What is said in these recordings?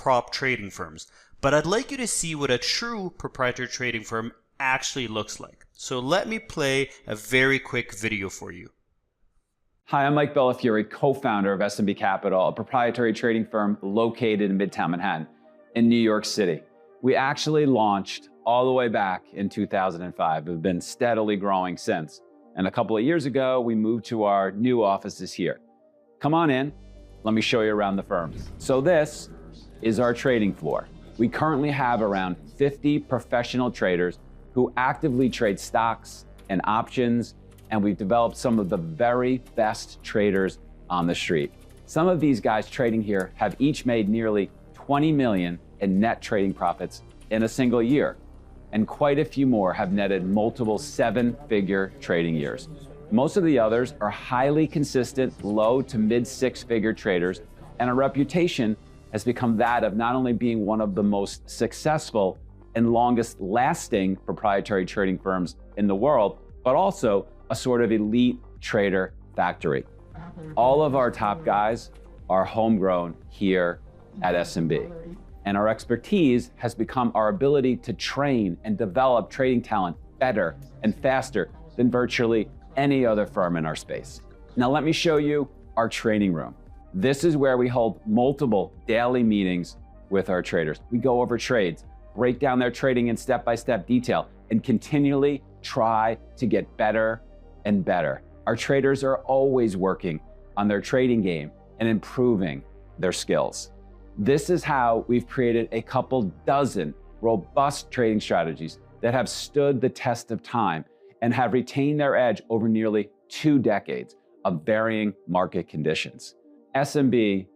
prop trading firms, but I'd like you to see what a true proprietary trading firm actually looks like. So let me play a very quick video for you. Hi, I'm Mike Bellafiore, co-founder of SMB Capital, a proprietary trading firm located in Midtown Manhattan in New York City. We actually launched all the way back in 2005. We've been steadily growing since. And a couple of years ago, we moved to our new offices here. Come on in, let me show you around the firm. So this is our trading floor. We currently have around 50 professional traders who actively trade stocks and options, and we've developed some of the very best traders on the street. Some of these guys trading here have each made nearly 20 million in net trading profits in a single year, and quite a few more have netted multiple seven-figure trading years. Most of the others are highly consistent, low to mid six-figure traders, and our reputation has become that of not only being one of the most successful and longest lasting proprietary trading firms in the world, but also a sort of elite trader factory. All of our top guys are homegrown here at SMB. And our expertise has become our ability to train and develop trading talent better and faster than virtually any other firm in our space. Now let me show you our training room. This is where we hold multiple daily meetings with our traders. We go over trades, break down their trading in step-by-step detail, and continually try to get better and better. Our traders are always working on their trading game and improving their skills. This is how we've created a couple dozen robust trading strategies that have stood the test of time and have retained their edge over nearly 2 decades of varying market conditions. SMB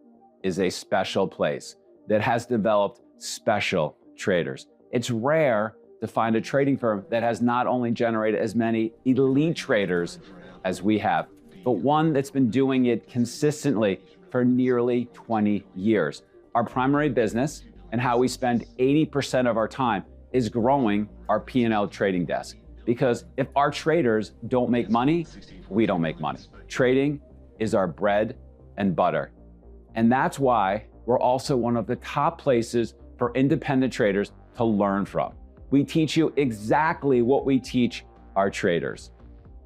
is a special place that has developed special traders. It's rare to find a trading firm that has not only generated as many elite traders as we have, but one that's been doing it consistently for nearly 20 years. Our primary business and how we spend 80% of our time is growing our P&L trading desk. Because if our traders don't make money, we don't make money. Trading is our bread and butter. And that's why we're also one of the top places for independent traders to learn from. We teach you exactly what we teach our traders.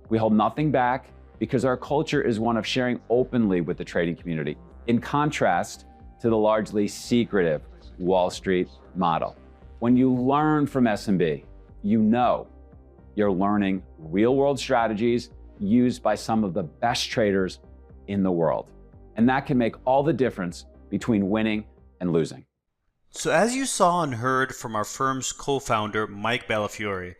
We hold nothing back because our culture is one of sharing openly with the trading community, in contrast to the largely secretive Wall Street model. When you learn from SMB, you know you're learning real-world strategies used by some of the best traders in the world. And that can make all the difference between winning and losing. So as you saw and heard from our firm's co-founder, Mike Bellafiore,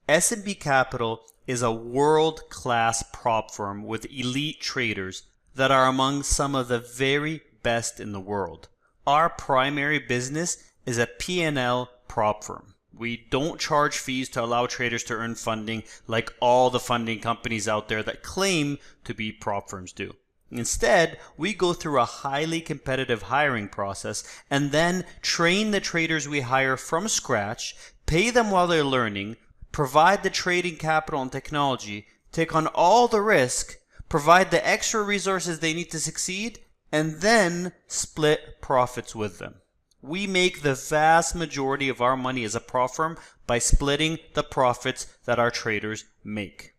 SMB Capital is a world-class prop firm with elite traders that are among some of the very best in the world. Our primary business is a P&L prop firm. We don't charge fees to allow traders to earn funding like all the funding companies out there that claim to be prop firms do. Instead, we go through a highly competitive hiring process and then train the traders we hire from scratch, pay them while they're learning, provide the trading capital and technology, take on all the risk, provide the extra resources they need to succeed, and then split profits with them. We make the vast majority of our money as a prop firm by splitting the profits that our traders make.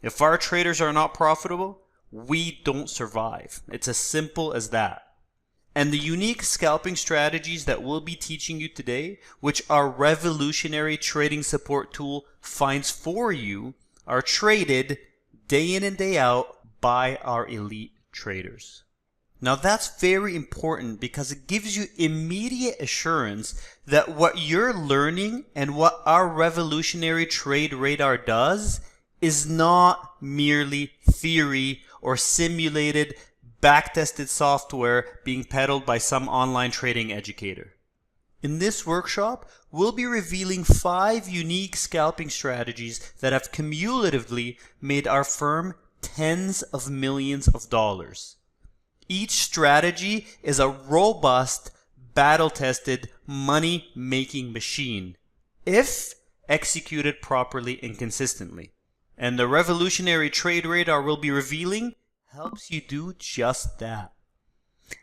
If our traders are not profitable, we don't survive. It's as simple as that. And the unique scalping strategies that we'll be teaching you today, which our revolutionary trading support tool finds for you, are traded day in and day out by our elite traders. Now that's very important because it gives you immediate assurance that what you're learning and what our revolutionary trade radar does is not merely theory or simulated, back-tested software being peddled by some online trading educator. In this workshop, we'll be revealing 5 unique scalping strategies that have cumulatively made our firm tens of millions of dollars. Each strategy is a robust, battle-tested, money-making machine, if executed properly and consistently. And the revolutionary trade radar we'll be revealing helps you do just that.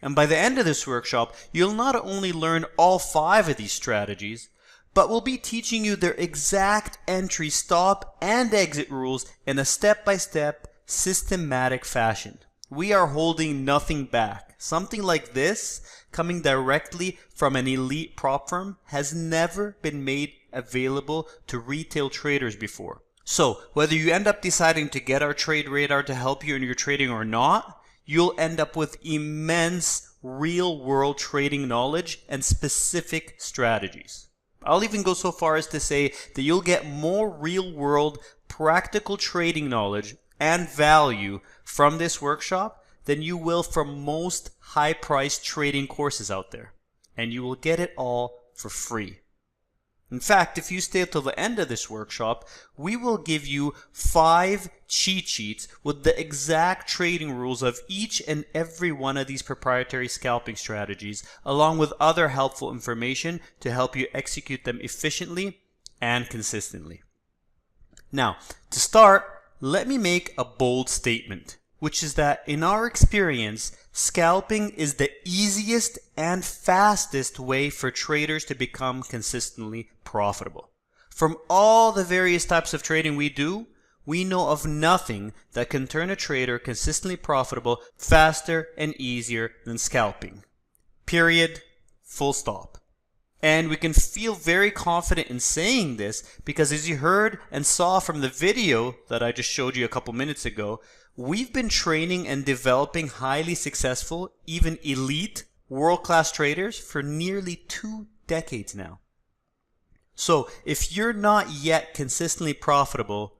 And by the end of this workshop, you'll not only learn all 5 of these strategies, but we'll be teaching you their exact entry, stop, and exit rules in a step-by-step, systematic fashion. We are holding nothing back. Something like this, coming directly from an elite prop firm, has never been made available to retail traders before. So, whether you end up deciding to get our Trade Radar to help you in your trading or not, you'll end up with immense real-world trading knowledge and specific strategies. I'll even go so far as to say that you'll get more real-world practical trading knowledge and value from this workshop than you will from most high-priced trading courses out there. And you will get it all for free. In fact, if you stay till the end of this workshop, we will give you 5 cheat sheets with the exact trading rules of each and every one of these proprietary scalping strategies, along with other helpful information to help you execute them efficiently and consistently. Now, to start, let me make a bold statement, which is that in our experience, scalping is the easiest and fastest way for traders to become consistently profitable. From all the various types of trading we do, we know of nothing that can turn a trader consistently profitable faster and easier than scalping. Period. Full stop. And we can feel very confident in saying this because, as you heard and saw from the video that I just showed you a couple minutes ago, we've been training and developing highly successful, even elite, world-class traders for nearly 2 decades now. So if you're not yet consistently profitable,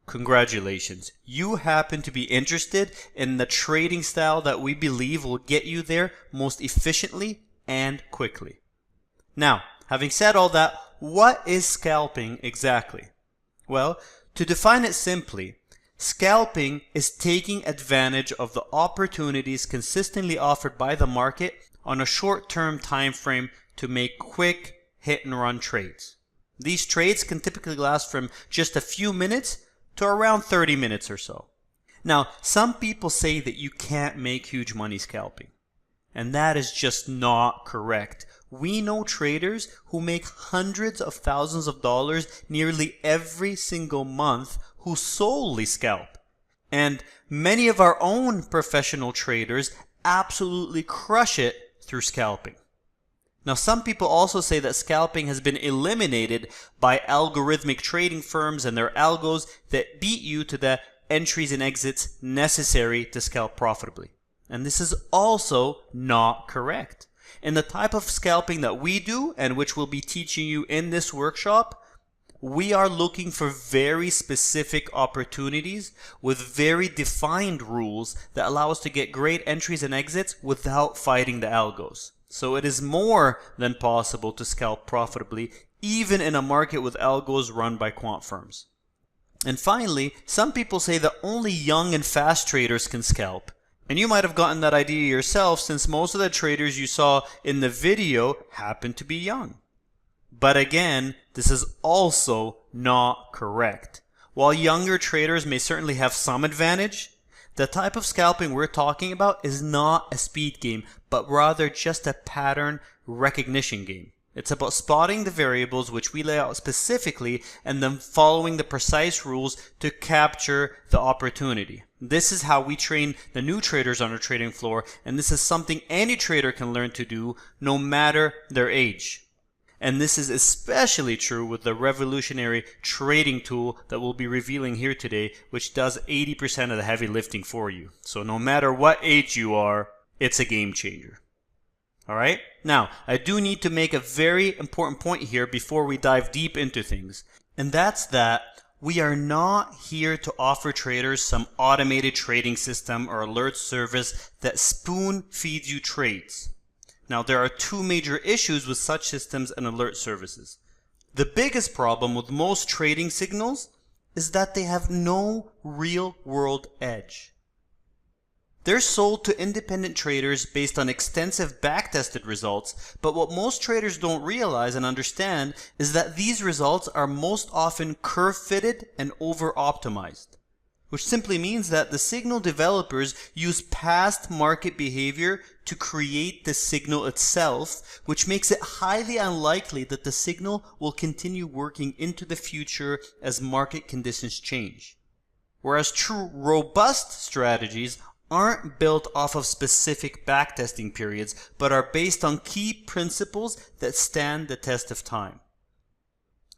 congratulations. You happen to be interested in the trading style that we believe will get you there most efficiently and quickly. Now, having said all that, what is scalping exactly? Well, to define it simply, scalping is taking advantage of the opportunities consistently offered by the market on a short-term time frame to make quick hit-and-run trades. These trades can typically last from just a few minutes to around 30 minutes or so. Now, some people say that you can't make huge money scalping, and that is just not correct. We know traders who make hundreds of thousands of dollars nearly every single month who solely scalp. And many of our own professional traders absolutely crush it through scalping. Now, some people also say that scalping has been eliminated by algorithmic trading firms and their algos that beat you to the entries and exits necessary to scalp profitably. And this is also not correct. In the type of scalping that we do, and which we'll be teaching you in this workshop, we are looking for very specific opportunities with very defined rules that allow us to get great entries and exits without fighting the algos. So it is more than possible to scalp profitably, even in a market with algos run by quant firms. And finally, some people say that only young and fast traders can scalp. And you might have gotten that idea yourself, since most of the traders you saw in the video happen to be young. But again, this is also not correct. While younger traders may certainly have some advantage, the type of scalping we're talking about is not a speed game, but rather just a pattern recognition game. It's about spotting the variables which we lay out specifically and then following the precise rules to capture the opportunity. This is how we train the new traders on our trading floor, and this is something any trader can learn to do no matter their age. And this is especially true with the revolutionary trading tool that we'll be revealing here today, which does 80% of the heavy lifting for you. So no matter what age you are, it's a game changer. All right? Now, I do need to make a very important point here before we dive deep into things. And that's that we are not here to offer traders some automated trading system or alert service that spoon feeds you trades. Now, there are 2 major issues with such systems and alert services. The biggest problem with most trading signals is that they have no real-world edge. They're sold to independent traders based on extensive back-tested results, but what most traders don't realize and understand is that these results are most often curve-fitted and over-optimized, which simply means that the signal developers use past market behavior to create the signal itself, which makes it highly unlikely that the signal will continue working into the future as market conditions change. Whereas true robust strategies aren't built off of specific backtesting periods, but are based on key principles that stand the test of time.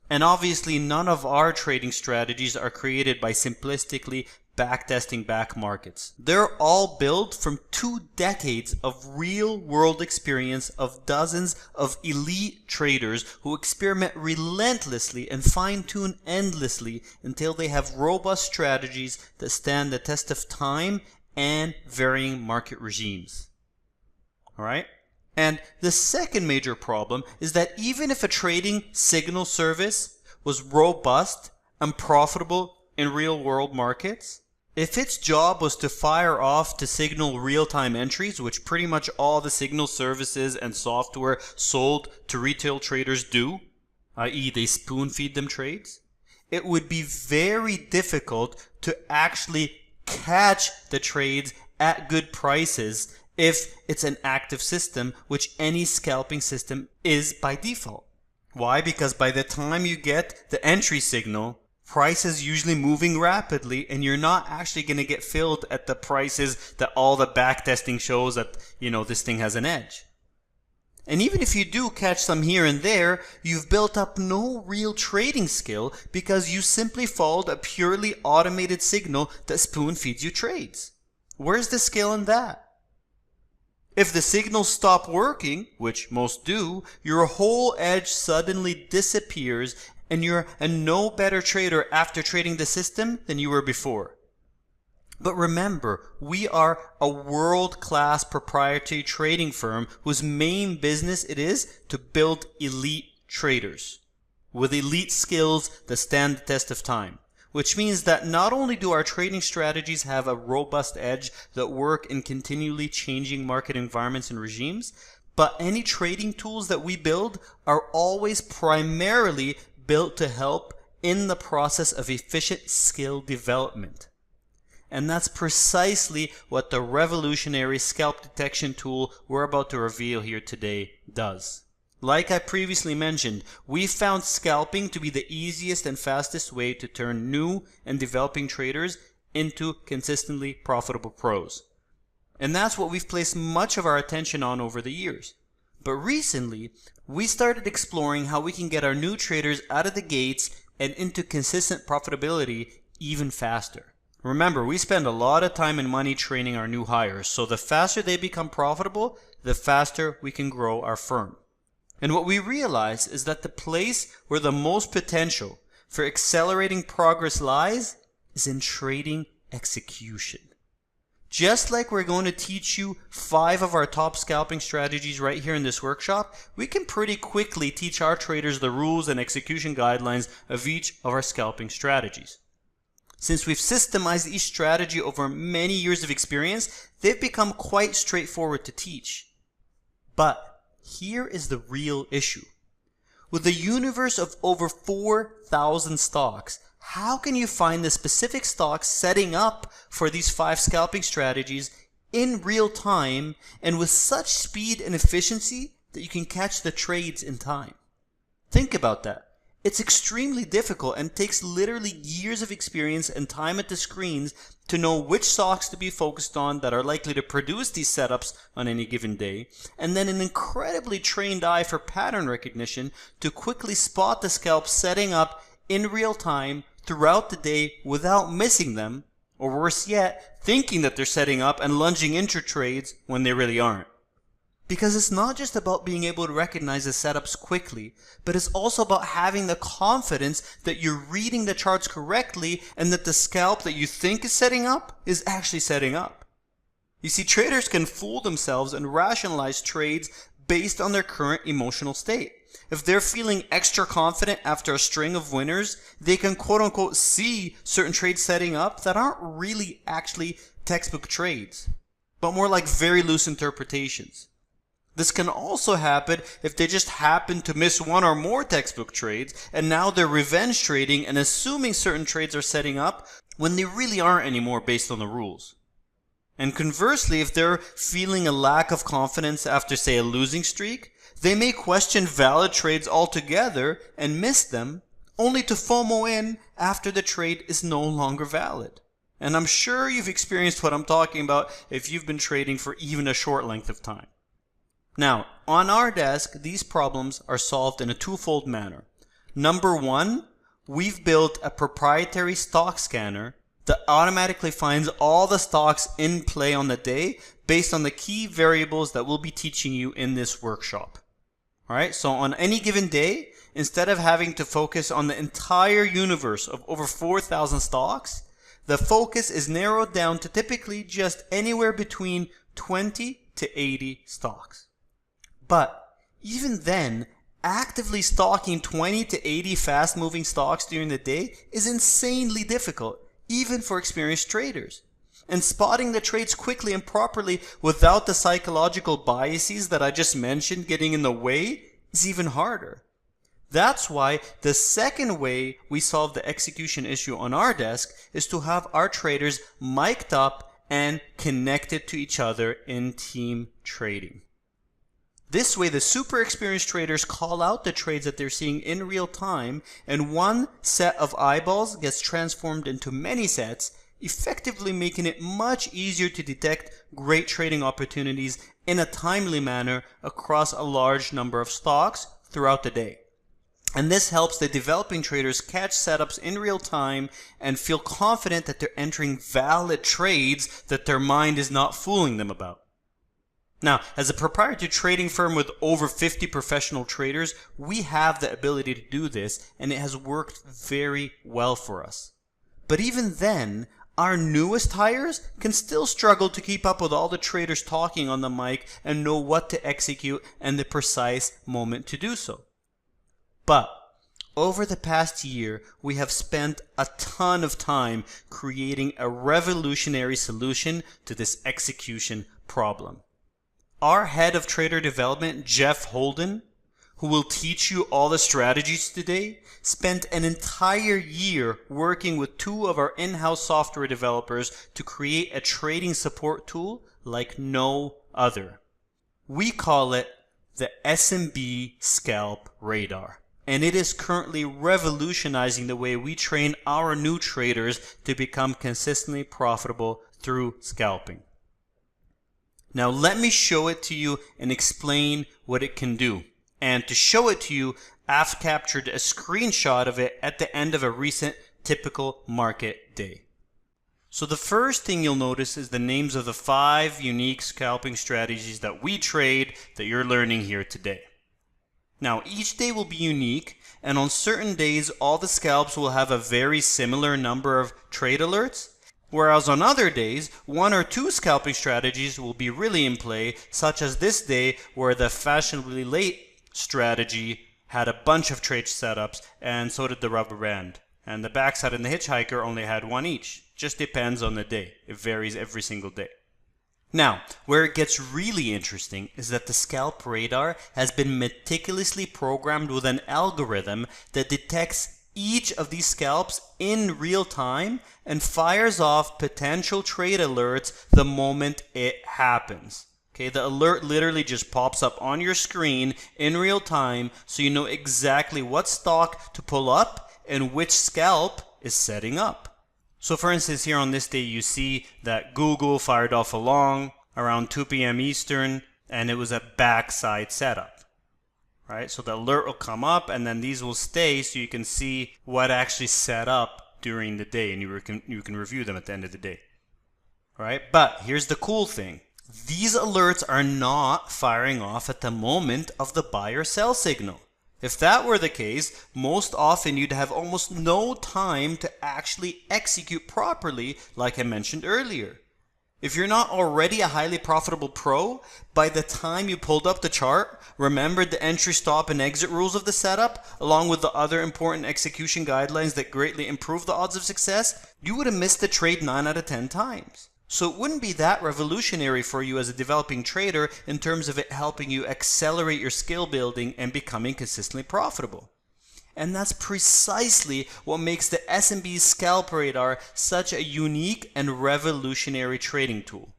And obviously none of our trading strategies are created by simplistically backtesting back markets. They're all built from 2 decades of real world experience of dozens of elite traders who experiment relentlessly and fine-tune endlessly until they have robust strategies that stand the test of time and varying market regimes. Alright? And the second major problem is that even if a trading signal service was robust and profitable in real world markets, if its job was to fire off to signal real-time entries, which pretty much all the signal services and software sold to retail traders do, i.e. they spoon feed them trades, it would be very difficult to actually catch the trades at good prices if it's an active system, which any scalping system is by default. Why? Because by the time you get the entry signal, price is usually moving rapidly and you're not actually going to get filled at the prices that all the backtesting shows that, this thing has an edge. And even if you do catch some here and there, you've built up no real trading skill because you simply followed a purely automated signal that spoon feeds you trades. Where's the skill in that? If the signals stop working, which most do, your whole edge suddenly disappears and you're a no better trader after trading the system than you were before. But remember, we are a world-class proprietary trading firm whose main business it is to build elite traders with elite skills that stand the test of time. Which means that not only do our trading strategies have a robust edge that work in continually changing market environments and regimes, but any trading tools that we build are always primarily built to help in the process of efficient skill development. And that's precisely what the revolutionary scalp detection tool we're about to reveal here today does. Like I previously mentioned, we found scalping to be the easiest and fastest way to turn new and developing traders into consistently profitable pros. And that's what we've placed much of our attention on over the years. But recently, we started exploring how we can get our new traders out of the gates and into consistent profitability even faster. Remember, we spend a lot of time and money training our new hires, so the faster they become profitable, the faster we can grow our firm. And what we realize is that the place where the most potential for accelerating progress lies is in trading execution. Just like we're going to teach you 5 of our top scalping strategies right here in this workshop, we can pretty quickly teach our traders the rules and execution guidelines of each of our scalping strategies. Since we've systemized each strategy over many years of experience, they've become quite straightforward to teach. But here is the real issue. With a universe of over 4,000 stocks, how can you find the specific stocks setting up for these 5 scalping strategies in real time and with such speed and efficiency that you can catch the trades in time? Think about that. It's extremely difficult and takes literally years of experience and time at the screens to know which stocks to be focused on that are likely to produce these setups on any given day, and then an incredibly trained eye for pattern recognition to quickly spot the scalp setting up in real time throughout the day without missing them, or worse yet, thinking that they're setting up and lunging into trades when they really aren't. Because it's not just about being able to recognize the setups quickly, but it's also about having the confidence that you're reading the charts correctly and that the scalp that you think is setting up is actually setting up. You see, traders can fool themselves and rationalize trades based on their current emotional state. If they're feeling extra confident after a string of winners, they can quote-unquote see certain trades setting up that aren't really actually textbook trades, but more like very loose interpretations. This can also happen if they just happen to miss one or more textbook trades and now they're revenge trading and assuming certain trades are setting up, when they really aren't anymore based on the rules. And conversely, if they're feeling a lack of confidence after, say, a losing streak, they may question valid trades altogether and miss them, only to FOMO in after the trade is no longer valid. And I'm sure you've experienced what I'm talking about if you've been trading for even a short length of time. Now, on our desk, these problems are solved in a twofold manner. Number one, we've built a proprietary stock scanner that automatically finds all the stocks in play on the day based on the key variables that we'll be teaching you in this workshop. Alright, so on any given day, instead of having to focus on the entire universe of over 4,000 stocks, the focus is narrowed down to typically just anywhere between 20 to 80 stocks. But even then, actively stocking 20 to 80 fast-moving stocks during the day is insanely difficult, even for experienced traders. And spotting the trades quickly and properly without the psychological biases that I just mentioned getting in the way is even harder. That's why the second way we solve the execution issue on our desk is to have our traders mic'd up and connected to each other in team trading. This way, the super experienced traders call out the trades that they're seeing in real time, and one set of eyeballs gets transformed into many sets, effectively making it much easier to detect great trading opportunities in a timely manner across a large number of stocks throughout the day. And this helps the developing traders catch setups in real time and feel confident that they're entering valid trades that their mind is not fooling them about. Now, as a proprietary trading firm with over 50 professional traders, we have the ability to do this, and it has worked very well for us. But even then, our newest hires can still struggle to keep up with all the traders talking on the mic and know what to execute and the precise moment to do so. But over the past year, we have spent a ton of time creating a revolutionary solution to this execution problem. Our head of trader development, Jeff Holden, who will teach you all the strategies today, spent an entire year working with two of our in-house software developers to create a trading support tool like no other. We call it the SMB Scalp Radar, and it is currently revolutionizing the way we train our new traders to become consistently profitable through scalping. Now let me show it to you and explain what it can do. And to show it to you, I've captured a screenshot of it at the end of a recent typical market day. So the first thing you'll notice is the names of the 5 unique scalping strategies that we trade that you're learning here today. Now each day will be unique, and on certain days all the scalps will have a very similar number of trade alerts, whereas on other days, 1 or 2 scalping strategies will be really in play, such as this day where the fashionably late strategy had a bunch of trade setups, and so did the rubber band. And the backside and the hitchhiker only had 1 each. Just depends on the day. It varies every single day. Now, where it gets really interesting is that the Scalp Radar has been meticulously programmed with an algorithm that detects each of these scalps in real time and fires off potential trade alerts the moment it happens. Okay, the alert literally just pops up on your screen in real time, so you know exactly what stock to pull up and which scalp is setting up. So for instance, here on this day you see that Google fired off a long around 2 p.m. Eastern, and it was a backside setup. Right, so the alert will come up, and then these will stay so you can see what actually set up during the day, and you can review them at the end of the day. Right, but here's the cool thing. These alerts are not firing off at the moment of the buy or sell signal. If that were the case, most often you'd have almost no time to actually execute properly, like I mentioned earlier. If you're not already a highly profitable pro, by the time you pulled up the chart, remembered the entry, stop, and exit rules of the setup, along with the other important execution guidelines that greatly improve the odds of success, you would have missed the trade 9 out of 10 times. So it wouldn't be that revolutionary for you as a developing trader in terms of it helping you accelerate your skill building and becoming consistently profitable. And that's precisely what makes the S&P Scalp Radar such a unique and revolutionary trading tool.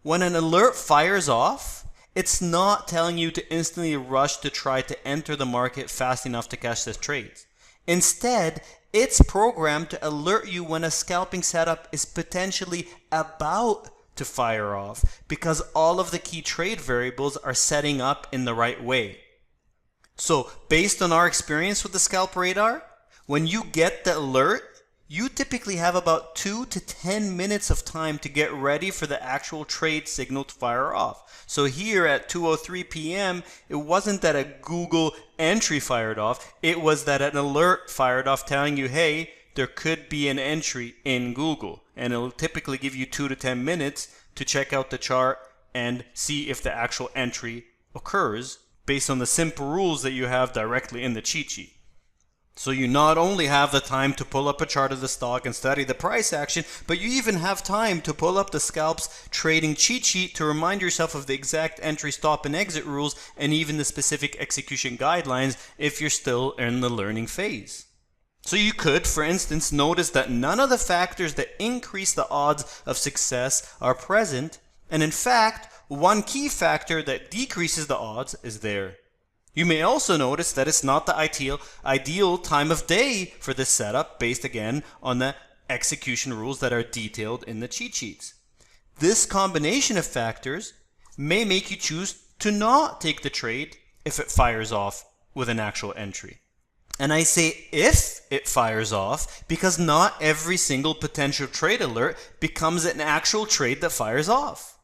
When an alert fires off, it's not telling you to instantly rush to try to enter the market fast enough to catch this trade. Instead, it's programmed to alert you when a scalping setup is potentially about to fire off because all of the key trade variables are setting up in the right way. So, based on our experience with the Scalp Radar, when you get the alert, you typically have about 2 to 10 minutes of time to get ready for the actual trade signal to fire off. So here at 2:03 p.m., it wasn't that a Google entry fired off, it was that an alert fired off telling you, hey, there could be an entry in Google. And it'll typically give you 2 to 10 minutes to check out the chart and see if the actual entry occurs based on the simple rules that you have directly in the cheat sheet. So you not only have the time to pull up a chart of the stock and study the price action, but you even have time to pull up the Scalp's trading cheat sheet to remind yourself of the exact entry, stop, and exit rules, and even the specific execution guidelines if you're still in the learning phase. So you could, for instance, notice that none of the factors that increase the odds of success are present, and in fact, one key factor that decreases the odds is there. You may also notice that it's not the ideal time of day for this setup based again on the execution rules that are detailed in the cheat sheets. This combination of factors may make you choose to not take the trade if it fires off with an actual entry. And I say if it fires off because not every single potential trade alert becomes an actual trade that fires off.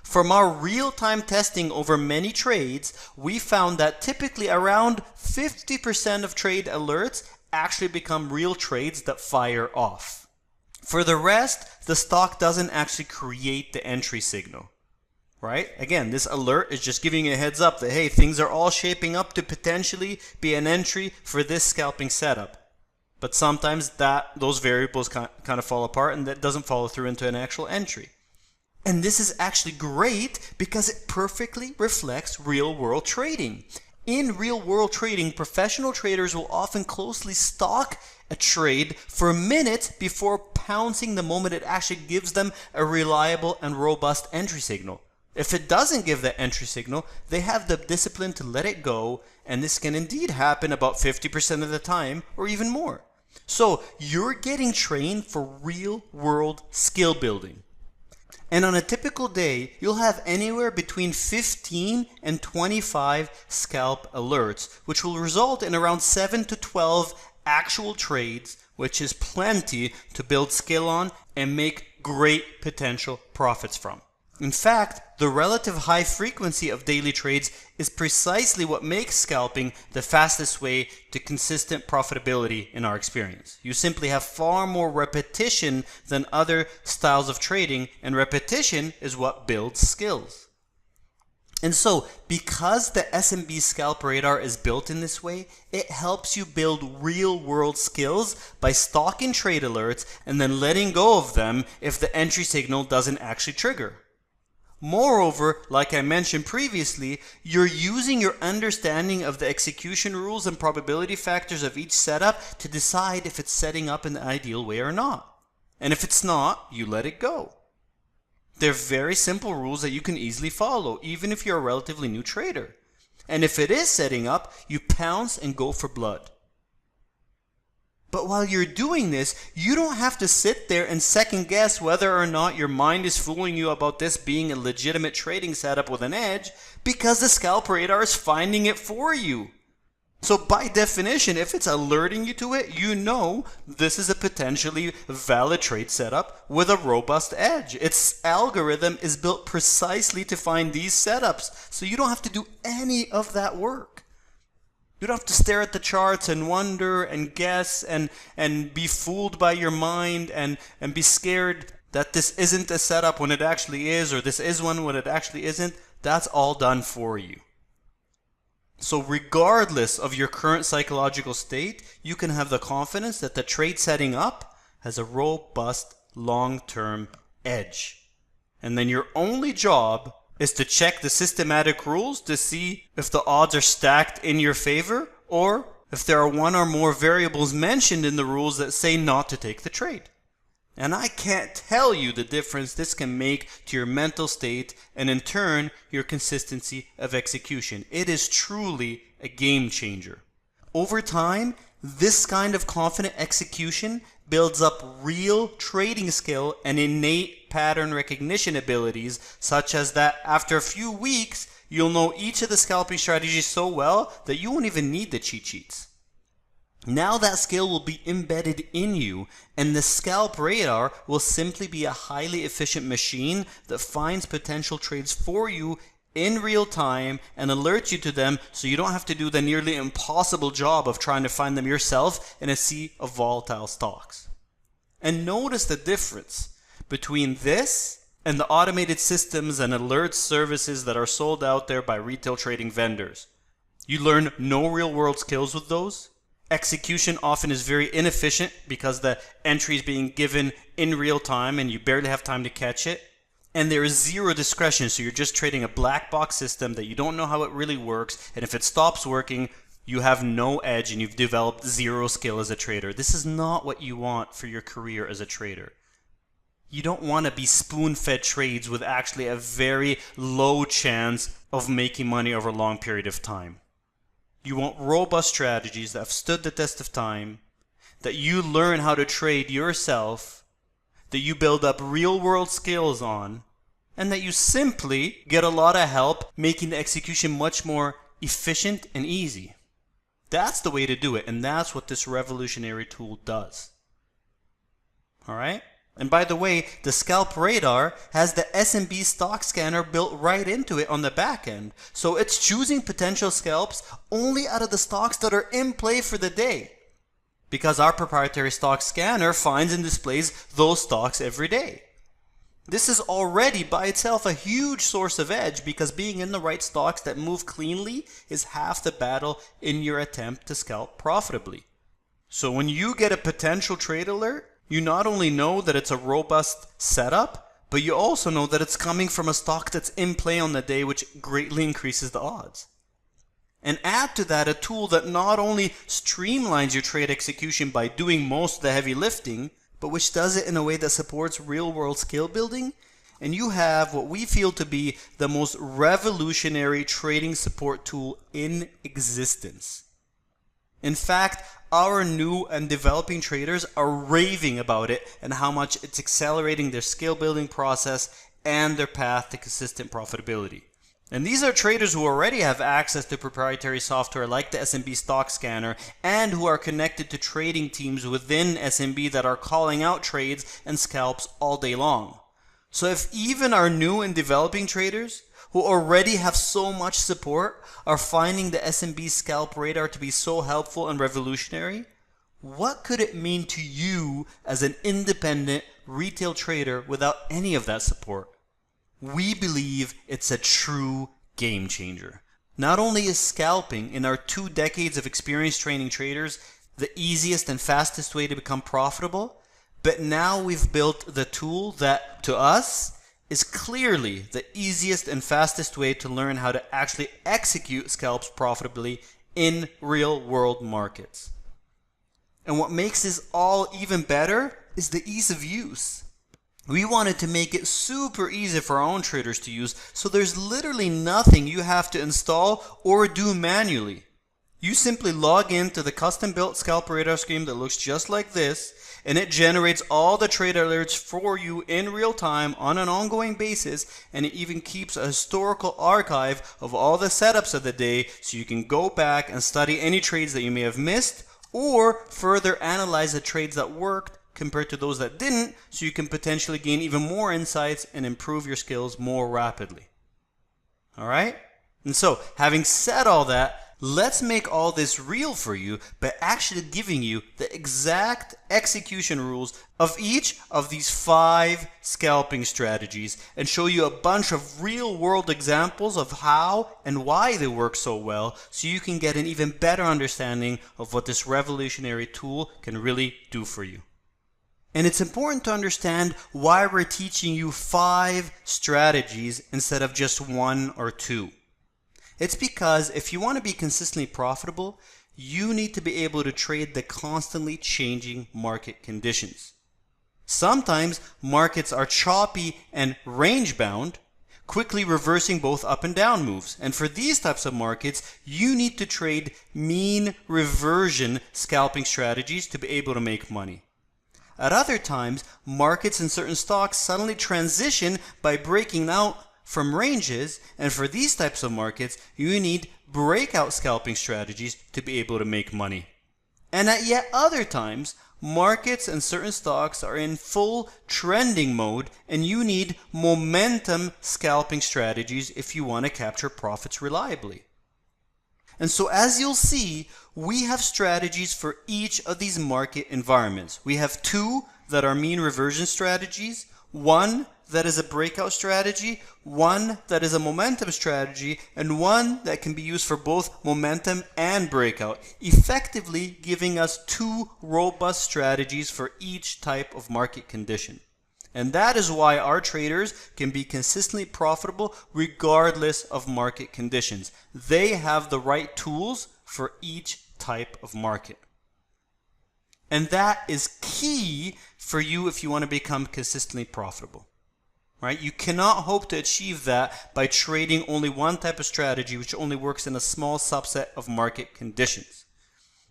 From our real-time testing over many trades, we found that typically around 50% of trade alerts actually become real trades that fire off. For the rest, the stock doesn't actually create the entry signal, right? Again, this alert is just giving you a heads up that, hey, things are all shaping up to potentially be an entry for this scalping setup. But sometimes those variables kind of fall apart and that doesn't follow through into an actual entry. And this is actually great because it perfectly reflects real-world trading. In real-world trading, professional traders will often closely stalk a trade for a minute before pouncing the moment it actually gives them a reliable and robust entry signal. If it doesn't give that entry signal, they have the discipline to let it go, and this can indeed happen about 50% of the time or even more. So you're getting trained for real-world skill building. And on a typical day, you'll have anywhere between 15 and 25 scalp alerts, which will result in around 7 to 12 actual trades, which is plenty to build skill on and make great potential profits from. In fact, the relative high frequency of daily trades is precisely what makes scalping the fastest way to consistent profitability in our experience. You simply have far more repetition than other styles of trading, and repetition is what builds skills. And so, because the S&P Scalp Radar is built in this way, it helps you build real-world skills by stalking trade alerts and then letting go of them if the entry signal doesn't actually trigger. Moreover, like I mentioned previously, you're using your understanding of the execution rules and probability factors of each setup to decide if it's setting up in the ideal way or not. And if it's not, you let it go. They're very simple rules that you can easily follow, even if you're a relatively new trader. And if it is setting up, you pounce and go for blood. But while you're doing this, you don't have to sit there and second guess whether or not your mind is fooling you about this being a legitimate trading setup with an edge, because the Scalp Radar is finding it for you. So by definition, if it's alerting you to it, you know this is a potentially valid trade setup with a robust edge. Its algorithm is built precisely to find these setups, so you don't have to do any of that work. You don't have to stare at the charts and wonder and guess and be fooled by your mind and be scared that this isn't a setup when it actually is, or this is one when it actually isn't. That's all done for you. So regardless of your current psychological state, you can have the confidence that the trade setting up has a robust long-term edge. And then your only job is to check the systematic rules to see if the odds are stacked in your favor or if there are one or more variables mentioned in the rules that say not to take the trade. And I can't tell you the difference this can make to your mental state and in turn your consistency of execution. It is truly a game changer. Over time, this kind of confident execution builds up real trading skill and innate pattern recognition abilities, such as that after a few weeks, you'll know each of the scalping strategies so well that you won't even need the cheat sheets. Now that skill will be embedded in you, and the scalp radar will simply be a highly efficient machine that finds potential trades for you in real time and alerts you to them, so you don't have to do the nearly impossible job of trying to find them yourself in a sea of volatile stocks. And notice the difference between this and the automated systems and alert services that are sold out there by retail trading vendors. You learn no real world skills with those. Execution often is very inefficient because the entry is being given in real time and you barely have time to catch it. And there is zero discretion, so you're just trading a black box system that you don't know how it really works, and if it stops working, you have no edge and you've developed zero skill as a trader. This is not what you want for your career as a trader. You don't want to be spoon-fed trades with actually a very low chance of making money over a long period of time. You want robust strategies that have stood the test of time, that you learn how to trade yourself, that you build up real-world skills on, and that you simply get a lot of help making the execution much more efficient and easy. That's the way to do it, and that's what this revolutionary tool does. Alright? And by the way, the Scalp Radar has the S&B stock scanner built right into it on the back end. So it's choosing potential scalps only out of the stocks that are in play for the day. Because our proprietary stock scanner finds and displays those stocks every day. This is already by itself a huge source of edge, because being in the right stocks that move cleanly is half the battle in your attempt to scalp profitably. So when you get a potential trade alert, you not only know that it's a robust setup, but you also know that it's coming from a stock that's in play on the day, which greatly increases the odds. And add to that a tool that not only streamlines your trade execution by doing most of the heavy lifting, but which does it in a way that supports real-world skill building, and you have what we feel to be the most revolutionary trading support tool in existence. In fact, our new and developing traders are raving about it and how much it's accelerating their skill building process and their path to consistent profitability. And these are traders who already have access to proprietary software like the S&B Stock Scanner, and who are connected to trading teams within S&B that are calling out trades and scalps all day long. So if even our new and developing traders, who already have so much support, are finding the S&B Scalp Radar to be so helpful and revolutionary, what could it mean to you as an independent retail trader without any of that support? We believe it's a true game changer. Not only is scalping, in our 2 decades of experience training traders, the easiest and fastest way to become profitable, but now we've built the tool that, to us, is clearly the easiest and fastest way to learn how to actually execute scalps profitably in real-world markets. And what makes this all even better is the ease of use. We wanted to make it super easy for our own traders to use, so there's literally nothing you have to install or do manually. You simply log into the custom-built Scalp Radar scheme that looks just like this, and it generates all the trade alerts for you in real time on an ongoing basis, and it even keeps a historical archive of all the setups of the day, so you can go back and study any trades that you may have missed, or further analyze the trades that worked compared to those that didn't, so you can potentially gain even more insights and improve your skills more rapidly. Alright? And so, having said all that, let's make all this real for you by actually giving you the exact execution rules of each of these 5 scalping strategies, and show you a bunch of real-world examples of how and why they work so well, so you can get an even better understanding of what this revolutionary tool can really do for you. And it's important to understand why we're teaching you 5 strategies instead of just 1 or 2. It's because if you want to be consistently profitable, you need to be able to trade the constantly changing market conditions. Sometimes markets are choppy and range-bound, quickly reversing both up and down moves. And for these types of markets, you need to trade mean reversion scalping strategies to be able to make money. At other times, markets in certain stocks suddenly transition by breaking out from ranges, and for these types of markets, you need breakout scalping strategies to be able to make money. And at yet other times, markets and certain stocks are in full trending mode, and you need momentum scalping strategies if you want to capture profits reliably. And so as you'll see, we have strategies for each of these market environments. We have two that are mean reversion strategies, one that is a breakout strategy, one that is a momentum strategy, and one that can be used for both momentum and breakout, effectively giving us two robust strategies for each type of market condition. And that is why our traders can be consistently profitable regardless of market conditions. They have the right tools for each type of market. And that is key for you if you want to become consistently profitable. Right? You cannot hope to achieve that by trading only one type of strategy which only works in a small subset of market conditions.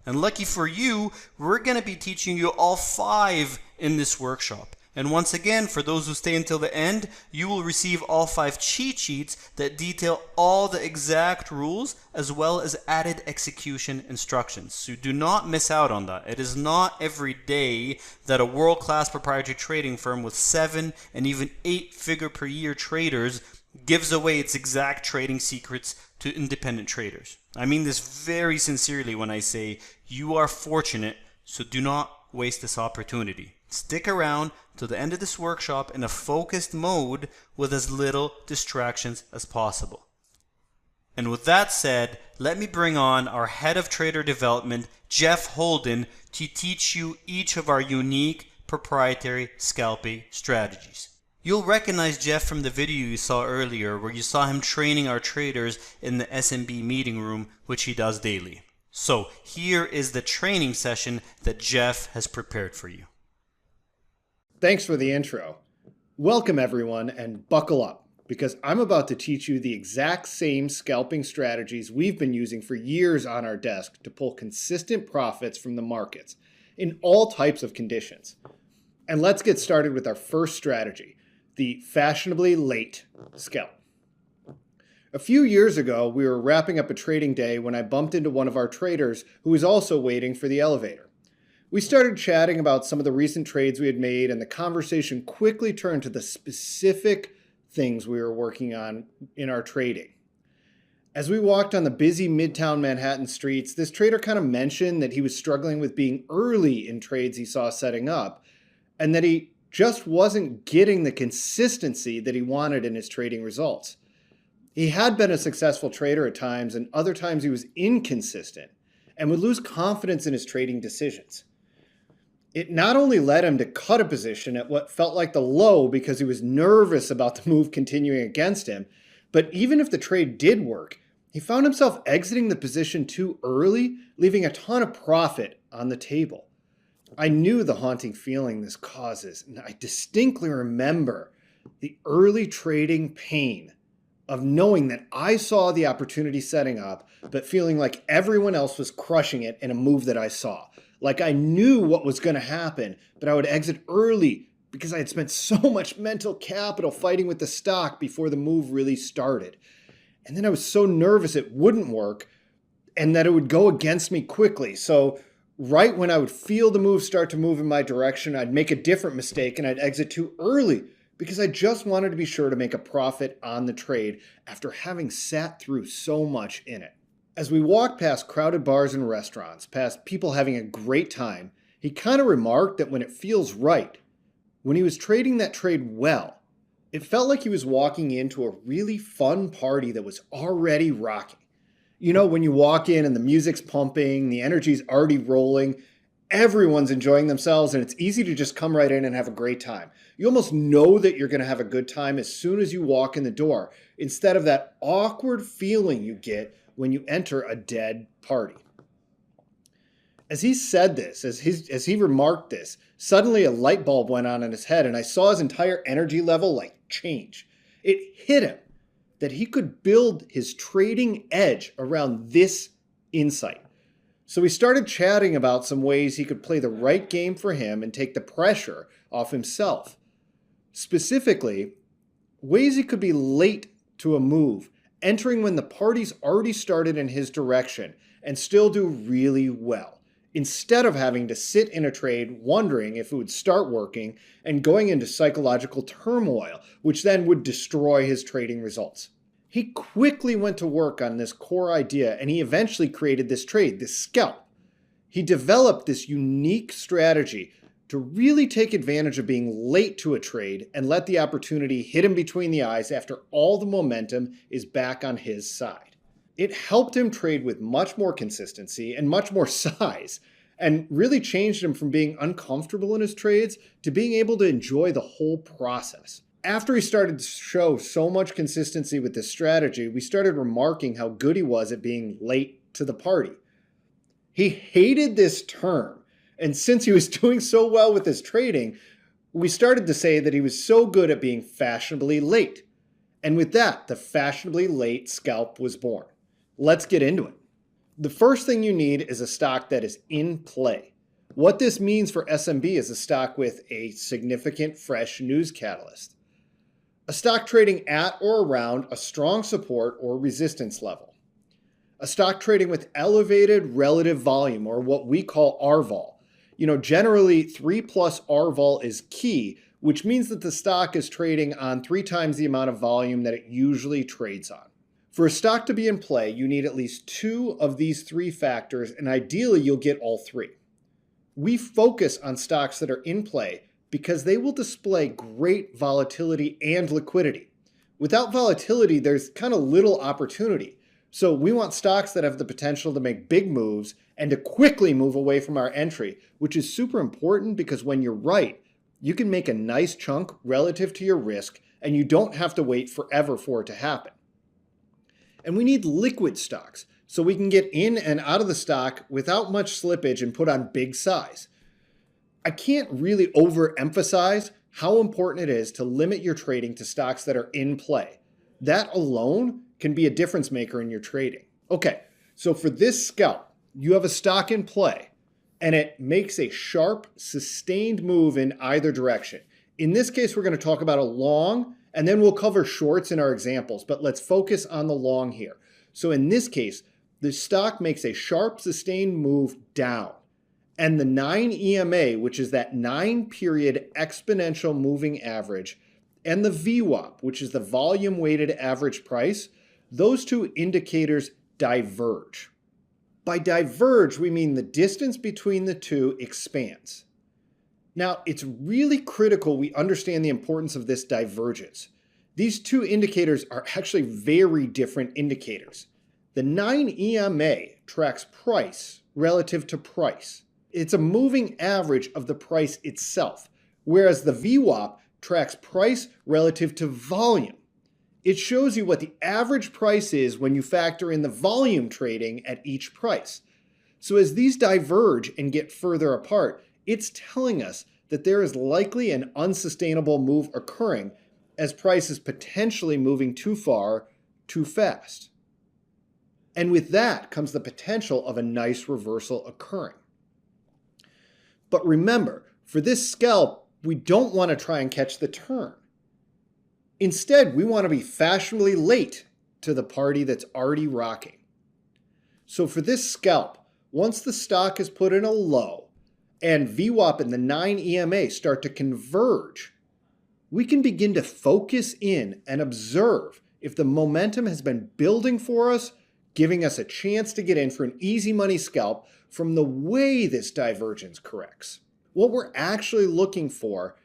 And lucky for you, we're going to be teaching you all 5 in this workshop. And once again, for those who stay until the end, you will receive all 5 cheat sheets that detail all the exact rules as well as added execution instructions. So do not miss out on that. It is not every day that a world-class proprietary trading firm with 7 and even 8-figure per year traders gives away its exact trading secrets to independent traders. I mean this very sincerely when I say you are fortunate, so do not waste this opportunity. Stick around to the end of this workshop in a focused mode with as little distractions as possible. And with that said, let me bring on our head of trader development, Jeff Holden, to teach you each of our unique proprietary scalping strategies. You'll recognize Jeff from the video you saw earlier where you saw him training our traders in the SMB meeting room, which he does daily. So here is the training session that Jeff has prepared for you. Thanks for the intro. Welcome everyone, and buckle up because I'm about to teach you the exact same scalping strategies we've been using for years on our desk to pull consistent profits from the markets in all types of conditions. And let's get started with our first strategy, the fashionably late scalp. A few years ago, we were wrapping up a trading day when I bumped into one of our traders who was also waiting for the elevator. We started chatting about some of the recent trades we had made, and the conversation quickly turned to the specific things we were working on in our trading. As we walked on the busy Midtown Manhattan streets, this trader kind of mentioned that he was struggling with being early in trades he saw setting up, and that he just wasn't getting the consistency that he wanted in his trading results. He had been a successful trader at times, and other times he was inconsistent and would lose confidence in his trading decisions. It not only led him to cut a position at what felt like the low because he was nervous about the move continuing against him, but even if the trade did work, he found himself exiting the position too early, leaving a ton of profit on the table. I knew the haunting feeling this causes, and I distinctly remember the early trading pain of knowing that I saw the opportunity setting up, but feeling like everyone else was crushing it in a move that I saw. Like I knew what was going to happen, but I would exit early because I had spent so much mental capital fighting with the stock before the move really started. And then I was so nervous it wouldn't work and that it would go against me quickly. So right when I would feel the move start to move in my direction, I'd make a different mistake and I'd exit too early because I just wanted to be sure to make a profit on the trade after having sat through so much in it. As we walked past crowded bars and restaurants, past people having a great time, he kind of remarked that when it feels right, when he was trading that trade well, it felt like he was walking into a really fun party that was already rocking. You know, when you walk in and the music's pumping, the energy's already rolling, everyone's enjoying themselves, and it's easy to just come right in and have a great time. You almost know that you're going to have a good time as soon as you walk in the door, instead of that awkward feeling you get when you enter a dead party. As he said this, as he remarked this, suddenly a light bulb went on in his head and I saw his entire energy level change. It hit him that he could build his trading edge around this insight. So we started chatting about some ways he could play the right game for him and take the pressure off himself. Specifically, ways he could be late to a move, entering when the party's already started in his direction and still do really well, instead of having to sit in a trade wondering if it would start working and going into psychological turmoil, which then would destroy his trading results. He quickly went to work on this core idea and he eventually created this trade, this scalp. He developed this unique strategy to really take advantage of being late to a trade and let the opportunity hit him between the eyes after all the momentum is back on his side. It helped him trade with much more consistency and much more size, and really changed him from being uncomfortable in his trades to being able to enjoy the whole process. After he started to show so much consistency with this strategy, we started remarking how good he was at being late to the party. He hated this term, and since he was doing so well with his trading, we started to say that he was so good at being fashionably late. And with that, the fashionably late scalp was born. Let's get into it. The first thing you need is a stock that is in play. What this means for SMB is a stock with a significant fresh news catalyst. A stock trading at or around a strong support or resistance level. A stock trading with elevated relative volume, or what we call RVOL. Generally 3+ RVOL is key, which means that the stock is trading on 3 times the amount of volume that it usually trades on. For a stock to be in play, you need at least 2 of these 3 factors, and ideally you'll get all 3. We focus on stocks that are in play because they will display great volatility and liquidity. Without volatility, there's kind of little opportunity. So we want stocks that have the potential to make big moves and to quickly move away from our entry, which is super important because when you're right, you can make a nice chunk relative to your risk and you don't have to wait forever for it to happen. And we need liquid stocks so we can get in and out of the stock without much slippage and put on big size. I can't really overemphasize how important it is to limit your trading to stocks that are in play. That alone can be a difference maker in your trading. Okay, so for this scalp, you have a stock in play and it makes a sharp, sustained move in either direction. In this case, we're going to talk about a long, and then we'll cover shorts in our examples, but let's focus on the long here. So in this case, the stock makes a sharp, sustained move down. And the 9 EMA, which is that 9-period exponential moving average, and the VWAP, which is the volume weighted average price, those 2 indicators diverge. By diverge, we mean the distance between the 2 expands. Now, it's really critical we understand the importance of this divergence. These 2 indicators are actually very different indicators. The 9 EMA tracks price relative to price. It's a moving average of the price itself, whereas the VWAP tracks price relative to volume. It shows you what the average price is when you factor in the volume trading at each price. So as these diverge and get further apart, it's telling us that there is likely an unsustainable move occurring as price is potentially moving too far, too fast. And with that comes the potential of a nice reversal occurring. But remember, for this scalp, we don't want to try and catch the turn. Instead, we want to be fashionably late to the party that's already rocking. So for this scalp, once the stock is put in a low and VWAP and the 9 EMA start to converge, we can begin to focus in and observe if the momentum has been building for us, giving us a chance to get in for an easy money scalp from the way this divergence corrects. What we're actually looking for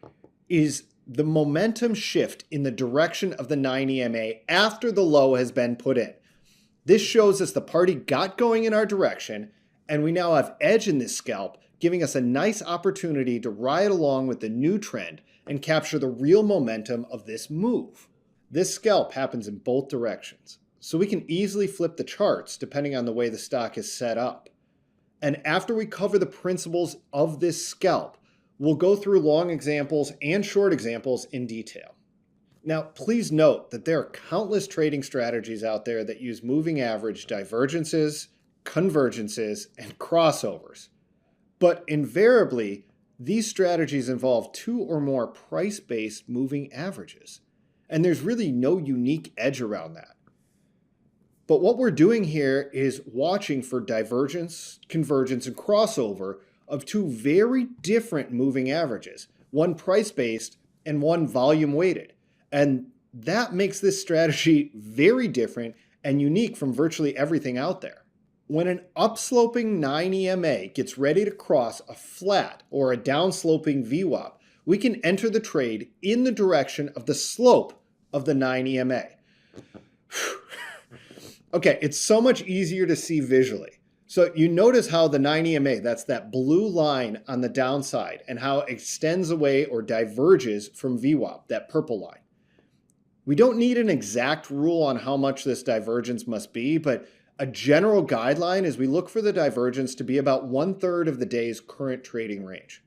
is the momentum shift in the direction of the 9 EMA after the low has been put in. This shows us the party got going in our direction, and we now have edge in this scalp, giving us a nice opportunity to ride along with the new trend and capture the real momentum of this move. This scalp happens in both directions, so we can easily flip the charts depending on the way the stock is set up. And after we cover the principles of this scalp, we'll go through long examples and short examples in detail. Now, please note that there are countless trading strategies out there that use moving average divergences, convergences, and crossovers. But invariably, these strategies involve two or more price-based moving averages. And there's really no unique edge around that. But what we're doing here is watching for divergence, convergence, and crossover of two very different moving averages, one price-based and one volume-weighted. And that makes this strategy very different and unique from virtually everything out there. When an upsloping 9 EMA gets ready to cross a flat or a downsloping VWAP, we can enter the trade in the direction of the slope of the 9 EMA. Okay, it's so much easier to see visually. So you notice how the 9 EMA, that's that blue line on the downside, and how it extends away or diverges from VWAP, that purple line. We don't need an exact rule on how much this divergence must be, but a general guideline is we look for the divergence to be about 1/3 of the day's current trading range.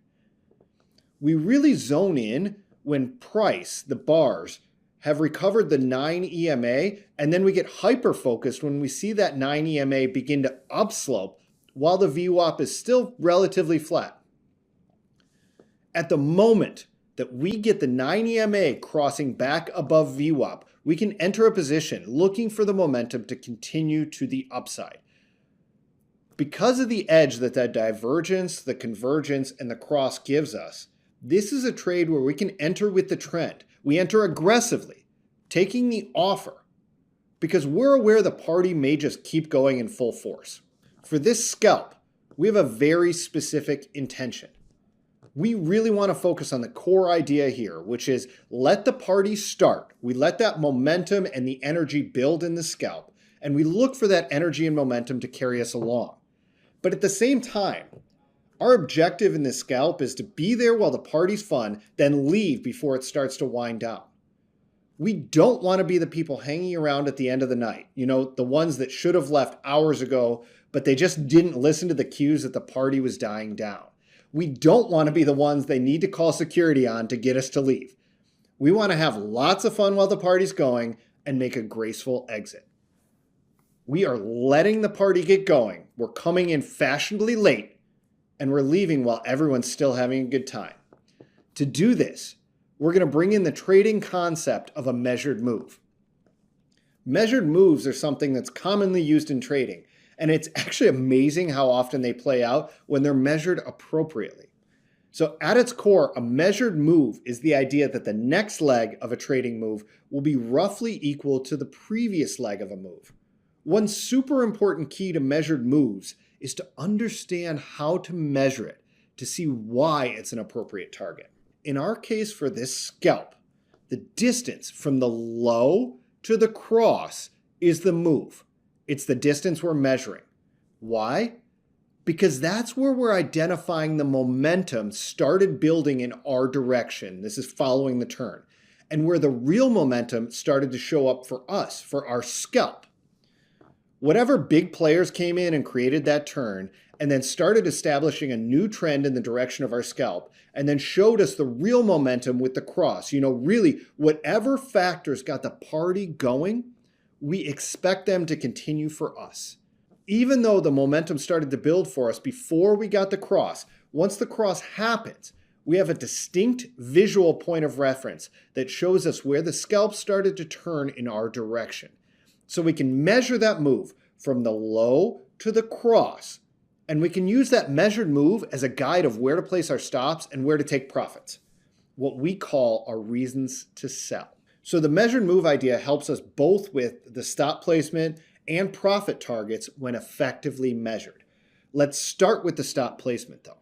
We really zone in when price, the bars, have recovered the 9 EMA, and then we get hyper-focused when we see that 9 EMA begin to upslope while the VWAP is still relatively flat. At the moment that we get the 9 EMA crossing back above VWAP, we can enter a position looking for the momentum to continue to the upside. Because of the edge that divergence, the convergence, and the cross gives us, this is a trade where we can enter with the trend. We enter aggressively, taking the offer, because we're aware the party may just keep going in full force. For this scalp, we have a very specific intention. We really want to focus on the core idea here, which is let the party start. We let that momentum and the energy build in the scalp, and we look for that energy and momentum to carry us along. But at the same time, our objective in this scalp is to be there while the party's fun, then leave before it starts to wind down. We don't want to be the people hanging around at the end of the night. You know, the ones that should have left hours ago, but they just didn't listen to the cues that the party was dying down. We don't want to be the ones they need to call security on to get us to leave. We want to have lots of fun while the party's going and make a graceful exit. We are letting the party get going. We're coming in fashionably late, and we're leaving while everyone's still having a good time. To do this, we're going to bring in the trading concept of a measured move. Measured moves are something that's commonly used in trading, and it's actually amazing how often they play out when they're measured appropriately. So at its core, a measured move is the idea that the next leg of a trading move will be roughly equal to the previous leg of a move. One super important key to measured moves is to understand how to measure it, to see why it's an appropriate target. In our case for this scalp, the distance from the low to the cross is the move. It's the distance we're measuring. Why? Because that's where we're identifying the momentum started building in our direction. This is following the turn. And where the real momentum started to show up for us, for our scalp. Whatever big players came in and created that turn, and then started establishing a new trend in the direction of our scalp, and then showed us the real momentum with the cross. You know, really, whatever factors got the party going, we expect them to continue for us. Even though the momentum started to build for us before we got the cross, once the cross happens, we have a distinct visual point of reference that shows us where the scalp started to turn in our direction. So we can measure that move from the low to the cross, and we can use that measured move as a guide of where to place our stops and where to take profits, what we call our reasons to sell. So the measured move idea helps us both with the stop placement and profit targets when effectively measured. Let's start with the stop placement though.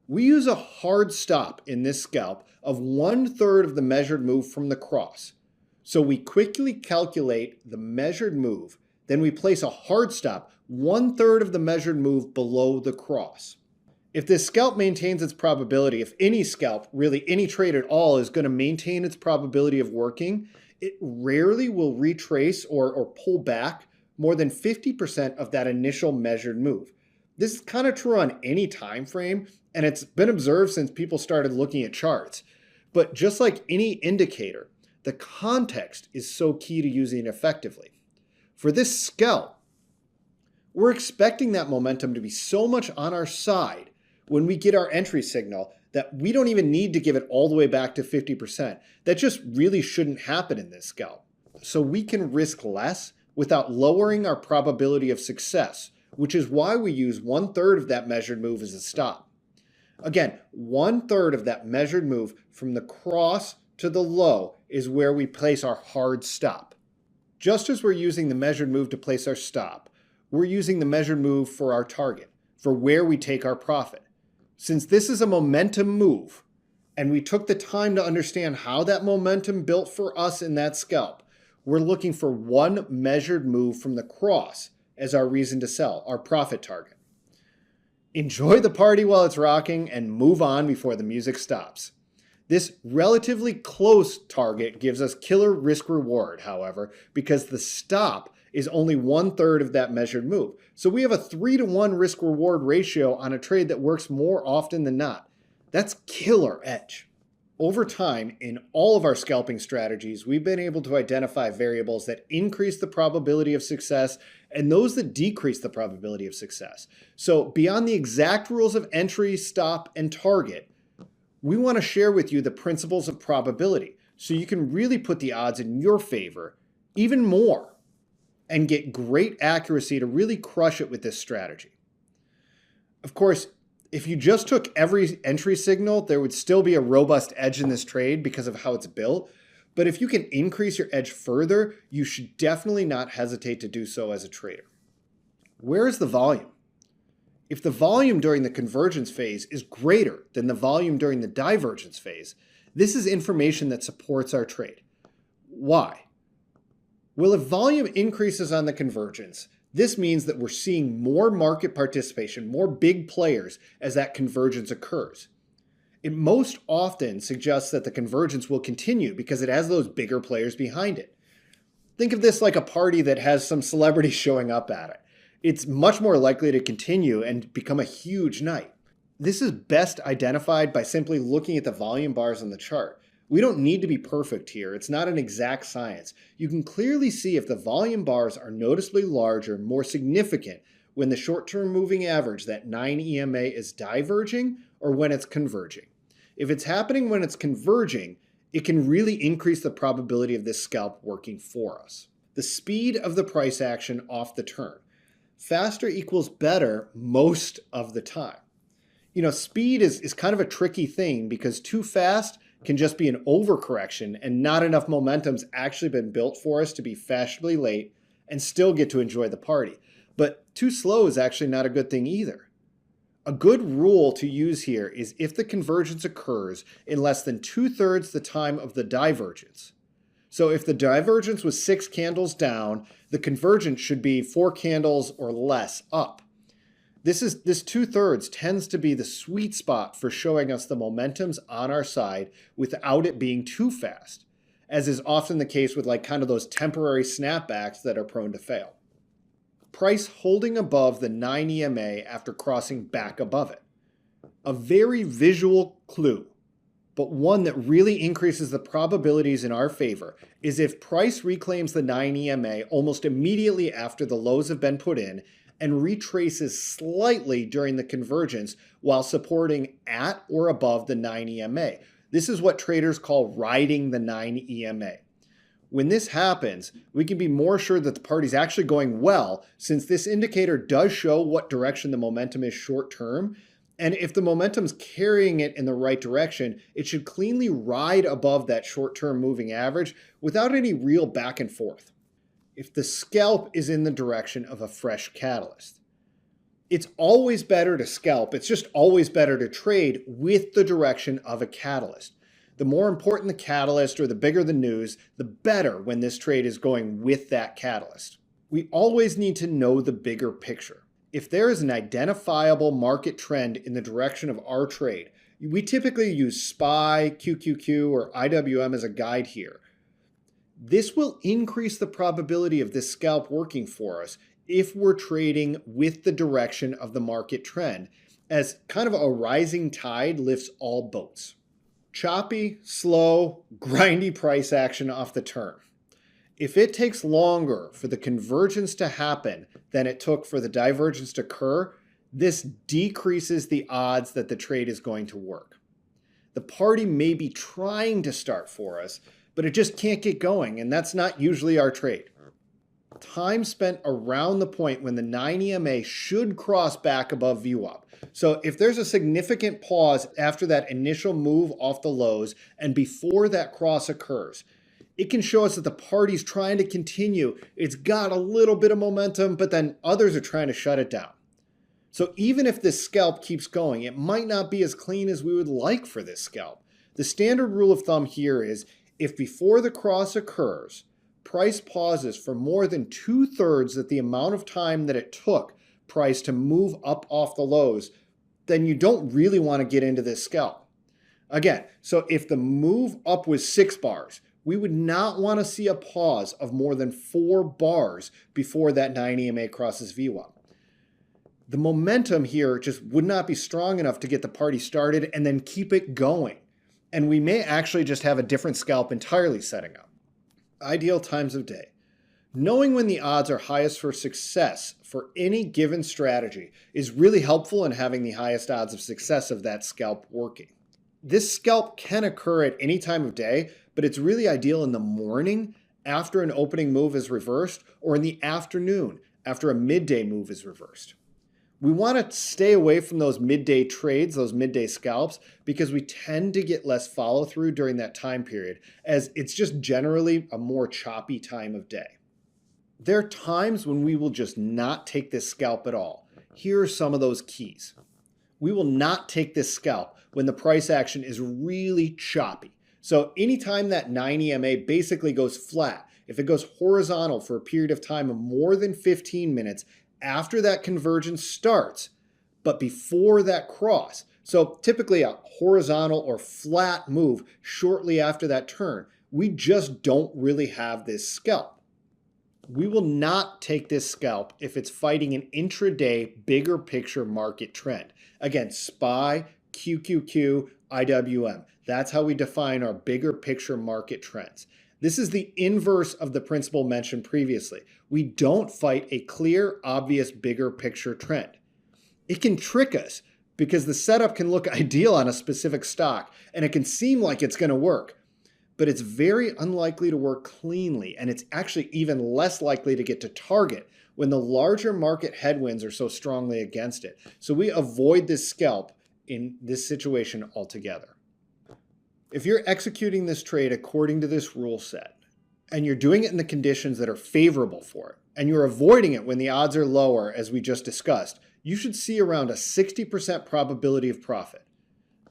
We use a hard stop in this scalp of 1/3 of the measured move from the cross. So we quickly calculate the measured move, then we place a hard stop 1/3 of the measured move below the cross. If this scalp maintains its probability, if any scalp, really any trade at all, is going to maintain its probability of working, it rarely will retrace or pull back more than 50% of that initial measured move. This is kind of true on any time frame, and it's been observed since people started looking at charts. But just like any indicator, the context is so key to using it effectively. For this scalp, we're expecting that momentum to be so much on our side when we get our entry signal that we don't even need to give it all the way back to 50%. That just really shouldn't happen in this scalp. So we can risk less without lowering our probability of success, which is why we use 1/3 of that measured move as a stop. Again, 1/3 of that measured move from the cross to the low is where we place our hard stop. Just as we're using the measured move to place our stop, we're using the measured move for our target, for where we take our profit. Since this is a momentum move, and we took the time to understand how that momentum built for us in that scalp, we're looking for one measured move from the cross as our reason to sell, our profit target. Enjoy the party while it's rocking and move on before the music stops. This relatively close target gives us killer risk reward, however, because the stop is only 1/3 of that measured move. So we have a 3-to-1 risk reward ratio on a trade that works more often than not. That's killer edge. Over time, in all of our scalping strategies, we've been able to identify variables that increase the probability of success and those that decrease the probability of success. So beyond the exact rules of entry, stop, and target, we want to share with you the principles of probability so you can really put the odds in your favor even more and get great accuracy to really crush it with this strategy. Of course, if you just took every entry signal, there would still be a robust edge in this trade because of how it's built. But if you can increase your edge further, you should definitely not hesitate to do so as a trader. Where is the volume? If the volume during the convergence phase is greater than the volume during the divergence phase, this is information that supports our trade. Why? Well, if volume increases on the convergence, this means that we're seeing more market participation, more big players as that convergence occurs. It most often suggests that the convergence will continue because it has those bigger players behind it. Think of this like a party that has some celebrities showing up at it. It's much more likely to continue and become a huge night. This is best identified by simply looking at the volume bars on the chart. We don't need to be perfect here. It's not an exact science. You can clearly see if the volume bars are noticeably larger, more significant when the short-term moving average, that 9 EMA, is diverging or when it's converging. If it's happening when it's converging, it can really increase the probability of this scalp working for us. The speed of the price action off the turn. Faster equals better most of the time. Speed is kind of a tricky thing because too fast can just be an overcorrection and not enough momentum's actually been built for us to be fashionably late and still get to enjoy the party. But too slow is actually not a good thing either. A good rule to use here is if the convergence occurs in less than 2/3 the time of the divergence. So if the divergence was 6 candles down, the convergence should be 4 candles or less up. This 2/3 tends to be the sweet spot for showing us the momentum's on our side without it being too fast, as is often the case with kind of those temporary snapbacks that are prone to fail. Price holding above the 9 EMA after crossing back above it. A very visual clue, but one that really increases the probabilities in our favor, is if price reclaims the 9 EMA almost immediately after the lows have been put in and retraces slightly during the convergence while supporting at or above the 9 EMA. This is what traders call riding the 9 EMA. When this happens, we can be more sure that the party's actually going well, since this indicator does show what direction the momentum is short term, and if the momentum's carrying it in the right direction, it should cleanly ride above that short-term moving average without any real back and forth. If the scalp is in the direction of a fresh catalyst. It's always better to scalp, it's just always better to trade with the direction of a catalyst. The more important the catalyst or the bigger the news, the better when this trade is going with that catalyst. We always need to know the bigger picture. If there is an identifiable market trend in the direction of our trade, we typically use SPY, QQQ, or IWM as a guide here. This will increase the probability of this scalp working for us if we're trading with the direction of the market trend, as kind of a rising tide lifts all boats. Choppy, slow, grindy price action off the turn. If it takes longer for the convergence to happen than it took for the divergence to occur, this decreases the odds that the trade is going to work. The party may be trying to start for us, but it just can't get going, and that's not usually our trade. Time spent around the point when the 9 EMA should cross back above VWAP. So if there's a significant pause after that initial move off the lows and before that cross occurs, it can show us that the party's trying to continue. It's got a little bit of momentum, but then others are trying to shut it down. So even if this scalp keeps going, it might not be as clean as we would like for this scalp. The standard rule of thumb here is if before the cross occurs, price pauses for more than 2/3 of the amount of time that it took price to move up off the lows, then you don't really want to get into this scalp. Again, so if the move up was 6 bars, we would not want to see a pause of more than 4 bars before that 9 EMA crosses VWAP. The momentum here just would not be strong enough to get the party started and then keep it going. And we may actually just have a different scalp entirely setting up. Ideal times of day. Knowing when the odds are highest for success for any given strategy is really helpful in having the highest odds of success of that scalp working. This scalp can occur at any time of day, but it's really ideal in the morning after an opening move is reversed, or in the afternoon after a midday move is reversed. We want to stay away from those midday trades, those midday scalps, because we tend to get less follow through during that time period, as it's just generally a more choppy time of day. There are times when we will just not take this scalp at all. Here are some of those keys. We will not take this scalp when the price action is really choppy. So anytime that 9 EMA basically goes flat, if it goes horizontal for a period of time of more than 15 minutes after that convergence starts, but before that cross, so typically a horizontal or flat move shortly after that turn, we just don't really have this scalp. We will not take this scalp if it's fighting an intraday bigger picture market trend. Again, SPY, QQQ, IWM. That's how we define our bigger picture market trends. This is the inverse of the principle mentioned previously. We don't fight a clear, obvious, bigger picture trend. It can trick us because the setup can look ideal on a specific stock and it can seem like it's going to work, but it's very unlikely to work cleanly, and it's actually even less likely to get to target when the larger market headwinds are so strongly against it. So we avoid this scalp in this situation altogether. If you're executing this trade according to this rule set, and you're doing it in the conditions that are favorable for it, and you're avoiding it when the odds are lower, as we just discussed, you should see around a 60% probability of profit.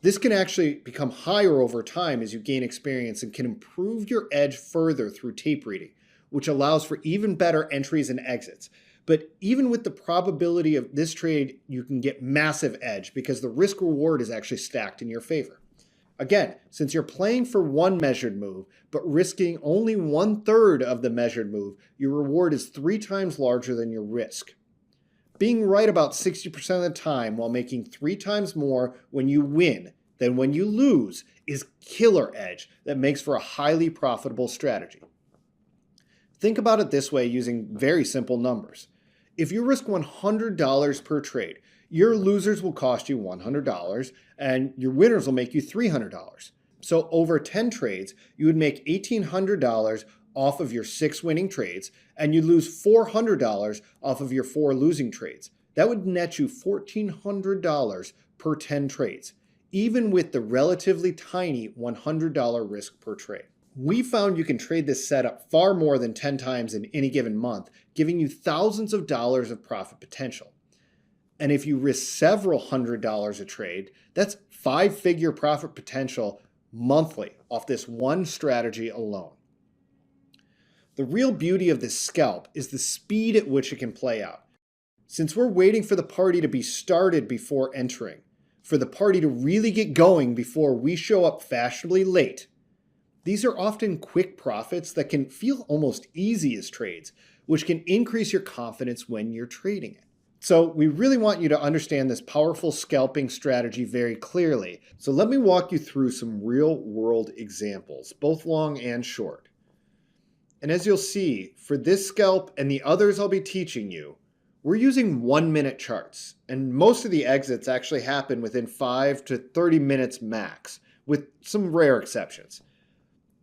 This can actually become higher over time as you gain experience and can improve your edge further through tape reading, which allows for even better entries and exits. But even with the probability of this trade, you can get massive edge because the risk reward is actually stacked in your favor. Again, since you're playing for one measured move, but risking only 1/3 of the measured move, your reward is 3 times larger than your risk. Being right about 60% of the time while making 3 times more when you win than when you lose is killer edge that makes for a highly profitable strategy. Think about it this way using very simple numbers. If you risk $100 per trade, your losers will cost you $100 and your winners will make you $300. So over 10 trades, you would make $1,800 off of your 6 winning trades, and you lose $400 off of your 4 losing trades. That would net you $1,400 per 10 trades, even with the relatively tiny $100 risk per trade. We found you can trade this setup far more than 10 times in any given month, giving you thousands of dollars of profit potential. And if you risk several $100 a trade, that's 5-figure profit potential monthly off this one strategy alone. The real beauty of this scalp is the speed at which it can play out. Since we're waiting for the party to be started before entering, for the party to really get going before we show up fashionably late, these are often quick profits that can feel almost easy as trades, which can increase your confidence when you're trading it. So we really want you to understand this powerful scalping strategy very clearly. So let me walk you through some real-world examples, both long and short. And as you'll see, for this scalp and the others I'll be teaching you, we're using 1-minute charts, and most of the exits actually happen within 5 to 30 minutes max, with some rare exceptions.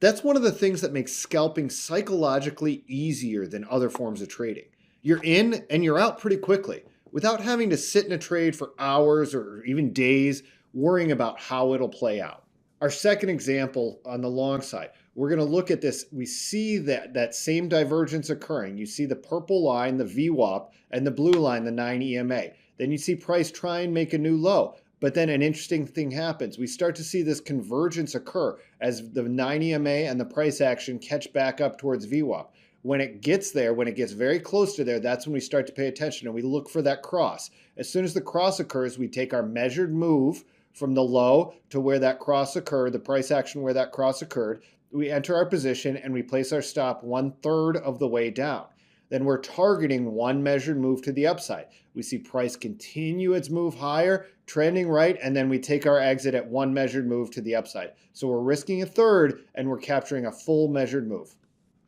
That's one of the things that makes scalping psychologically easier than other forms of trading. You're in and you're out pretty quickly, without having to sit in a trade for hours or even days worrying about how it'll play out. Our second example on the long side, we're going to look at this. We see that same divergence occurring. You see the purple line, the VWAP, and the blue line, the 9 EMA. Then you see price try and make a new low. But then an interesting thing happens. We start to see this convergence occur as the 9 EMA and the price action catch back up towards VWAP. When it gets there, when it gets very close to there, that's when we start to pay attention and we look for that cross. As soon as the cross occurs, we take our measured move from the low to where that cross occurred, the price action where that cross occurred. We enter our position and we place our stop 1/3 of the way down. Then we're targeting one measured move to the upside. We see price continue its move higher, trending right, and then we take our exit at one measured move to the upside. So we're risking a third and we're capturing a full measured move.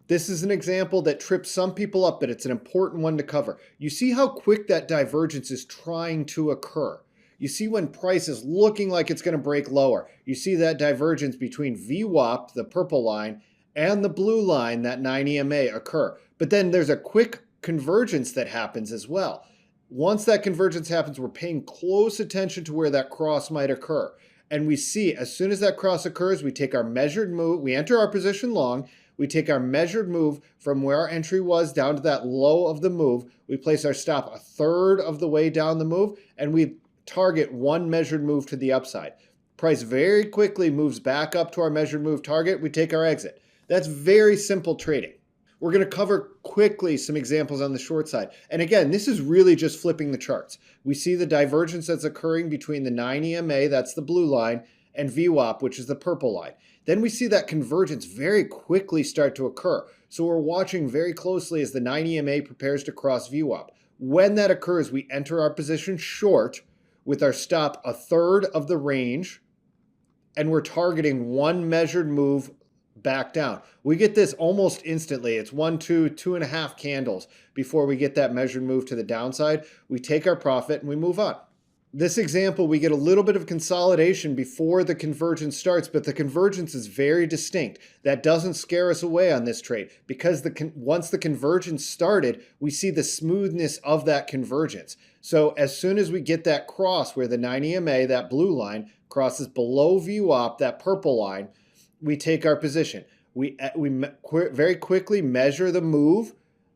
This is an example that trips some people up, but it's an important one to cover. You see how quick that divergence is trying to occur. You see when price is looking like it's going to break lower. You see that divergence between VWAP, the purple line, and the blue line, that 9 EMA, occur. But then there's a quick convergence that happens as well. Once that convergence happens, we're paying close attention to where that cross might occur. And we see as soon as that cross occurs, we take our measured move, we enter our position long, we take our measured move from where our entry was down to that low of the move. We place our stop 1/3 of the way down the move, and we target one measured move to the upside. Price very quickly moves back up to our measured move target. We take our exit. That's very simple trading. We're going to cover quickly some examples on the short side. And again, this is really just flipping the charts. We see the divergence that's occurring between the 9 EMA, that's the blue line, and VWAP, which is the purple line. Then we see that convergence very quickly start to occur. So we're watching very closely as the 9 EMA prepares to cross VWAP. When that occurs, we enter our position short with our stop 1/3 of the range, and we're targeting one measured move back down. We get this almost instantly. It's 1, 2, 2.5 candles before we get that measured move to the downside. We take our profit and we move on. This example, we get a little bit of consolidation before the convergence starts, but the convergence is very distinct. That doesn't scare us away on this trade because once the convergence started, we see the smoothness of that convergence. So as soon as we get that cross where the 9 EMA, that blue line, crosses below VWAP, that purple line, we take our position. We very quickly measure the move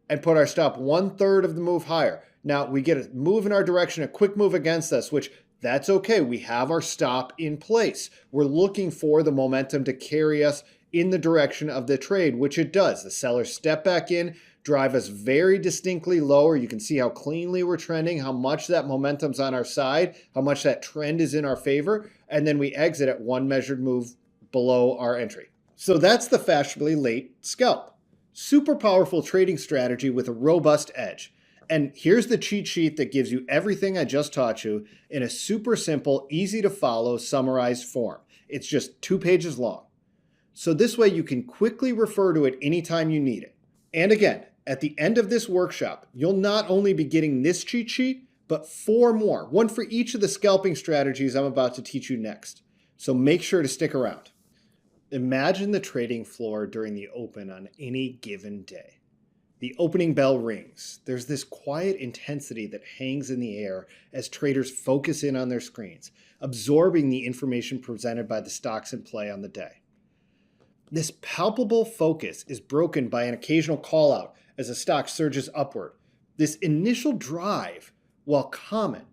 and put our stop 1/3 of the move higher. Now we get a move in our direction, a quick move against us, which that's okay. We have our stop in place. We're looking for the momentum to carry us in the direction of the trade, which it does. The sellers step back in, drive us very distinctly lower. You can see how cleanly we're trending, how much that momentum's on our side, how much that trend is in our favor, and then we exit at one measured move below our entry. So that's the fashionably late scalp. Super powerful trading strategy with a robust edge. And here's the cheat sheet that gives you everything I just taught you in a super simple, easy to follow, summarized form. It's just 2 pages long. So this way you can quickly refer to it anytime you need it. And again, at the end of this workshop, you'll not only be getting this cheat sheet, but 4 more, one for each of the scalping strategies I'm about to teach you next. So make sure to stick around. Imagine the trading floor during the open on any given day. The opening bell rings. There's this quiet intensity that hangs in the air as traders focus in on their screens, absorbing the information presented by the stocks in play on the day. This palpable focus is broken by an occasional call out as a stock surges upward. This initial drive, while common,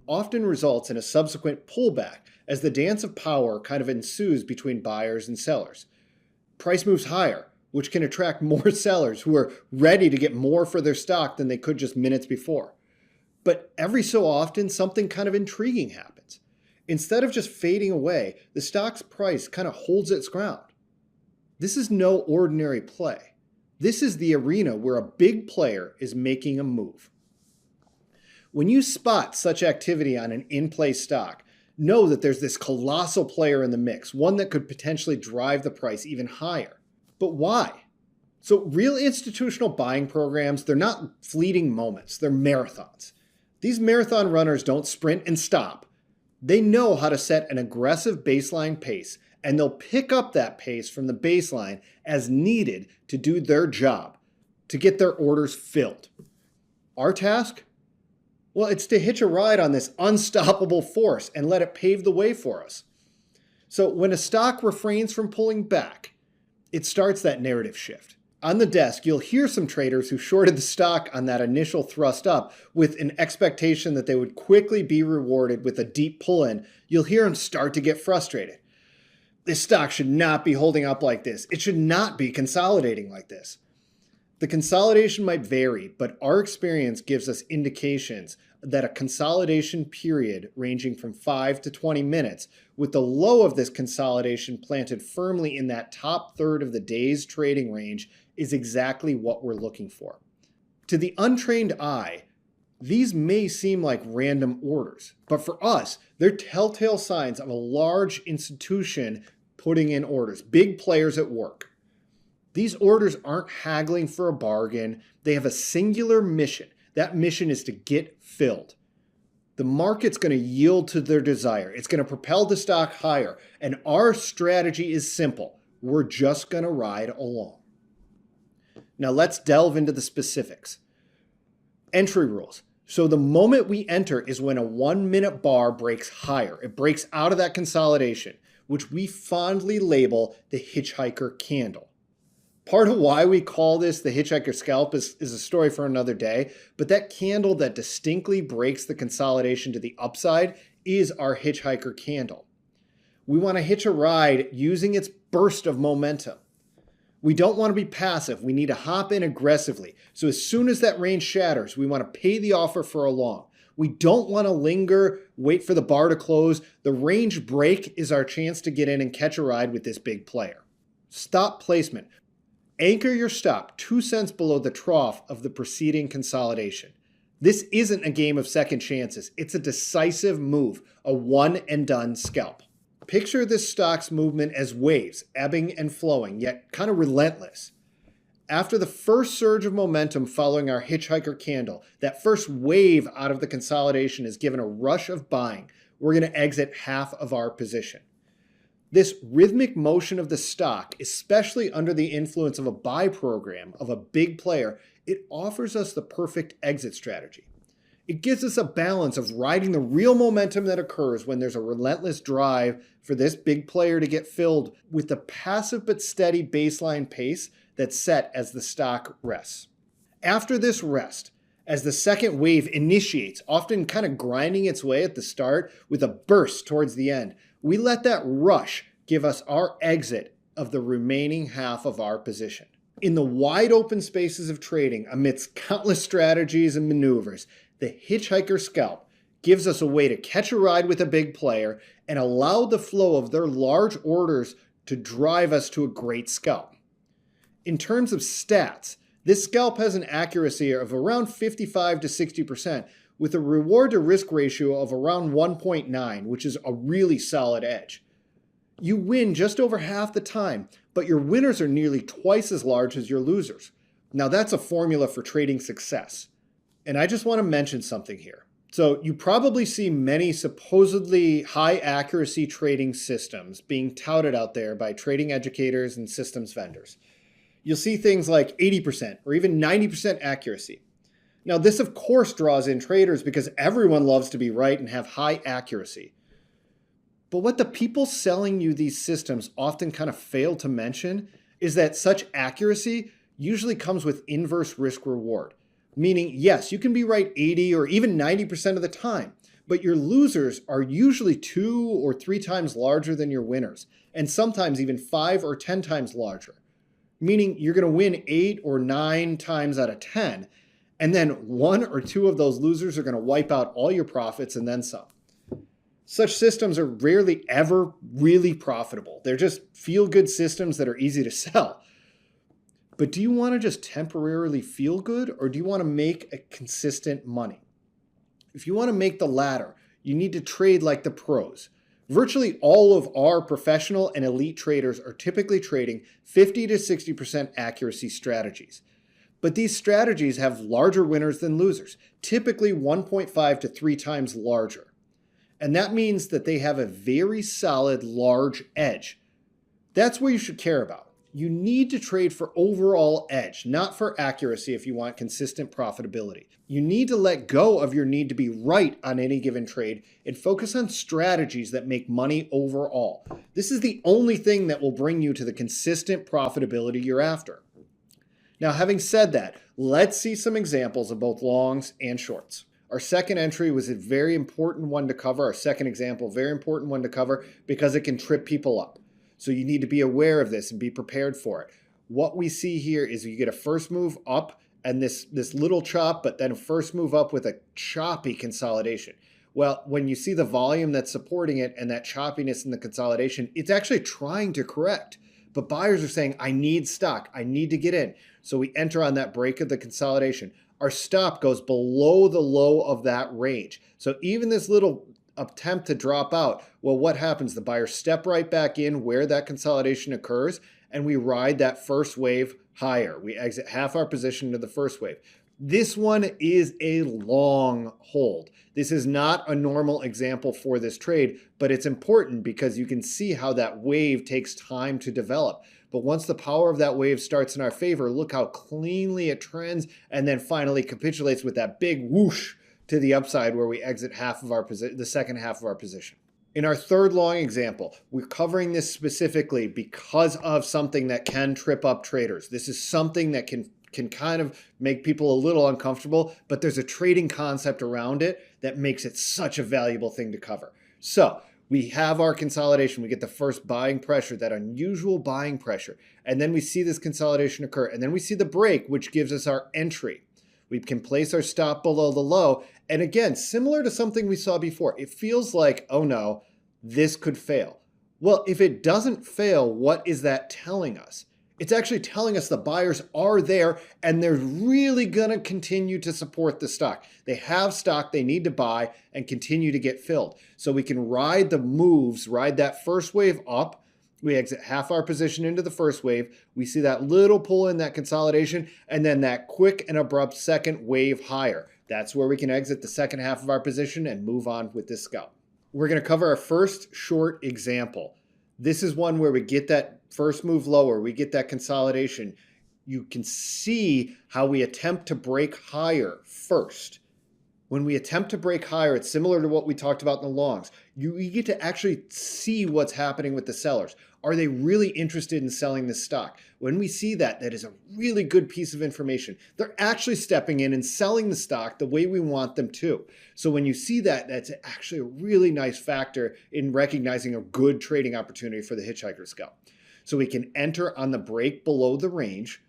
often results in a subsequent pullback as the dance of power kind of ensues between buyers and sellers. Price moves higher, which can attract more sellers who are ready to get more for their stock than they could just minutes before. But every so often, something kind of intriguing happens. Instead of just fading away, the stock's price kind of holds its ground. This is no ordinary play. This is the arena where a big player is making a move. When you spot such activity on an in-play stock, know that there's this colossal player in the mix, one that could potentially drive the price even higher. But why? So real institutional buying programs, they're not fleeting moments, they're marathons. These marathon runners don't sprint and stop. They know how to set an aggressive baseline pace, and they'll pick up that pace from the baseline as needed to do their job, to get their orders filled. Our task? Well, it's to hitch a ride on this unstoppable force and let it pave the way for us. So when a stock refrains from pulling back, it starts that narrative shift. On the desk, you'll hear some traders who shorted the stock on that initial thrust up with an expectation that they would quickly be rewarded with a deep pull-in. You'll hear them start to get frustrated. This stock should not be holding up like this. It should not be consolidating like this. The consolidation might vary, but our experience gives us indications that a consolidation period ranging from 5 to 20 minutes, with the low of this consolidation planted firmly in that top third of the day's trading range, is exactly what we're looking for. To the untrained eye, these may seem like random orders, but for us, they're telltale signs of a large institution putting in orders, big players at work. These orders aren't haggling for a bargain. They have a singular mission. That mission is to get filled. The market's going to yield to their desire. It's going to propel the stock higher. And our strategy is simple. We're just going to ride along. Now let's delve into the specifics. Entry rules. So the moment we enter is when a 1-minute bar breaks higher. It breaks out of that consolidation, which we fondly label the hitchhiker candle. Part of why we call this the hitchhiker scalp is a story for another day, but that candle that distinctly breaks the consolidation to the upside is our hitchhiker candle. We want to hitch a ride using its burst of momentum. We don't want to be passive. We need to hop in aggressively. So as soon as that range shatters, we want to pay the offer for a long. We don't want to linger, wait for the bar to close. The range break is our chance to get in and catch a ride with this big player. Stop placement. Anchor your stop 2 cents below the trough of the preceding consolidation. This isn't a game of second chances. It's a decisive move, a one-and-done scalp. Picture this stock's movement as waves, ebbing and flowing, yet kind of relentless. After the first surge of momentum following our hitchhiker candle, that first wave out of the consolidation is given a rush of buying. We're going to exit half of our position. This rhythmic motion of the stock, especially under the influence of a buy program of a big player, it offers us the perfect exit strategy. It gives us a balance of riding the real momentum that occurs when there's a relentless drive for this big player to get filled with the passive but steady baseline pace that's set as the stock rests. After this rest, as the second wave initiates, often kind of grinding its way at the start with a burst towards the end, we let that rush give us our exit of the remaining half of our position. In the wide open spaces of trading, amidst countless strategies and maneuvers, the hitchhiker scalp gives us a way to catch a ride with a big player and allow the flow of their large orders to drive us to a great scalp. In terms of stats, this scalp has an accuracy of around 55 to 60%, with a reward to risk ratio of around 1.9, which is a really solid edge. You win just over half the time, but your winners are nearly twice as large as your losers. Now that's a formula for trading success. And I just want to mention something here. So you probably see many supposedly high accuracy trading systems being touted out there by trading educators and systems vendors. You'll see things like 80% or even 90% accuracy. Now, this of course draws in traders because everyone loves to be right and have high accuracy. But what the people selling you these systems often kind of fail to mention is that such accuracy usually comes with inverse risk reward. Meaning, yes, you can be right 80 or even 90% of the time, but your losers are usually 2 or 3 times larger than your winners, and sometimes even 5 or 10 times larger. Meaning you're going to win 8 or 9 times out of 10, and then 1 or 2 of those losers are going to wipe out all your profits and then some. Such systems are rarely ever really profitable. They're just feel-good systems that are easy to sell. But do you want to just temporarily feel good, or do you want to make a consistent money? If you want to make the latter, you need to trade like the pros. Virtually all of our professional and elite traders are typically trading 50 to 60% accuracy strategies. But these strategies have larger winners than losers, typically 1.5 to 3 times larger. And that means that they have a very solid large edge. That's what you should care about. You need to trade for overall edge, not for accuracy if you want consistent profitability. You need to let go of your need to be right on any given trade and focus on strategies that make money overall. This is the only thing that will bring you to the consistent profitability you're after. Now, having said that, let's see some examples of both longs and shorts. Our second entry was a very important one to cover. Our second example, very important one to cover because it can trip people up. So you need to be aware of this and be prepared for it. What we see here is you get a first move up and this little chop, but then a first move up with a choppy consolidation. Well, when you see the volume that's supporting it and that choppiness in the consolidation, it's actually trying to correct. But buyers are saying, I need stock. I need to get in. So we enter on that break of the consolidation. Our stop goes below the low of that range. So even this little attempt to drop out, well, what happens? The buyers step right back in where that consolidation occurs, and we ride that first wave higher. We exit half our position into the first wave. This one is a long hold. This is not a normal example for this trade, but it's important because you can see how that wave takes time to develop. But once the power of that wave starts in our favor, look how cleanly it trends and then finally capitulates with that big whoosh to the upside where we exit the second half of our position. In our third long example, we're covering this specifically because of something that can trip up traders. This is something that can kind of make people a little uncomfortable, but there's a trading concept around it that makes it such a valuable thing to cover. So we have our consolidation. We get the first buying pressure, that unusual buying pressure. And then we see this consolidation occur. And then we see the break, which gives us our entry. We can place our stop below the low. And again, similar to something we saw before, it feels like, oh no, this could fail. Well, if it doesn't fail, what is that telling us? It's actually telling us the buyers are there and they're really going to continue to support the stock. They have stock they need to buy and continue to get filled. So we can ride the moves, ride that first wave up. We exit half our position into the first wave. We see that little pull in, that consolidation, and then that quick and abrupt second wave higher. That's where we can exit the second half of our position and move on with this scalp. We're going to cover our first short example. This is one where we get that first move lower. We get that consolidation. You can see how we attempt to break higher first. When we attempt to break higher, it's similar to what we talked about in the longs. You get to actually see what's happening with the sellers. Are they really interested in selling this stock? When we see that, that is a really good piece of information. They're actually stepping in and selling the stock the way we want them to. So when you see that, that's actually a really nice factor in recognizing a good trading opportunity for the hitchhiker scalp. So we can enter on the break below the range,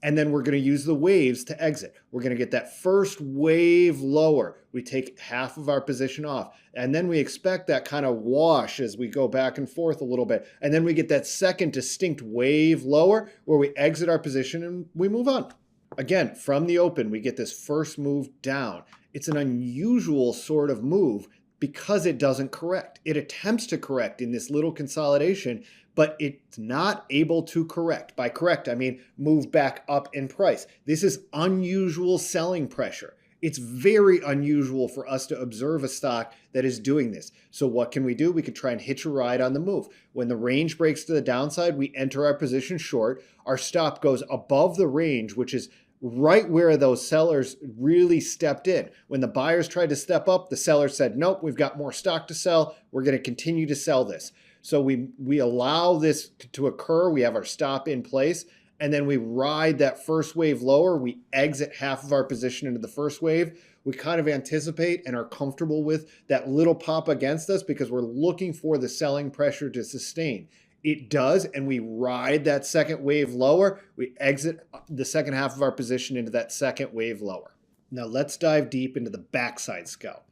and then we're going to use the waves to exit. We're going to get that first wave lower. We take half of our position off. And then we expect that kind of wash as we go back and forth a little bit. And then we get that second distinct wave lower where we exit our position and we move on. Again, from the open, we get this first move down. It's an unusual sort of move because it doesn't correct. It attempts to correct in this little consolidation, but it's not able to correct. By correct, I mean move back up in price. This is unusual selling pressure. It's very unusual for us to observe a stock that is doing this. So what can we do? We can try and hitch a ride on the move. When the range breaks to the downside, we enter our position short. Our stop goes above the range, which is right where those sellers really stepped in. When the buyers tried to step up, the sellers said, nope, we've got more stock to sell. We're going to continue to sell this. So we allow this to occur. We have our stop in place, and then we ride that first wave lower. We exit half of our position into the first wave. We kind of anticipate and are comfortable with that little pop against us because we're looking for the selling pressure to sustain. It does, and we ride that second wave lower. We exit the second half of our position into that second wave lower. Now let's dive deep into the backside scalp.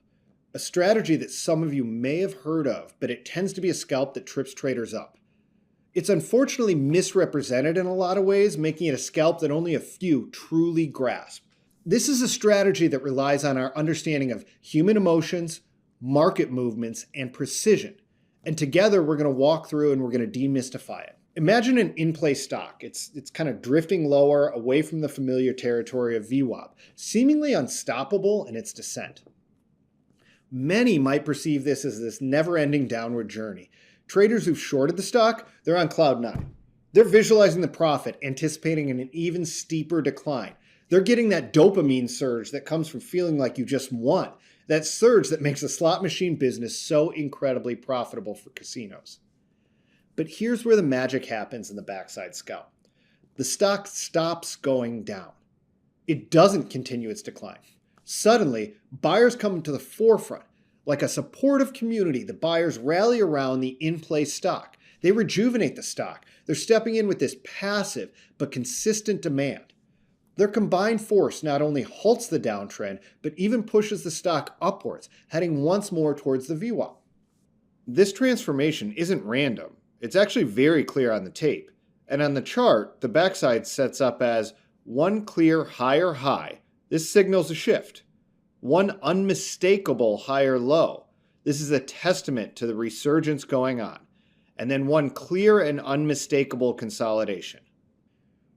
A strategy that some of you may have heard of, but it tends to be a scalp that trips traders up. It's unfortunately misrepresented in a lot of ways, making it a scalp that only a few truly grasp. This is a strategy that relies on our understanding of human emotions, market movements, and precision. And together we're going to walk through and we're going to demystify it. Imagine an in-play stock. It's kind of drifting lower away from the familiar territory of VWAP, seemingly unstoppable in its descent. Many might perceive this as this never-ending downward journey. Traders who've shorted the stock, they're on cloud nine. They're visualizing the profit, anticipating an even steeper decline. They're getting that dopamine surge that comes from feeling like you just won. That surge that makes the slot machine business so incredibly profitable for casinos. But here's where the magic happens in the backside scalp. The stock stops going down. It doesn't continue its decline. Suddenly, buyers come to the forefront. Like a supportive community, the buyers rally around the in-play stock. They rejuvenate the stock. They're stepping in with this passive but consistent demand. Their combined force not only halts the downtrend, but even pushes the stock upwards, heading once more towards the VWAP. This transformation isn't random. It's actually very clear on the tape. And on the chart, the backside sets up as one clear higher high. This signals a shift. One unmistakable higher low. This is a testament to the resurgence going on. And then one clear and unmistakable consolidation.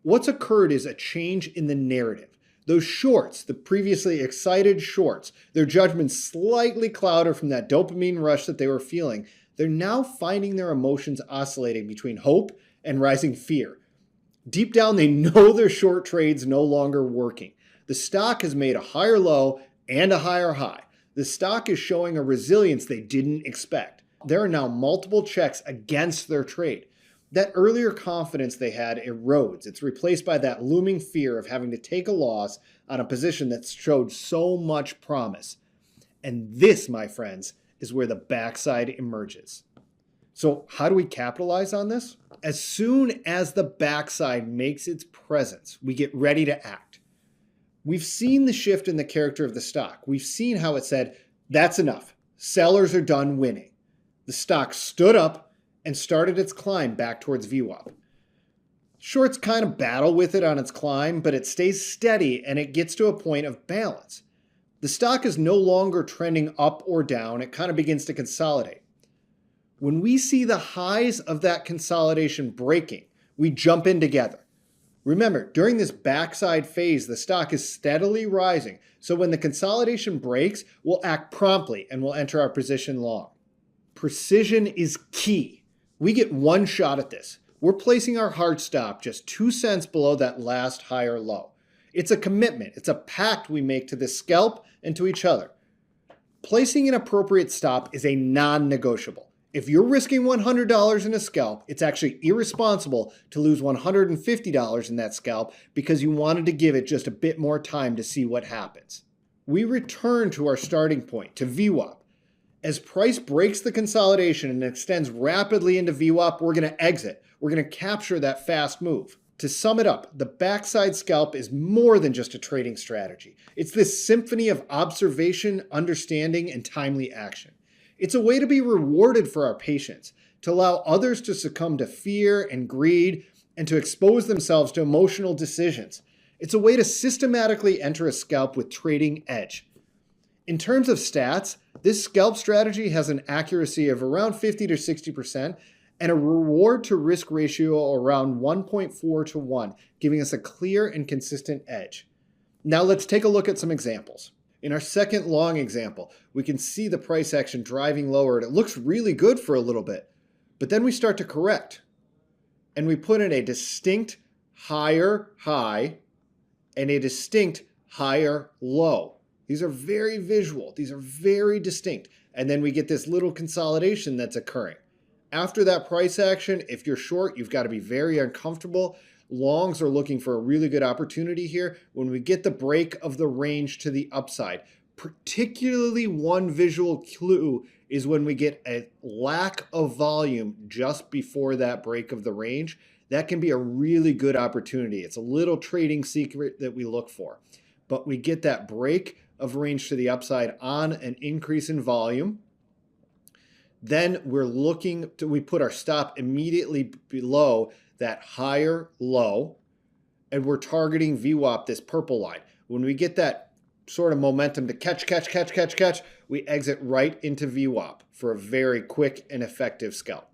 What's occurred is a change in the narrative. Those shorts, the previously excited shorts, their judgment slightly clouded from that dopamine rush that they were feeling, they're now finding their emotions oscillating between hope and rising fear. Deep down, they know their short trade's no longer working. The stock has made a higher low and a higher high. The stock is showing a resilience they didn't expect. There are now multiple checks against their trade. That earlier confidence they had erodes. It's replaced by that looming fear of having to take a loss on a position that showed so much promise. And this, my friends, is where the backside emerges. So how do we capitalize on this? As soon as the backside makes its presence, we get ready to act. We've seen the shift in the character of the stock. We've seen how it said, that's enough. Sellers are done winning. The stock stood up and started its climb back towards VWAP. Shorts kind of battle with it on its climb, but it stays steady and it gets to a point of balance. The stock is no longer trending up or down. It kind of begins to consolidate. When we see the highs of that consolidation breaking, we jump in together. Remember, during this backside phase, the stock is steadily rising. So when the consolidation breaks, we'll act promptly and we'll enter our position long. Precision is key. We get one shot at this. We're placing our hard stop just 2 cents below that last higher low. It's a commitment. It's a pact we make to the scalp and to each other. Placing an appropriate stop is a non-negotiable. If you're risking $100 in a scalp, it's actually irresponsible to lose $150 in that scalp because you wanted to give it just a bit more time to see what happens. We return to our starting point, to VWAP. As price breaks the consolidation and extends rapidly into VWAP, we're going to exit. We're going to capture that fast move. To sum it up, the backside scalp is more than just a trading strategy. It's this symphony of observation, understanding, and timely action. It's a way to be rewarded for our patience, to allow others to succumb to fear and greed, and to expose themselves to emotional decisions. It's a way to systematically enter a scalp with trading edge. In terms of stats, this scalp strategy has an accuracy of around 50 to 60% and a reward to risk ratio around 1.4 to 1, giving us a clear and consistent edge. Now let's take a look at some examples. In our second long example, we can see the price action driving lower and it looks really good for a little bit, but then we start to correct and we put in a distinct higher high and a distinct higher low. These are very visual. These are very distinct. And then we get this little consolidation that's occurring. After that price action, if you're short, you've got to be very uncomfortable. Longs are looking for a really good opportunity here. When we get the break of the range to the upside, particularly one visual clue is when we get a lack of volume just before that break of the range. That can be a really good opportunity. It's a little trading secret that we look for. But we get that break of range to the upside on an increase in volume. Then we put our stop immediately below that higher low, and we're targeting VWAP, this purple line. When we get that sort of momentum to catch, we exit right into VWAP for a very quick and effective scalp.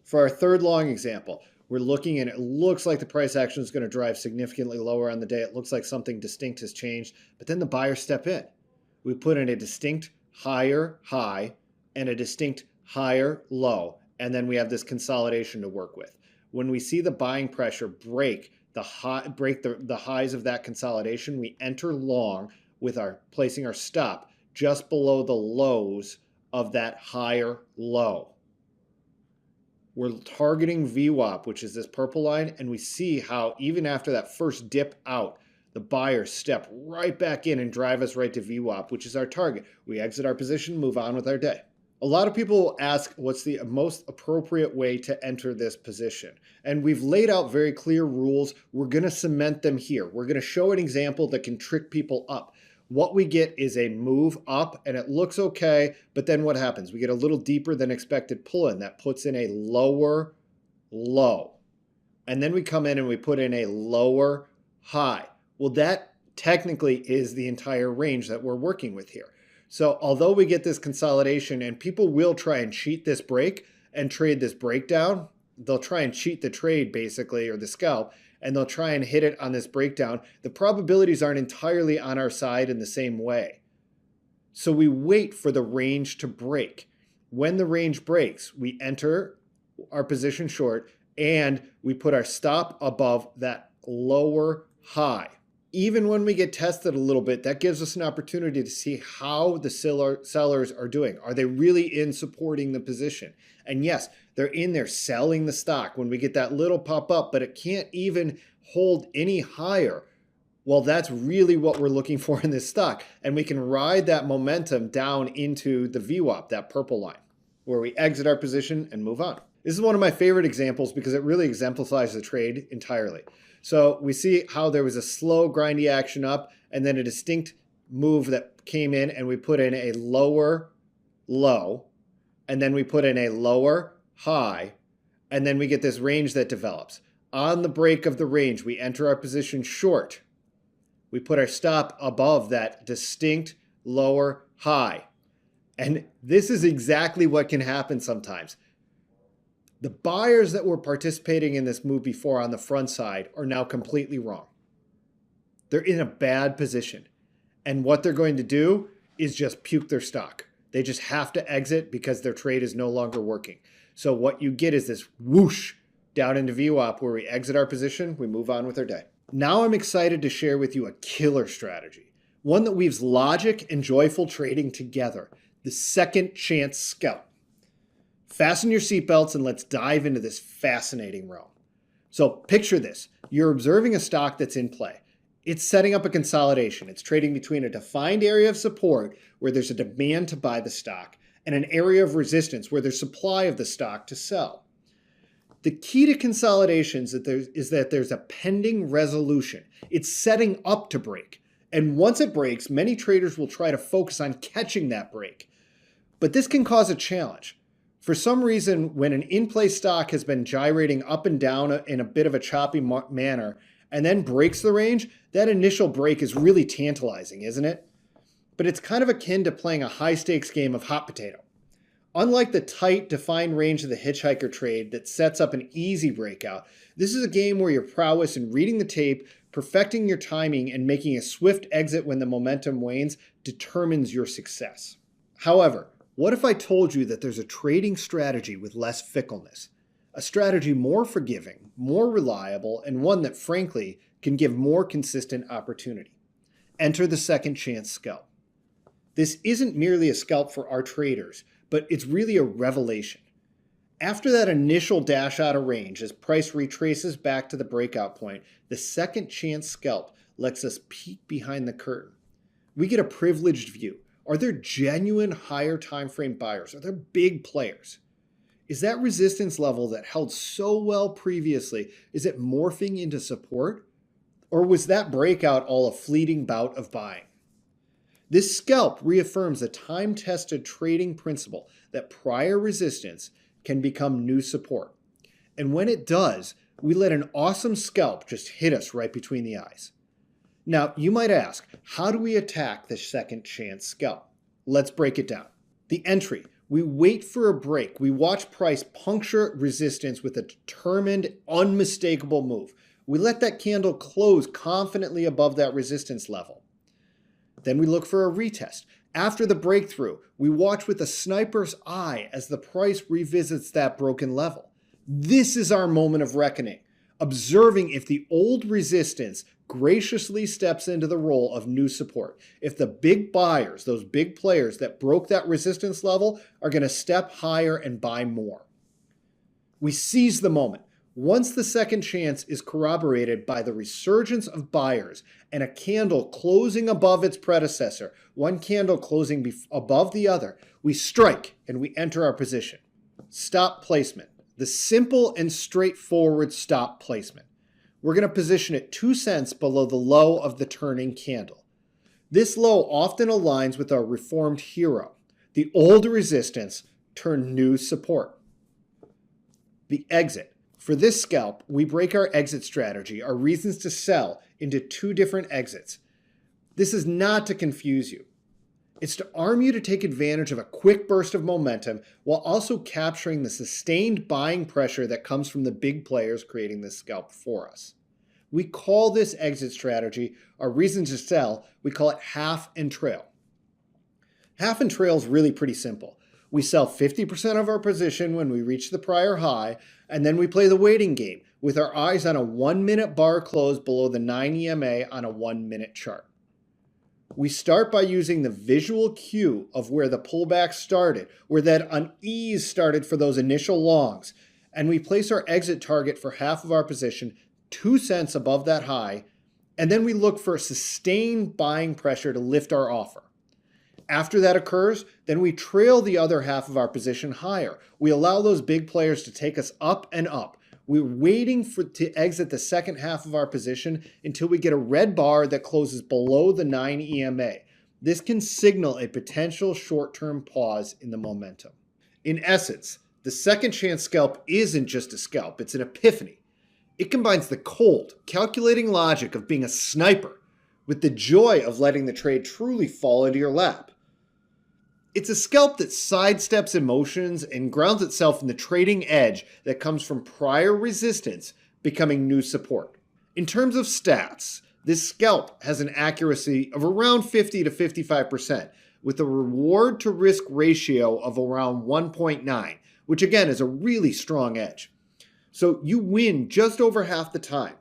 For our third long example, we're looking and it looks like the price action is going to drive significantly lower on the day. It looks like something distinct has changed, but then the buyers step in. We put in a distinct higher high and a distinct higher low, and then we have this consolidation to work with. When we see the buying pressure break the highs of that consolidation, we enter long with placing our stop just below the lows of that higher low. We're targeting VWAP, which is this purple line, and we see how even after that first dip out, the buyers step right back in and drive us right to VWAP, which is our target. We exit our position, move on with our day. A lot of people will ask what's the most appropriate way to enter this position. And we've laid out very clear rules. We're going to cement them here. We're going to show an example that can trick people up. What we get is a move up and it looks okay, but then what happens? We get a little deeper than expected pull in that puts in a lower low. And then we come in and we put in a lower high. Well, that technically is the entire range that we're working with here. So although we get this consolidation and people will try and cheat this break and trade this breakdown, they'll try and cheat the trade basically, or the scalp, and they'll try and hit it on this breakdown. The probabilities aren't entirely on our side in the same way. So we wait for the range to break. When the range breaks, we enter our position short and we put our stop above that lower high. Even when we get tested a little bit, that gives us an opportunity to see how the sellers are doing. Are they really in supporting the position? And yes, they're in there selling the stock when we get that little pop up, but it can't even hold any higher. Well, that's really what we're looking for in this stock. And we can ride that momentum down into the VWAP, that purple line, where we exit our position and move on. This is one of my favorite examples because it really exemplifies the trade entirely. So we see how there was a slow, grindy action up and then a distinct move that came in and we put in a lower low and then we put in a lower high and then we get this range that develops. On the break of the range, we enter our position short. We put our stop above that distinct lower high. And this is exactly what can happen sometimes. The buyers that were participating in this move before on the front side are now completely wrong. They're in a bad position. And what they're going to do is just puke their stock. They just have to exit because their trade is no longer working. So what you get is this whoosh down into VWAP where we exit our position, we move on with our day. Now I'm excited to share with you a killer strategy, one that weaves logic and joyful trading together, the second chance scalp. Fasten your seatbelts and let's dive into this fascinating realm. So picture this. You're observing a stock that's in play. It's setting up a consolidation. It's trading between a defined area of support where there's a demand to buy the stock and an area of resistance where there's supply of the stock to sell. The key to consolidations is that there's a pending resolution. It's setting up to break. And once it breaks, many traders will try to focus on catching that break. But this can cause a challenge. For some reason, when an in-play stock has been gyrating up and down in a bit of a choppy manner and then breaks the range, that initial break is really tantalizing, isn't it? But it's kind of akin to playing a high-stakes game of hot potato. Unlike the tight, defined range of the hitchhiker trade that sets up an easy breakout, this is a game where your prowess in reading the tape, perfecting your timing, and making a swift exit when the momentum wanes determines your success. However, what if I told you that there's a trading strategy with less fickleness? A strategy more forgiving, more reliable, and one that, frankly, can give more consistent opportunity. Enter the second chance scalp. This isn't merely a scalp for our traders, but it's really a revelation. After that initial dash out of range, as price retraces back to the breakout point, the second chance scalp lets us peek behind the curtain. We get a privileged view. Are there genuine higher time frame buyers? Are there big players? Is that resistance level that held so well previously, is it morphing into support? Or was that breakout all a fleeting bout of buying? This scalp reaffirms a time-tested trading principle that prior resistance can become new support. And when it does, we let an awesome scalp just hit us right between the eyes. Now, you might ask, how do we attack the second chance scalp? Let's break it down. The entry. We wait for a break. We watch price puncture resistance with a determined, unmistakable move. We let that candle close confidently above that resistance level. Then we look for a retest. After the breakthrough, we watch with a sniper's eye as the price revisits that broken level. This is our moment of reckoning, observing if the old resistance graciously steps into the role of new support. If the big buyers, those big players that broke that resistance level, are going to step higher and buy more. We seize the moment. Once the second chance is corroborated by the resurgence of buyers and a candle closing above its predecessor, one candle closing above the other, we strike and we enter our position. Stop placement. The simple and straightforward stop placement. We're going to position it 2 cents below the low of the turning candle. This low often aligns with our reformed hero, the old resistance turned new support. The exit. For this scalp, we break our exit strategy, our reasons to sell, into 2 different exits. This is not to confuse you. It's to arm you to take advantage of a quick burst of momentum while also capturing the sustained buying pressure that comes from the big players creating this scalp for us. We call this exit strategy, our reason to sell, we call it half and trail. Half and trail is really pretty simple. We sell 50% of our position when we reach the prior high, and then we play the waiting game with our eyes on a 1-minute bar close below the 9 EMA on a 1-minute chart. We start by using the visual cue of where the pullback started, where that unease started for those initial longs, and we place our exit target for half of our position 2 cents above that high, and then we look for sustained buying pressure to lift our offer. After that occurs, then we trail the other half of our position higher. We allow those big players to take us up and up. We're waiting to exit the second half of our position until we get a red bar that closes below the 9 EMA. This can signal a potential short-term pause in the momentum. In essence, the second chance scalp isn't just a scalp, it's an epiphany. It combines the cold, calculating logic of being a sniper with the joy of letting the trade truly fall into your lap. It's a scalp that sidesteps emotions and grounds itself in the trading edge that comes from prior resistance becoming new support. In terms of stats, this scalp has an accuracy of around 50 to 55%, with a reward to risk ratio of around 1.9, which again is a really strong edge. So you win just over half the time,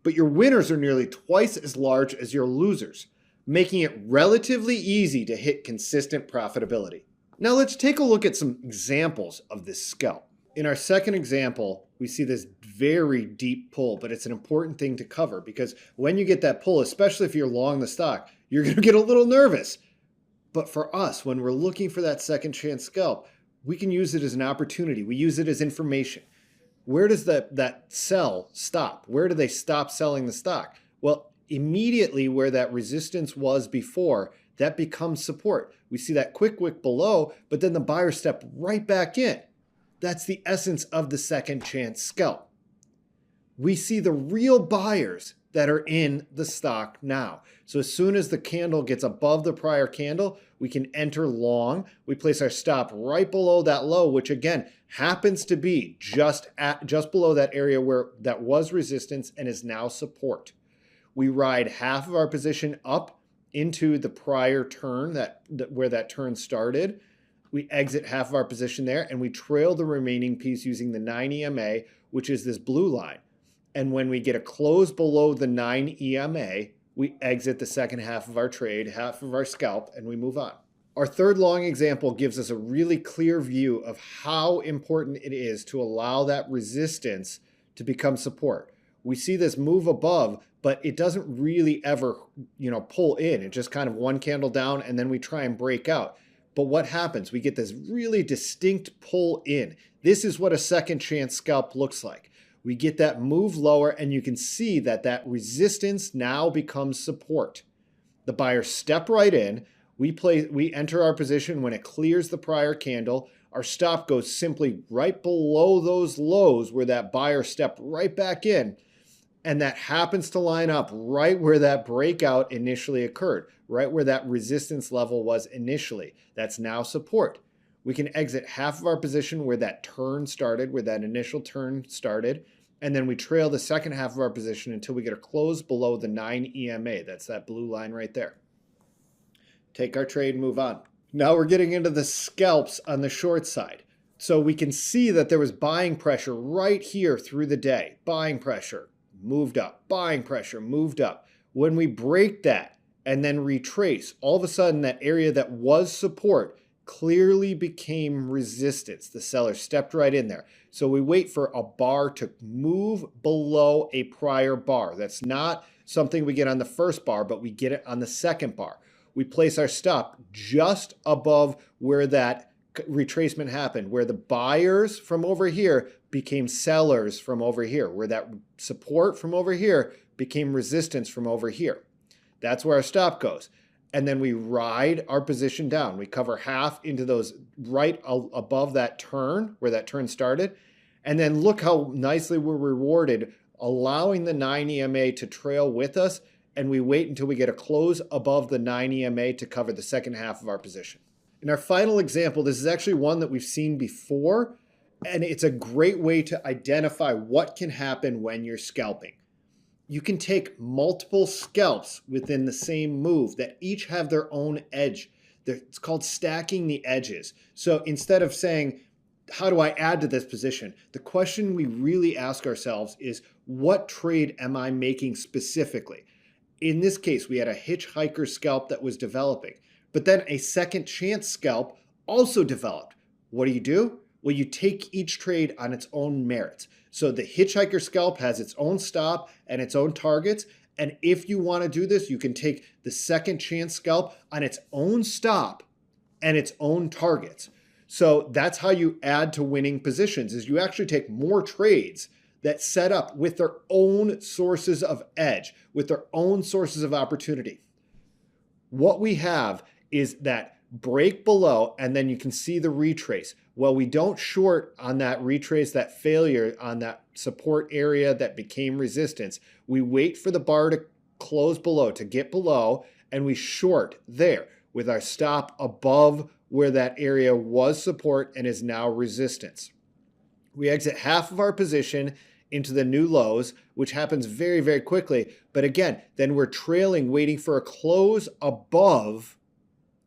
but your winners are nearly twice as large as your losers, making it relatively easy to hit consistent profitability. Now let's take a look at some examples of this scalp. In our second example, we see this very deep pull, but it's an important thing to cover because when you get that pull, especially if you're long the stock, you're going to get a little nervous. But for us, when we're looking for that second chance scalp, we can use it as an opportunity. We use it as information. Where does that sell stop? Where do they stop selling the stock? Well, immediately where that resistance was before, that becomes support. We see that quick wick below, but then the buyers step right back in. That's the essence of the second chance scalp. We see the real buyers that are in the stock now. So as soon as the candle gets above the prior candle, we can enter long. We place our stop right below that low, which again happens to be just below that area where that was resistance and is now support. We ride half of our position up into the prior turn, where that turn started. We exit half of our position there, and we trail the remaining piece using the 9 EMA, which is this blue line. And when we get a close below the 9 EMA, we exit the second half of our trade, half of our scalp, and we move on. Our third long example gives us a really clear view of how important it is to allow that resistance to become support. We see this move above, but it doesn't really ever, pull in. It's just kind of one candle down, and then we try and break out. But what happens? We get this really distinct pull in. This is what a second chance scalp looks like. We get that move lower, and you can see that resistance now becomes support. The buyers step right in. We enter our position when it clears the prior candle. Our stop goes simply right below those lows where that buyer stepped right back in. And that happens to line up right where that breakout initially occurred, right where that resistance level was initially. That's now support. We can exit half of our position where that turn started, where that initial turn started, and then we trail the second half of our position until we get a close below the 9 EMA. That's that blue line right there. Take our trade and move on. Now we're getting into the scalps on the short side. So we can see that there was buying pressure right here through the day. Buying pressure, moved up. Buying pressure, moved up. When we break that and then retrace, all of a sudden that area that was support clearly became resistance. The seller stepped right in there. So we wait for a bar to move below a prior bar. That's not something we get on the first bar, but we get it on the second bar. We place our stop just above where that retracement happened, where the buyers from over here became sellers from over here, where that support from over here became resistance from over here. That's where our stop goes. And then we ride our position down. We cover half into those right above that turn, where that turn started. And then look how nicely we're rewarded, allowing the 9 EMA to trail with us. And we wait until we get a close above the 9 EMA to cover the second half of our position. In our final example, this is actually one that we've seen before, and it's a great way to identify what can happen when you're scalping. You can take multiple scalps within the same move that each have their own edge. It's called stacking the edges. So instead of saying, how do I add to this position? The question we really ask ourselves is, what trade am I making specifically? In this case, we had a hitchhiker scalp that was developing, but then a second chance scalp also developed. What do? Well, you take each trade on its own merits. So the hitchhiker scalp has its own stop and its own targets. And if you want to do this, you can take the second chance scalp on its own stop and its own targets. So that's how you add to winning positions, is you actually take more trades that set up with their own sources of edge, with their own sources of opportunity. What we have is that break below, and then you can see the retrace. Well, we don't short on that retrace, that failure on that support area that became resistance. We wait for the bar to close below, to get below, and we short there with our stop above where that area was support and is now resistance. We exit half of our position into the new lows, which happens very, very quickly. But again, then we're trailing, waiting for a close above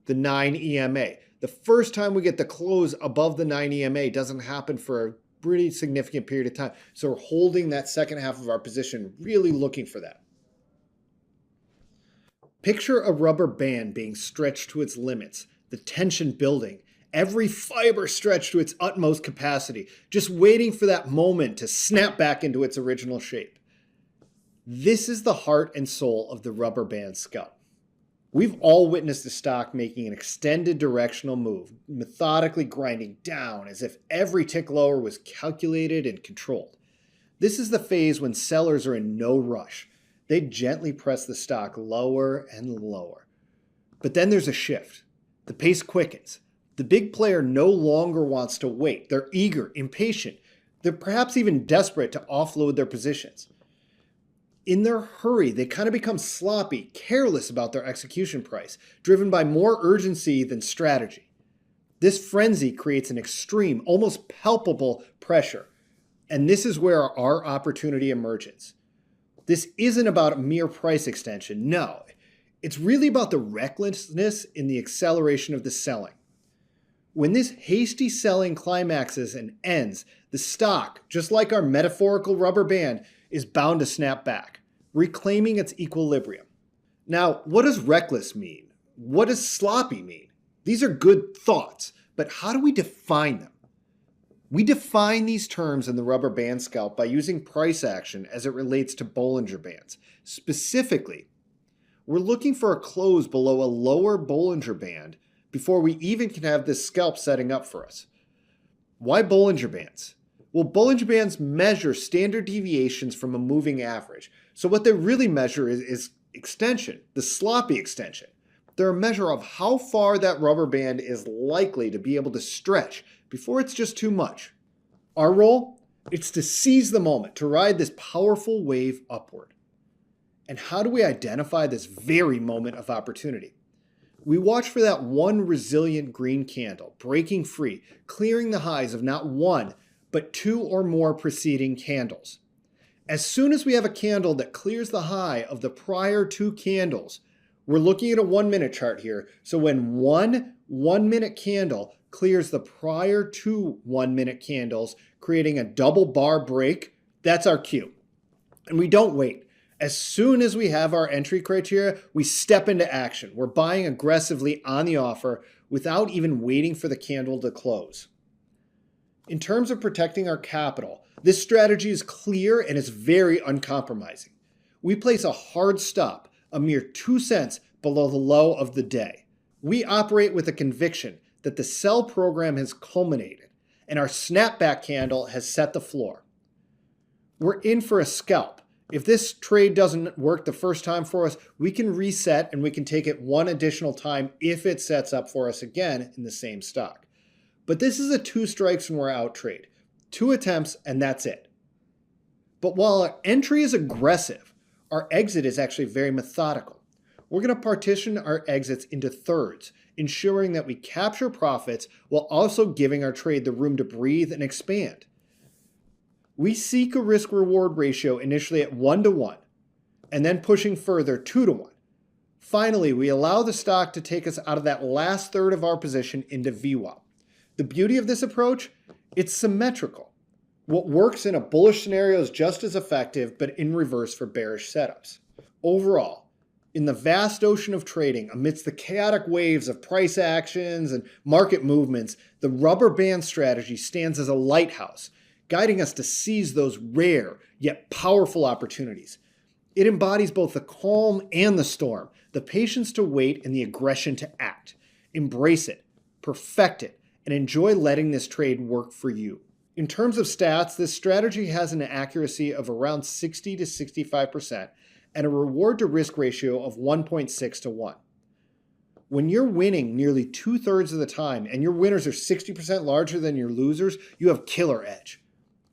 the 9 EMA. The first time we get the close above the 9 EMA doesn't happen for a pretty significant period of time. So we're holding that second half of our position, really looking for that. Picture a rubber band being stretched to its limits, the tension building, every fiber stretched to its utmost capacity, just waiting for that moment to snap back into its original shape. This is the heart and soul of the rubber band scalp. We've all witnessed a stock making an extended directional move, methodically grinding down as if every tick lower was calculated and controlled. This is the phase when sellers are in no rush. They gently press the stock lower and lower. But then there's a shift. The pace quickens. The big player no longer wants to wait. They're eager, impatient. They're perhaps even desperate to offload their positions. In their hurry, they kind of become sloppy, careless about their execution price, driven by more urgency than strategy. This frenzy creates an extreme, almost palpable pressure. And this is where our opportunity emerges. This isn't about a mere price extension. No, it's really about the recklessness in the acceleration of the selling. When this hasty selling climaxes and ends, the stock, just like our metaphorical rubber band, is bound to snap back, reclaiming its equilibrium. Now, what does reckless mean? What does sloppy mean? These are good thoughts, but how do we define them? We define these terms in the rubber band scalp by using price action as it relates to Bollinger Bands. Specifically, we're looking for a close below a lower Bollinger Band before we even can have this scalp setting up for us. Why Bollinger Bands? Well, Bollinger Bands measure standard deviations from a moving average. So what they really measure is extension, the sloppy extension. They're a measure of how far that rubber band is likely to be able to stretch before it's just too much. Our role? It's to seize the moment, to ride this powerful wave upward. And how do we identify this very moment of opportunity? We watch for that one resilient green candle, breaking free, clearing the highs of not one, but two or more preceding candles. As soon as we have a candle that clears the high of the prior two candles, we're looking at a 1 minute chart here. So when one 1 minute candle clears the prior two 1 minute candles, creating a double bar break, that's our cue. And we don't wait. As soon as we have our entry criteria, we step into action. We're buying aggressively on the offer without even waiting for the candle to close. In terms of protecting our capital, this strategy is clear and is very uncompromising. We place a hard stop, a mere 2 cents below the low of the day. We operate with a conviction that the sell program has culminated and our snapback candle has set the floor. We're in for a scalp. If this trade doesn't work the first time for us, we can reset and we can take it one additional time if it sets up for us again in the same stock. But this is a 2 strikes and we're out trade. 2 attempts and that's it. But while our entry is aggressive, our exit is actually very methodical. We're going to partition our exits into thirds, ensuring that we capture profits while also giving our trade the room to breathe and expand. We seek a risk-reward ratio initially at 1-to-1, and then pushing further 2-to-1. Finally, we allow the stock to take us out of that last third of our position into VWAP. The beauty of this approach, it's symmetrical. What works in a bullish scenario is just as effective, but in reverse for bearish setups. Overall, in the vast ocean of trading, amidst the chaotic waves of price actions and market movements, the rubber band strategy stands as a lighthouse, guiding us to seize those rare yet powerful opportunities. It embodies both the calm and the storm, the patience to wait and the aggression to act. Embrace it, perfect it, and enjoy letting this trade work for you. In terms of stats, this strategy has an accuracy of around 60 to 65% and a reward to risk ratio of 1.6 to 1. When you're winning nearly 2/3 of the time and your winners are 60% larger than your losers, you have killer edge.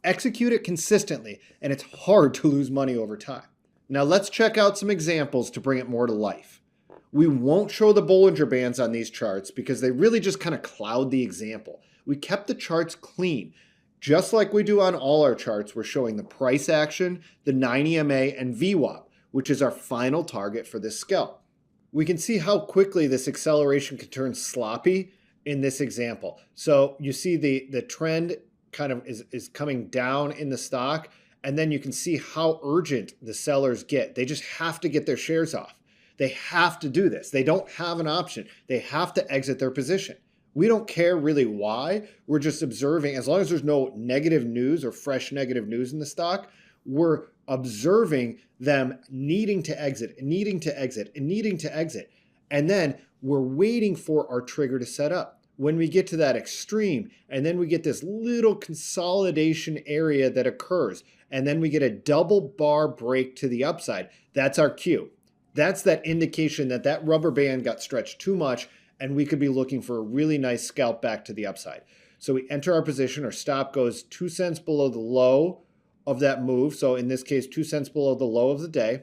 Execute it consistently, and it's hard to lose money over time. Now let's check out some examples to bring it more to life. We won't show the Bollinger Bands on these charts because they really just kind of cloud the example. We kept the charts clean. Just like we do on all our charts, we're showing the price action, the 9 EMA, and VWAP, which is our final target for this scalp. We can see how quickly this acceleration can turn sloppy in this example. So you see the trend kind of is coming down in the stock, and then you can see how urgent the sellers get. They just have to get their shares off. They have to do this. They don't have an option. They have to exit their position. We don't care really why. We're just observing. As long as there's no negative news or fresh negative news in the stock, we're observing them needing to exit and needing to exit and needing to exit. And then we're waiting for our trigger to set up. When we get to that extreme, and then we get this little consolidation area that occurs, and then we get a double bar break to the upside, that's our cue. That's that indication that that rubber band got stretched too much, and we could be looking for a really nice scalp back to the upside. So we enter our position, our stop goes 2 cents below the low of that move. So in this case, 2 cents below the low of the day.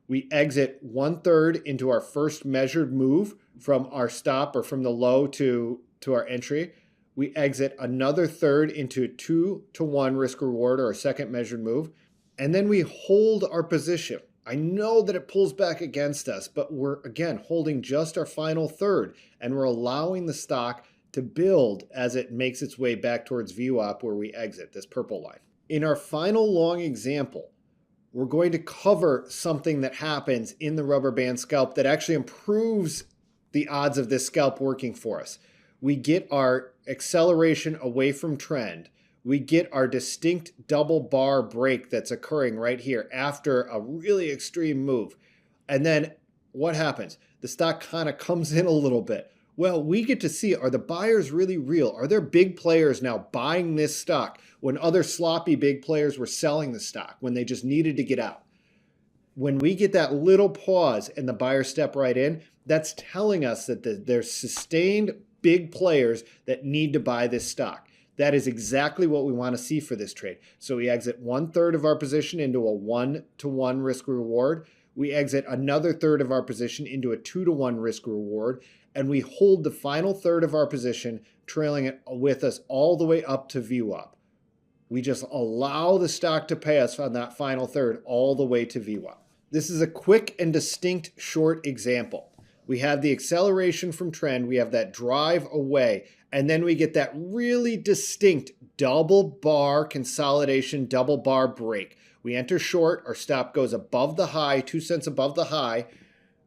We exit 1/3 into our first measured move from our stop or from the low to our entry. We exit another third into 2-to-1 risk reward or a second measured move. And then we hold our position. I know that it pulls back against us, but we're again holding just our final third, and we're allowing the stock to build as it makes its way back towards VWAP where we exit, this purple line. In our final long example, we're going to cover something that happens in the rubber band scalp that actually improves the odds of this scalp working for us. We get our acceleration away from trend. We get our distinct double bar break that's occurring right here after a really extreme move. And then what happens? The stock kind of comes in a little bit. Well, we get to see, are the buyers really real? Are there big players now buying this stock when other sloppy big players were selling the stock when they just needed to get out? When we get that little pause and the buyers step right in, That's telling us that there's sustained big players that need to buy this stock. That is exactly what we want to see for this trade. So we exit 1/3 of our position into a 1-to-1 risk reward. We exit another third of our position into a 2-to-1 risk reward. And we hold the final third of our position, trailing it with us all the way up to VWAP. We just allow the stock to pay us on that final third all the way to VWAP. This is a quick and distinct short example. We have the acceleration from trend, we have that drive away, and then we get that really distinct double bar consolidation, double bar break. We enter short, our stop goes above the high, 2 cents above the high.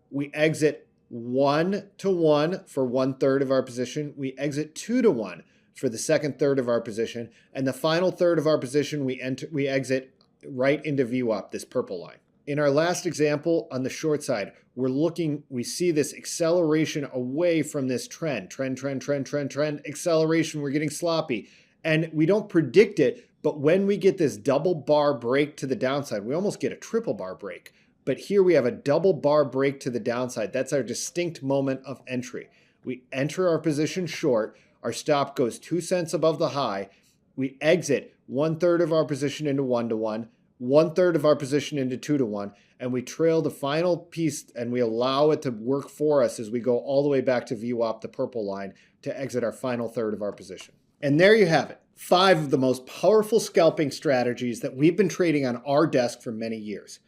We exit 1-to-1 for 1/3 of our position. We exit 2-to-1 for the second third of our position. And the final third of our position, we exit right into VWAP, this purple line. In our last example on the short side, we see this acceleration away from this trend, acceleration, we're getting sloppy. And we don't predict it, but when we get this double bar break to the downside, we almost get a triple bar break. But here we have a double bar break to the downside. That's our distinct moment of entry. We enter our position short, our stop goes 2 cents above the high. We exit 1/3 of our position into 1-to-1, 1/3 of our position into 2-to-1, and we trail the final piece and we allow it to work for us as we go all the way back to VWAP, the purple line, to exit our final third of our position. And there you have it. 5 of the most powerful scalping strategies that we've been trading on our desk for many years.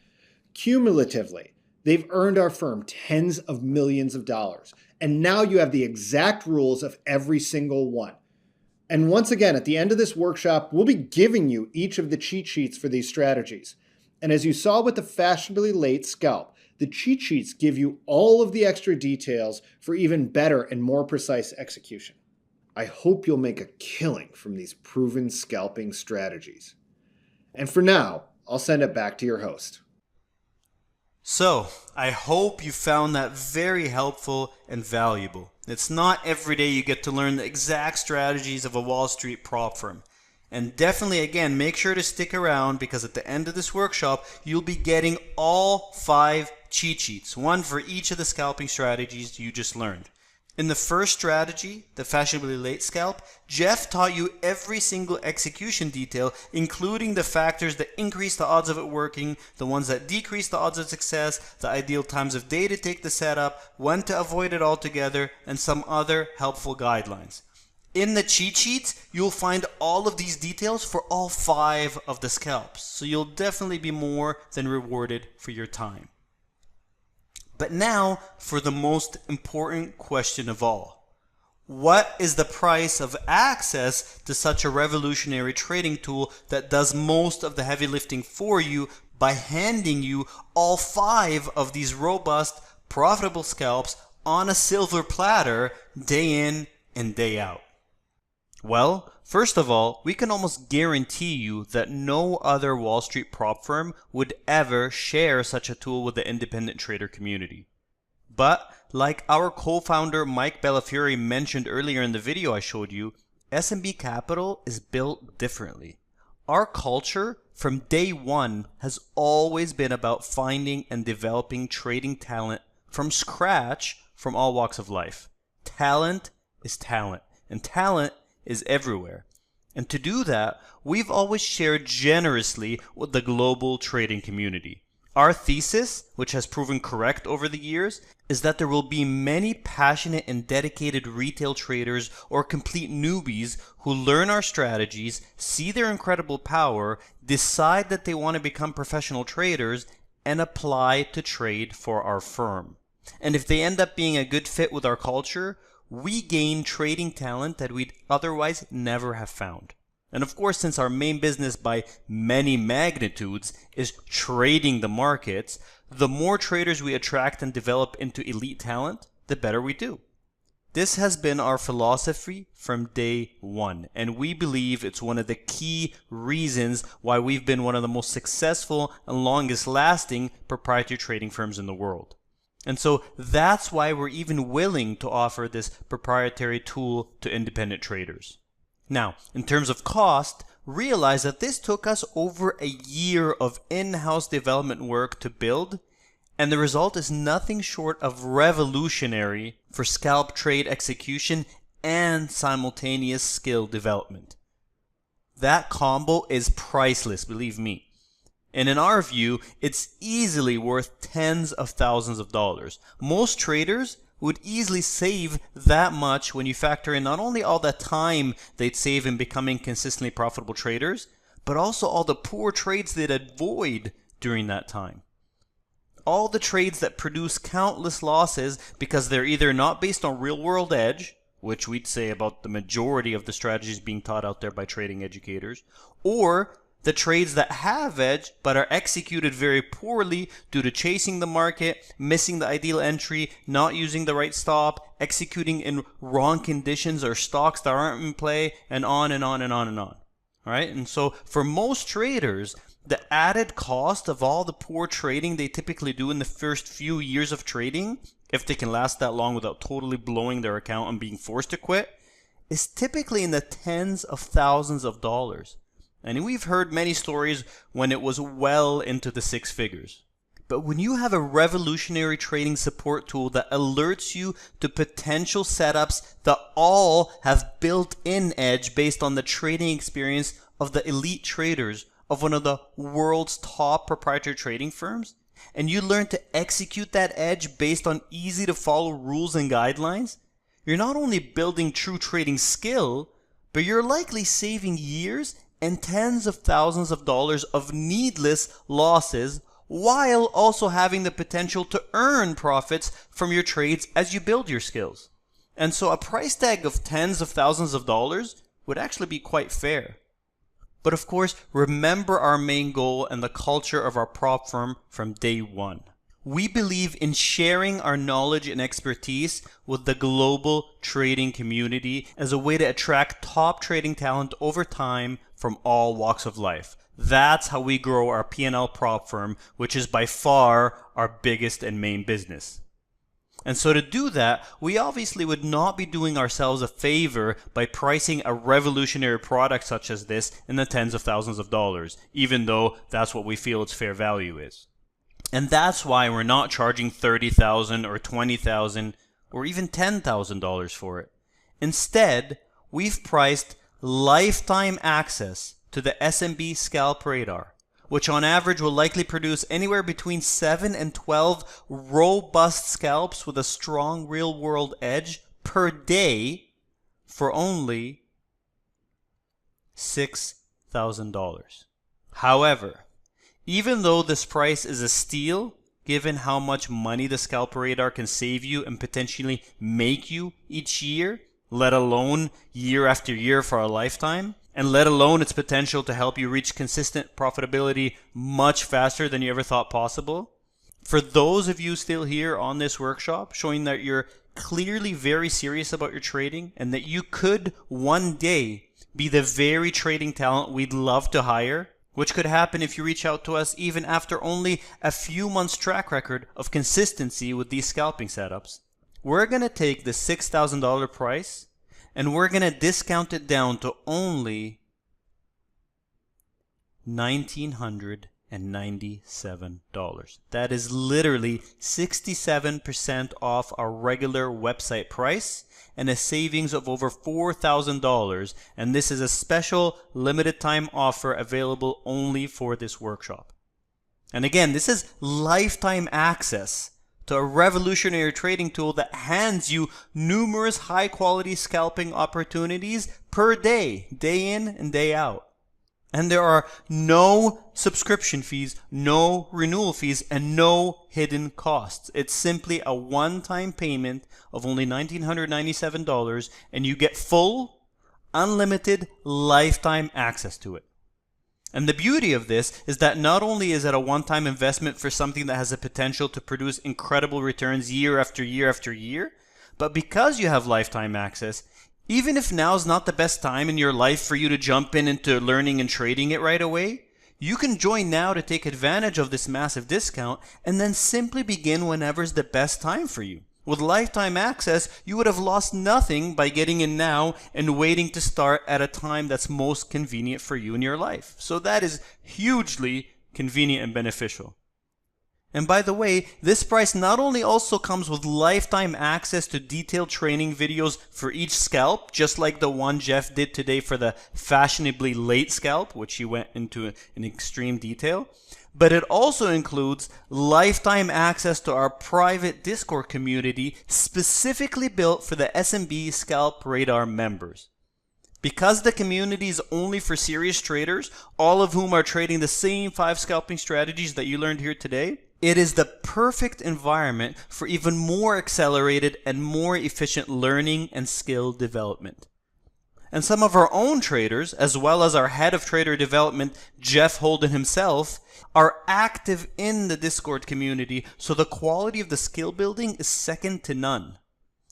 Cumulatively, they've earned our firm tens of millions of dollars. And now you have the exact rules of every single one. And once again, at the end of this workshop, we'll be giving you each of the cheat sheets for these strategies. And as you saw with the fashionably late scalp, the cheat sheets give you all of the extra details for even better and more precise execution. I hope you'll make a killing from these proven scalping strategies. And for now, I'll send it back to your host. So, I hope you found that very helpful and valuable. It's not every day you get to learn the exact strategies of a Wall Street prop firm. And definitely, again, make sure to stick around because at the end of this workshop, you'll be getting all 5 cheat sheets, one for each of the scalping strategies you just learned. In the first strategy, the fashionably late scalp, Jeff taught you every single execution detail, including the factors that increase the odds of it working, the ones that decrease the odds of success, the ideal times of day to take the setup, when to avoid it altogether, and some other helpful guidelines. In the cheat sheets, you'll find all of these details for all 5 of the scalps, so you'll definitely be more than rewarded for your time. But now for the most important question of all. What is the price of access to such a revolutionary trading tool that does most of the heavy lifting for you by handing you all 5 of these robust, profitable scalps on a silver platter day in and day out? Well, first of all, we can almost guarantee you that no other Wall Street prop firm would ever share such a tool with the independent trader community. But, like our co-founder Mike Bellafiore mentioned earlier in the video I showed you, SMB Capital is built differently. Our culture from day one has always been about finding and developing trading talent from scratch from all walks of life. Talent is talent, and talent is everywhere. And to do that, we've always shared generously with the global trading community. Our thesis, which has proven correct over the years, is that there will be many passionate and dedicated retail traders or complete newbies who learn our strategies, see their incredible power, decide that they want to become professional traders, and apply to trade for our firm. And if they end up being a good fit with our culture, we gain trading talent that we'd otherwise never have found. And of course, since our main business by many magnitudes is trading the markets, the more traders we attract and develop into elite talent, the better we do. This has been our philosophy from day one, and we believe it's one of the key reasons why we've been one of the most successful and longest lasting proprietary trading firms in the world. And so that's why we're even willing to offer this proprietary tool to independent traders. Now, in terms of cost, realize that this took us over a year of in-house development work to build, And the result is nothing short of revolutionary for scalp trade execution and simultaneous skill development. That combo is priceless, believe me. And in our view, it's easily worth tens of thousands of dollars. Most traders would easily save that much when you factor in not only all the time they'd save in becoming consistently profitable traders, but also all the poor trades they'd avoid during that time. All the trades that produce countless losses because they're either not based on real-world edge, which we'd say about the majority of the strategies being taught out there by trading educators, or the trades that have edge but are executed very poorly due to chasing the market, missing the ideal entry, not using the right stop, executing in wrong conditions or stocks that aren't in play, and on and on and on and on. All right? And so for most traders, the added cost of all the poor trading they typically do in the first few years of trading, if they can last that long without totally blowing their account and being forced to quit, is typically in the tens of thousands of dollars. And we've heard many stories when it was well into the six figures. But when you have a revolutionary trading support tool that alerts you to potential setups that all have built-in edge based on the trading experience of the elite traders of one of the world's top proprietary trading firms, and you learn to execute that edge based on easy to follow rules and guidelines, you're not only building true trading skill, but you're likely saving years and tens of thousands of dollars of needless losses, while also having the potential to earn profits from your trades as you build your skills. And so a price tag of tens of thousands of dollars would actually be quite fair. But of course, remember our main goal and the culture of our prop firm from day one. We believe in sharing our knowledge and expertise with the global trading community as a way to attract top trading talent over time from all walks of life. That's how we grow our P&L prop firm, which is by far our biggest and main business. And so to do that, we obviously would not be doing ourselves a favor by pricing a revolutionary product such as this in the tens of thousands of dollars, even though that's what we feel its fair value is. And that's why we're not charging $30,000 or $20,000 or even $10,000 for it. Instead, we've priced lifetime access to the SMB Scalp Radar, which on average will likely produce anywhere between 7 and 12 robust scalps with a strong real-world edge per day for only $6,000. However, even though this price is a steal, given how much money the Scalp Radar can save you and potentially make you each year, let alone year after year for a lifetime, and let alone its potential to help you reach consistent profitability much faster than you ever thought possible. For those of you still here on this workshop, showing that you're clearly very serious about your trading and that you could one day be the very trading talent we'd love to hire, which could happen if you reach out to us even after only a few months track record of consistency with these scalping setups, we're going to take the $6,000 price and we're going to discount it down to only $1,997. That is literally 67% off our regular website price and a savings of over $4,000. And this is a special limited time offer available only for this workshop. And again, this is lifetime access to a revolutionary trading tool that hands you numerous high-quality scalping opportunities per day, day in and day out. And there are no subscription fees, no renewal fees, and no hidden costs. It's simply a one-time payment of only $1,997, and you get full, unlimited, lifetime access to it. And the beauty of this is that not only is it a one-time investment for something that has the potential to produce incredible returns year after year after year, but because you have lifetime access, even if now's not the best time in your life for you to jump into learning and trading it right away, you can join now to take advantage of this massive discount and then simply begin whenever's the best time for you. With lifetime access, you would have lost nothing by getting in now and waiting to start at a time that's most convenient for you in your life. So that is hugely convenient and beneficial. And by the way, this price not only also comes with lifetime access to detailed training videos for each scalp, just like the one Jeff did today for the fashionably late scalp, which he went into in extreme detail, but it also includes lifetime access to our private Discord community specifically built for the SMB Scalp Radar members. Because the community is only for serious traders, all of whom are trading the same 5 scalping strategies that you learned here today, it is the perfect environment for even more accelerated and more efficient learning and skill development. And some of our own traders, as well as our head of trader development, Jeff Holden himself, are active in the Discord community, so the quality of the skill building is second to none.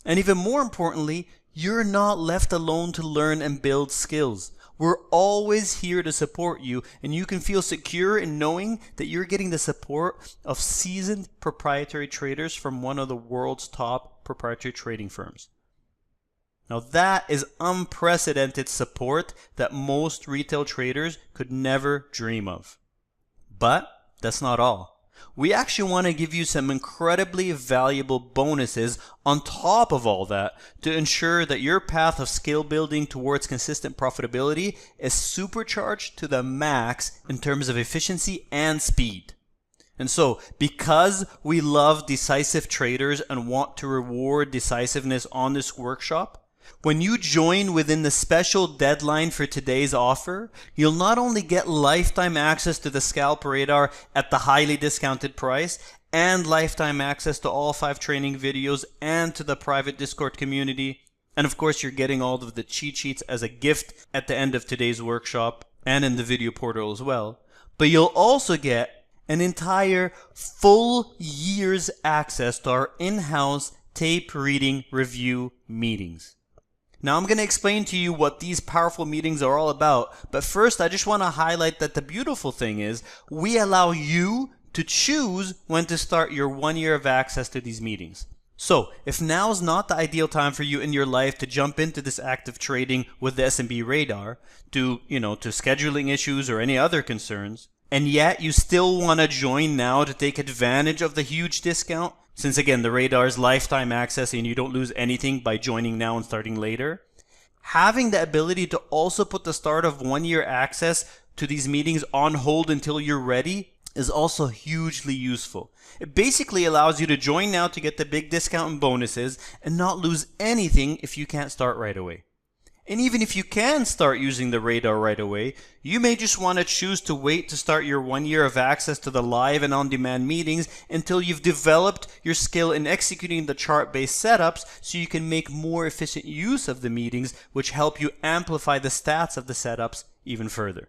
And even more importantly, you're not left alone to learn and build skills. We're always here to support you, and you can feel secure in knowing that you're getting the support of seasoned proprietary traders from one of the world's top proprietary trading firms. Now that is unprecedented support that most retail traders could never dream of. But that's not all. We actually want to give you some incredibly valuable bonuses on top of all that to ensure that your path of skill building towards consistent profitability is supercharged to the max in terms of efficiency and speed. And so, because we love decisive traders and want to reward decisiveness on this workshop, when you join within the special deadline for today's offer, you'll not only get lifetime access to the Scalp Radar at the highly discounted price, and lifetime access to all 5 training videos and to the private Discord community, and of course you're getting all of the cheat sheets as a gift at the end of today's workshop and in the video portal as well, but you'll also get an entire full year's access to our in-house tape reading review meetings. Now I'm going to explain to you what these powerful meetings are all about, but first I just want to highlight that the beautiful thing is we allow you to choose when to start your 1 year of access to these meetings. So if now's not the ideal time for you in your life to jump into this active trading with the SMB Radar to scheduling issues or any other concerns, and yet you still want to join now to take advantage of the huge discount, since again the Radar is lifetime access and you don't lose anything by joining now and starting later, having the ability to also put the start of 1 year access to these meetings on hold until you're ready is also hugely useful. It basically allows you to join now to get the big discount and bonuses and not lose anything if you can't start right away. And even if you can start using the Radar right away, you may just want to choose to wait to start your 1 year of access to the live and on-demand meetings until you've developed your skill in executing the chart-based setups so you can make more efficient use of the meetings, which help you amplify the stats of the setups even further.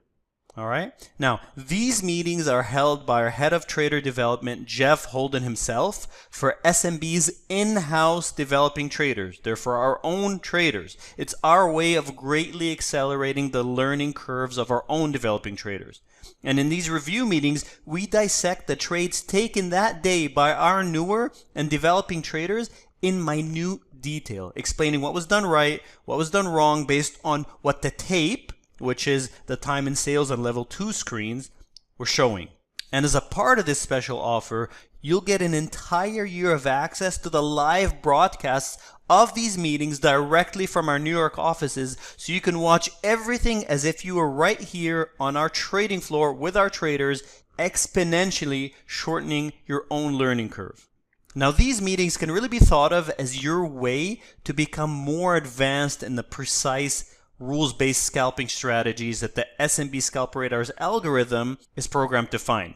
All right. Now, these meetings are held by our head of trader development, Jeff Holden himself, for SMB's in-house developing traders. They're for our own traders. It's our way of greatly accelerating the learning curves of our own developing traders. And in these review meetings, we dissect the trades taken that day by our newer and developing traders in minute detail, explaining what was done right, what was done wrong based on what the tape, which is the time and sales on level 2 screens, we're showing. And as a part of this special offer, you'll get an entire year of access to the live broadcasts of these meetings directly from our New York offices, so you can watch everything as if you were right here on our trading floor with our traders, exponentially shortening your own learning curve. Now, these meetings can really be thought of as your way to become more advanced in the precise rules-based scalping strategies that the SMB Scalp Radar's algorithm is programmed to find.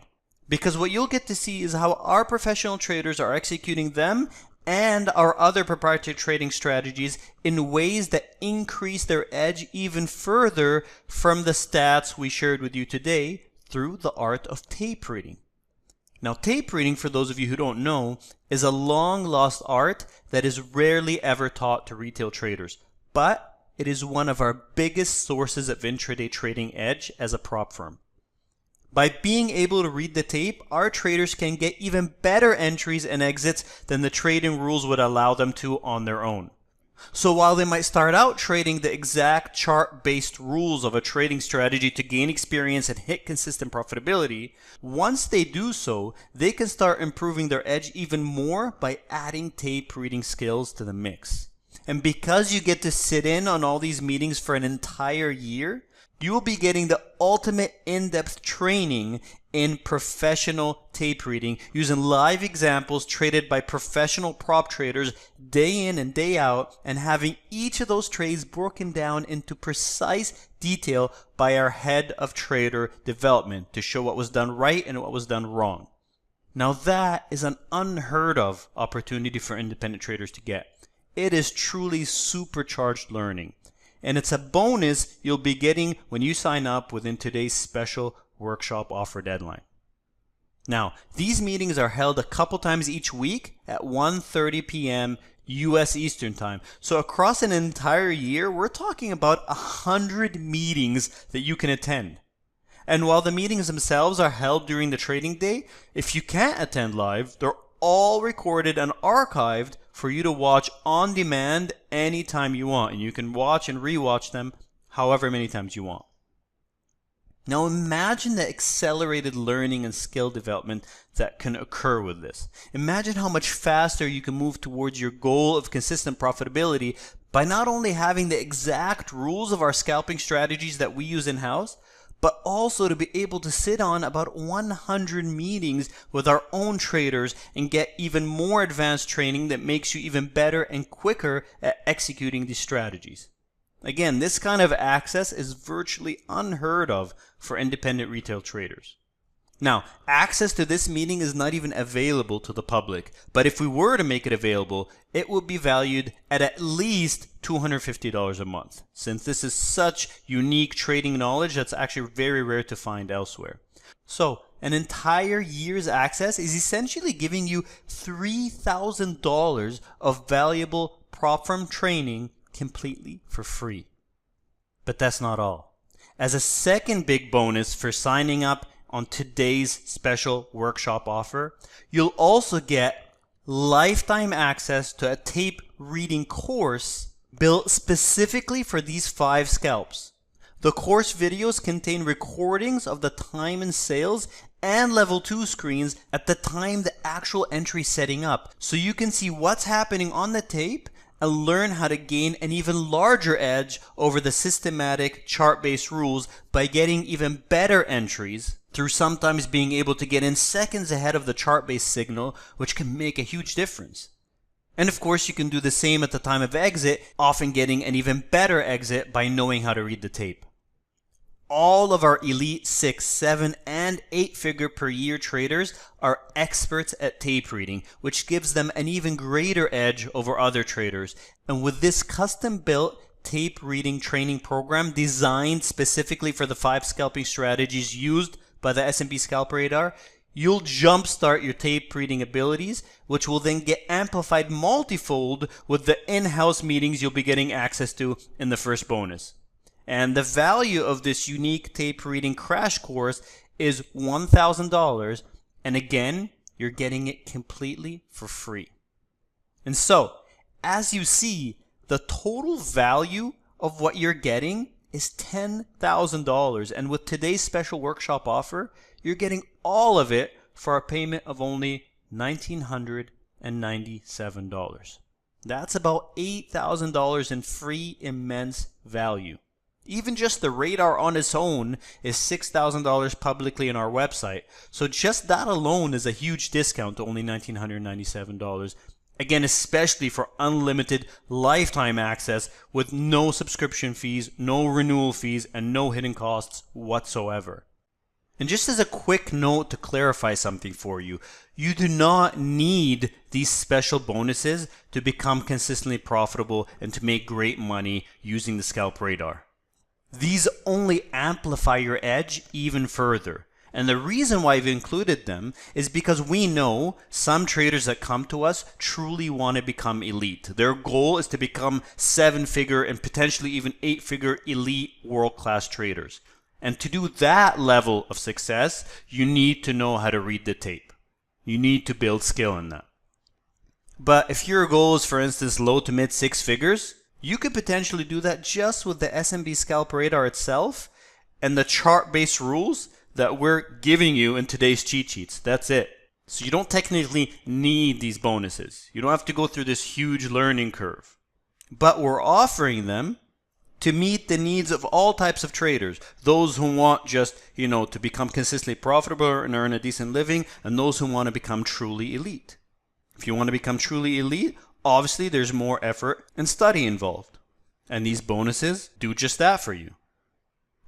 Because what you'll get to see is how our professional traders are executing them and our other proprietary trading strategies in ways that increase their edge even further from the stats we shared with you today through the art of tape reading. Now, tape reading, for those of you who don't know, is a long-lost art that is rarely ever taught to retail traders, but it is one of our biggest sources of intraday trading edge as a prop firm. By being able to read the tape, our traders can get even better entries and exits than the trading rules would allow them to on their own. So while they might start out trading the exact chart-based rules of a trading strategy to gain experience and hit consistent profitability, once they do so, they can start improving their edge even more by adding tape reading skills to the mix. And because you get to sit in on all these meetings for an entire year, you will be getting the ultimate in-depth training in professional tape reading using live examples traded by professional prop traders day in and day out, and having each of those trades broken down into precise detail by our head of trader development to show what was done right and what was done wrong. Now that is an unheard of opportunity for independent traders to get. It is truly supercharged learning. And it's a bonus you'll be getting when you sign up within today's special workshop offer deadline. Now, these meetings are held a couple times each week at 1:30 p.m. US Eastern Time. So across an entire year, we're talking about 100 meetings that you can attend. And while the meetings themselves are held during the trading day, if you can't attend live, they're all recorded and archived for you to watch on demand anytime you want. And you can watch and rewatch them however many times you want. Now imagine the accelerated learning and skill development that can occur with this. Imagine how much faster you can move towards your goal of consistent profitability by not only having the exact rules of our scalping strategies that we use in-house, but also to be able to sit on about 100 meetings with our own traders and get even more advanced training that makes you even better and quicker at executing these strategies. Again, this kind of access is virtually unheard of for independent retail traders. Now, access to this meeting is not even available to the public, but if we were to make it available, it would be valued at least $250 a month, since this is such unique trading knowledge that's actually very rare to find elsewhere. So, an entire year's access is essentially giving you $3,000 of valuable prop firm training completely for free. But that's not all. As a second big bonus for signing up on today's special workshop offer, you'll also get lifetime access to a tape reading course built specifically for these 5 scalps. The course videos contain recordings of the time and sales and level 2 screens at the time the actual entry is setting up, so you can see what's happening on the tape and learn how to gain an even larger edge over the systematic chart-based rules by getting even better entries through sometimes being able to get in seconds ahead of the chart-based signal, which can make a huge difference. And of course, you can do the same at the time of exit, often getting an even better exit by knowing how to read the tape. All of our elite 6, 7, and 8-figure per year traders are experts at tape reading, which gives them an even greater edge over other traders. And with this custom-built tape reading training program designed specifically for the 5 scalping strategies used by the S&P Scalp Radar, you'll jumpstart your tape reading abilities, which will then get amplified multifold with the in-house meetings you'll be getting access to in the first bonus. And the value of this unique tape reading crash course is $1,000. And again, you're getting it completely for free. And so, as you see, the total value of what you're getting is $10,000. And with today's special workshop offer, you're getting all of it for a payment of only $1,997. That's about $8,000 in free immense value. Even just the radar on its own is $6,000 publicly on our website. So just that alone is a huge discount to only $1,997. Again, especially for unlimited lifetime access with no subscription fees, no renewal fees, and no hidden costs whatsoever. And just as a quick note to clarify something for you, you do not need these special bonuses to become consistently profitable and to make great money using the Scalp Radar. These only amplify your edge even further. And the reason why I've included them is because we know some traders that come to us truly want to become elite. Their goal is to become 7-figure and potentially even 8-figure elite world-class traders. And to do that level of success, you need to know how to read the tape. You need to build skill in that. But if your goal is, for instance, low to mid six figures, you could potentially do that just with the SMB Scalp Radar itself and the chart-based rules that we're giving you in today's cheat sheets. That's it. So you don't technically need these bonuses. You don't have to go through this huge learning curve. But we're offering them to meet the needs of all types of traders. Those who want just, to become consistently profitable and earn a decent living, and those who want to become truly elite. If you want to become truly elite, obviously there's more effort and study involved. And these bonuses do just that for you.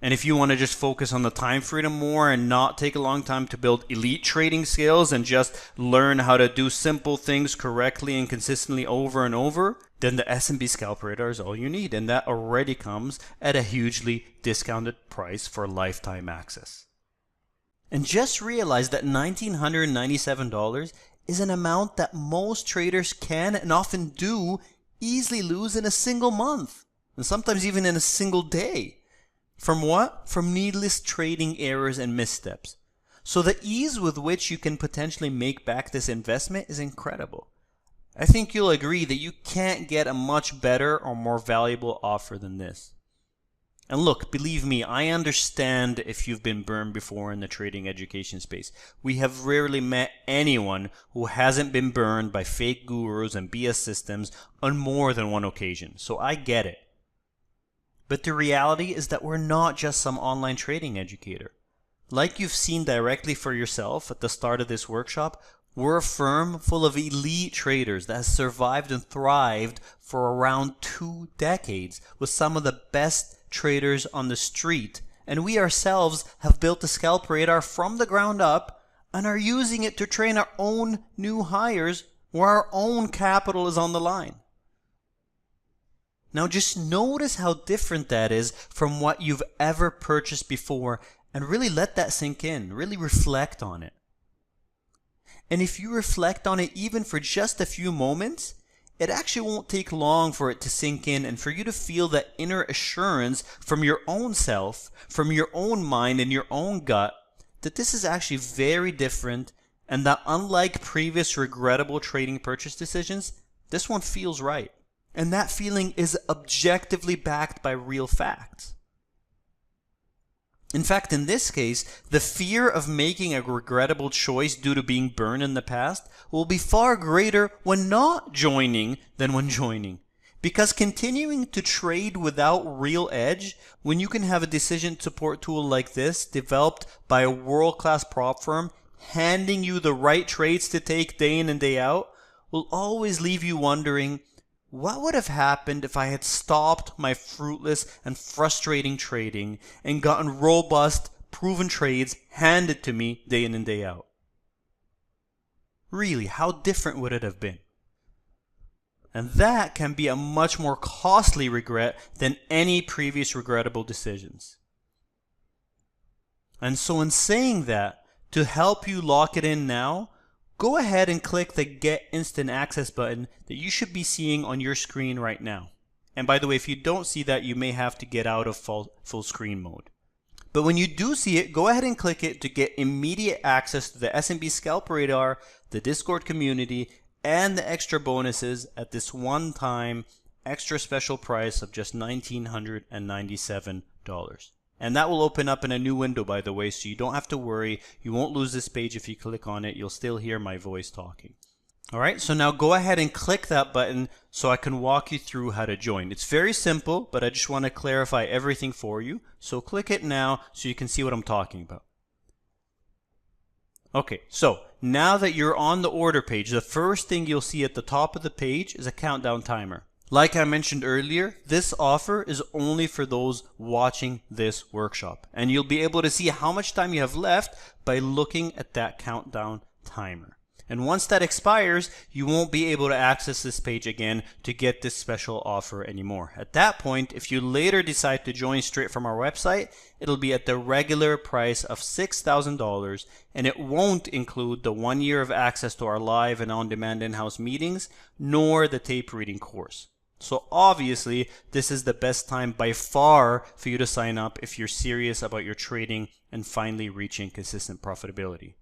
And if you want to just focus on the time freedom more and not take a long time to build elite trading skills and just learn how to do simple things correctly and consistently over and over, then the SMB Scalp Radar is all you need. And that already comes at a hugely discounted price for lifetime access. And just realize that $1,997 is an amount that most traders can and often do easily lose in a single month, and sometimes even in a single day. From what? From needless trading errors and missteps. So the ease with which you can potentially make back this investment is incredible. I think you'll agree that you can't get a much better or more valuable offer than this. And look, believe me, I understand if you've been burned before in the trading education space. We have rarely met anyone who hasn't been burned by fake gurus and BS systems on more than one occasion. So I get it. But the reality is that we're not just some online trading educator. Like you've seen directly for yourself at the start of this workshop, we're a firm full of elite traders that has survived and thrived for around 2 decades with some of the best traders on the street. And we ourselves have built the Scalp Radar from the ground up and are using it to train our own new hires where our own capital is on the line. Now just notice how different that is from what you've ever purchased before, and really let that sink in. Really reflect on it. And if you reflect on it even for just a few moments, it actually won't take long for it to sink in and for you to feel that inner assurance from your own self, from your own mind and your own gut, that this is actually very different, and that unlike previous regrettable trading purchase decisions, this one feels right. And that feeling is objectively backed by real facts. In fact, in this case, the fear of making a regrettable choice due to being burned in the past will be far greater when not joining than when joining. Because continuing to trade without real edge, when you can have a decision support tool like this developed by a world-class prop firm handing you the right trades to take day in and day out, will always leave you wondering, what would have happened if I had stopped my fruitless and frustrating trading and gotten robust, proven trades handed to me day in and day out? Really, how different would it have been? And that can be a much more costly regret than any previous regrettable decisions. And so in saying that, to help you lock it in now, go ahead and click the Get Instant Access button that you should be seeing on your screen right now. And by the way, if you don't see that, you may have to get out of full screen mode. But when you do see it, go ahead and click it to get immediate access to the SMB Scalp Radar, the Discord community, and the extra bonuses at this one-time extra special price of just $1,997. And that will open up in a new window, by the way, so you don't have to worry. You won't lose this page if you click on it. You'll still hear my voice talking. All right, so now go ahead and click that button so I can walk you through how to join. It's very simple, but I just want to clarify everything for you. So click it now so you can see what I'm talking about. Okay, so now that you're on the order page, the first thing you'll see at the top of the page is a countdown timer. Like I mentioned earlier, this offer is only for those watching this workshop. And you'll be able to see how much time you have left by looking at that countdown timer. And once that expires, you won't be able to access this page again to get this special offer anymore. At that point, if you later decide to join straight from our website, it'll be at the regular price of $6,000, and it won't include the 1 year of access to our live and on-demand in-house meetings, nor the tape reading course. So obviously, this is the best time by far for you to sign up if you're serious about your trading and finally reaching consistent profitability.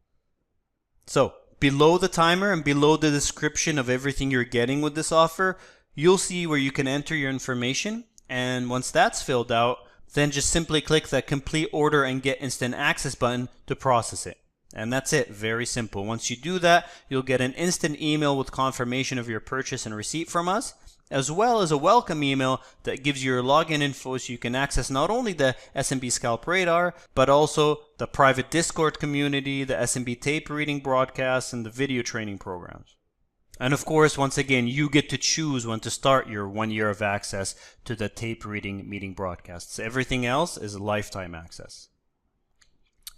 So, Below the timer and below the description of everything you're getting with this offer, you'll see where you can enter your information. And once that's filled out, then just simply click the complete order and get instant access button to process it. And that's it, very simple. Once you do that, you'll get an instant email with confirmation of your purchase and receipt from us, as well as a welcome email that gives you your login info so you can access not only the SMB Scalp Radar, but also the private Discord community, the SMB tape reading broadcasts, and the video training programs. And of course, once again, you get to choose when to start your 1 year of access to the tape reading meeting broadcasts. Everything else is lifetime access.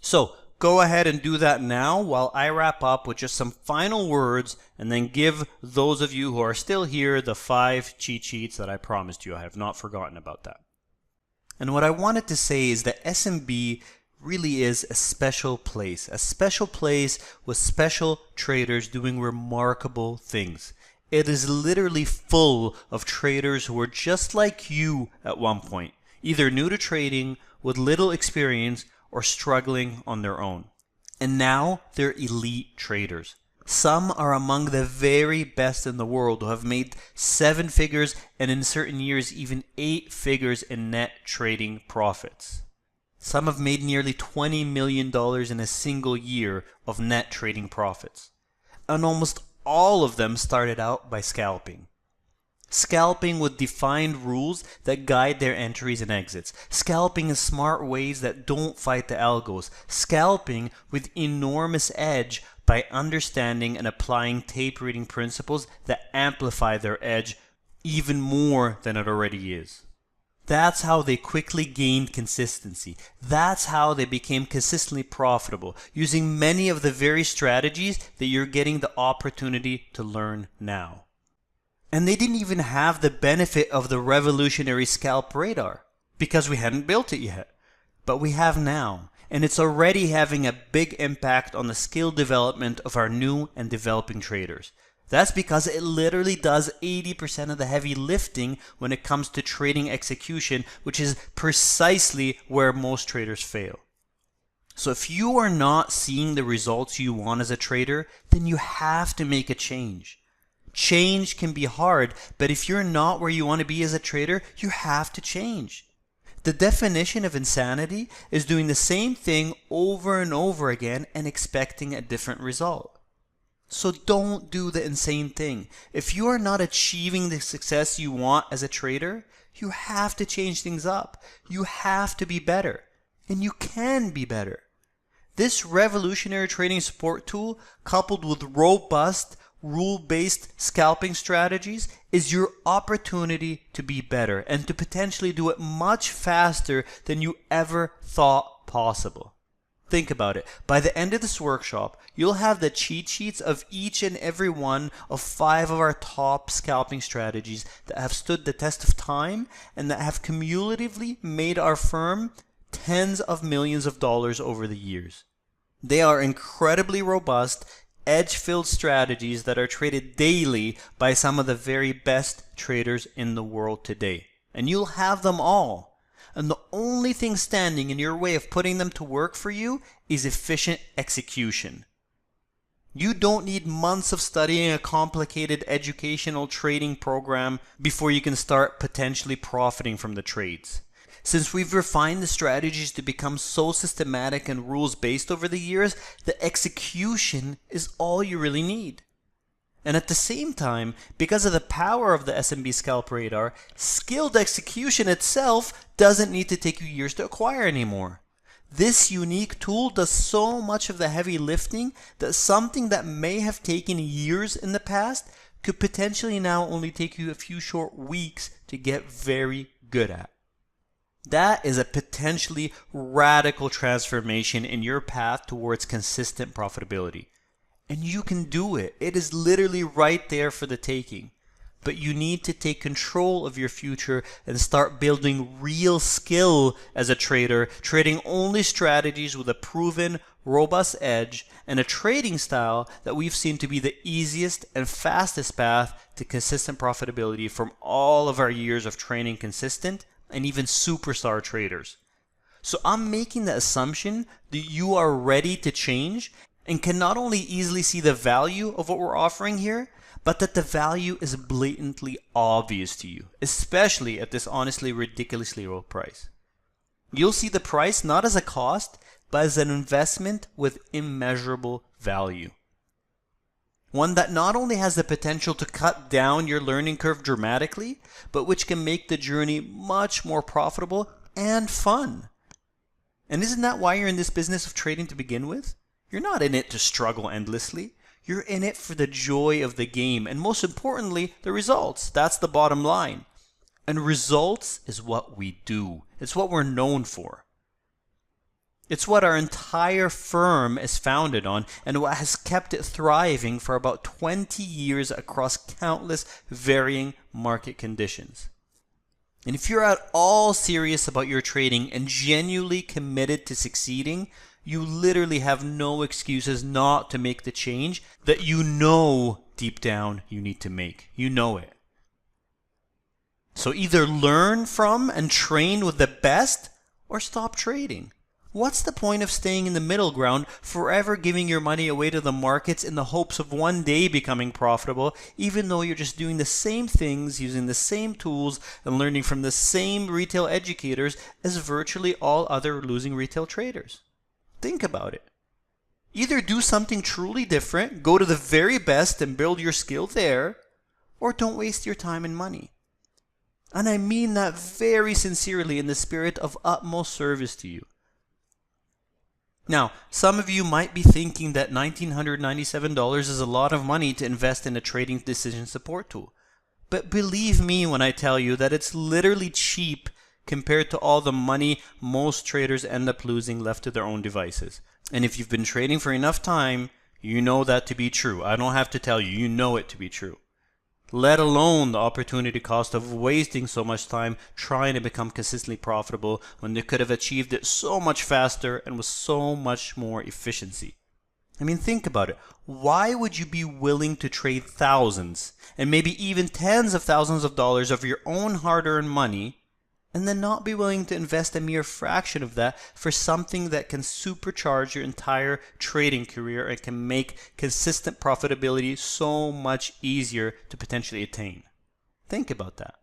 So go ahead and do that now while I wrap up with just some final words and then give those of you who are still here the 5 cheat sheets that I promised you. I have not forgotten about that. And what I wanted to say is that SMB really is a special place with special traders doing remarkable things. It is literally full of traders who are just like you at one point, either new to trading, with little experience, or struggling on their own. And now they're elite traders. Some are among the very best in the world who have made 7 figures and in certain years even 8 figures in net trading profits. Some have made nearly $20 million in a single year of net trading profits. And almost all of them started out by scalping. Scalping with defined rules that guide their entries and exits. Scalping in smart ways that don't fight the algos. Scalping with enormous edge by understanding and applying tape reading principles that amplify their edge even more than it already is. That's how they quickly gained consistency. That's how they became consistently profitable, using many of the very strategies that you're getting the opportunity to learn now. And they didn't even have the benefit of the revolutionary Scalp Radar because we hadn't built it yet. But we have now, and it's already having a big impact on the skill development of our new and developing traders. That's because it literally does 80% of the heavy lifting when it comes to trading execution, which is precisely where most traders fail. So if you are not seeing the results you want as a trader, then you have to make a change. Change can be hard, but if you're not where you want to be as a trader, you have to change. The definition of insanity is doing the same thing over and over again and expecting a different result. So don't do the insane thing. If you are not achieving the success you want as a trader, you have to change things up. You have to be better. And you can be better. This revolutionary trading support tool, coupled with robust, rule-based scalping strategies, is your opportunity to be better and to potentially do it much faster than you ever thought possible. Think about it. By the end of this workshop, you'll have the cheat sheets of each and every one of 5 of our top scalping strategies that have stood the test of time and that have cumulatively made our firm tens of millions of dollars over the years. They are incredibly robust, edge-filled strategies that are traded daily by some of the very best traders in the world today. And you'll have them all. And the only thing standing in your way of putting them to work for you is efficient execution. You don't need months of studying a complicated educational trading program before you can start potentially profiting from the trades. Since we've refined the strategies to become so systematic and rules-based over the years, the execution is all you really need. And at the same time, because of the power of the SMB Scalp Radar, skilled execution itself doesn't need to take you years to acquire anymore. This unique tool does so much of the heavy lifting that something that may have taken years in the past could potentially now only take you a few short weeks to get very good at. That is a potentially radical transformation in your path towards consistent profitability. And you can do it. It is literally right there for the taking. But you need to take control of your future and start building real skill as a trader, trading only strategies with a proven, robust edge and a trading style that we've seen to be the easiest and fastest path to consistent profitability from all of our years of training consistent and even superstar traders. So I'm making the assumption that you are ready to change and can not only easily see the value of what we're offering here, but that the value is blatantly obvious to you, especially at this honestly ridiculously low price. You'll see the price not as a cost, but as an investment with immeasurable value. One that not only has the potential to cut down your learning curve dramatically, but which can make the journey much more profitable and fun. And isn't that why you're in this business of trading to begin with? You're not in it to struggle endlessly. You're in it for the joy of the game, and most importantly, the results. That's the bottom line. And results is what we do. It's what we're known for. It's what our entire firm is founded on, and what has kept it thriving for about 20 years across countless varying market conditions. And if you're at all serious about your trading and genuinely committed to succeeding, you literally have no excuses not to make the change that you know deep down you need to make. You know it. So either learn from and train with the best or stop trading. What's the point of staying in the middle ground, forever giving your money away to the markets in the hopes of one day becoming profitable, even though you're just doing the same things, using the same tools, and learning from the same retail educators as virtually all other losing retail traders? Think about it. Either do something truly different, go to the very best and build your skill there, or don't waste your time and money. And I mean that very sincerely in the spirit of utmost service to you. Now, some of you might be thinking that $1,997 is a lot of money to invest in a trading decision support tool. But believe me when I tell you that it's literally cheap compared to all the money most traders end up losing left to their own devices. And if you've been trading for enough time, you know that to be true. I don't have to tell you, you know it to be true. Let alone the opportunity cost of wasting so much time trying to become consistently profitable when they could have achieved it so much faster and with so much more efficiency. I mean, think about it. Why would you be willing to trade thousands and maybe even tens of thousands of dollars of your own hard-earned money and then not be willing to invest a mere fraction of that for something that can supercharge your entire trading career and can make consistent profitability so much easier to potentially attain? Think about that.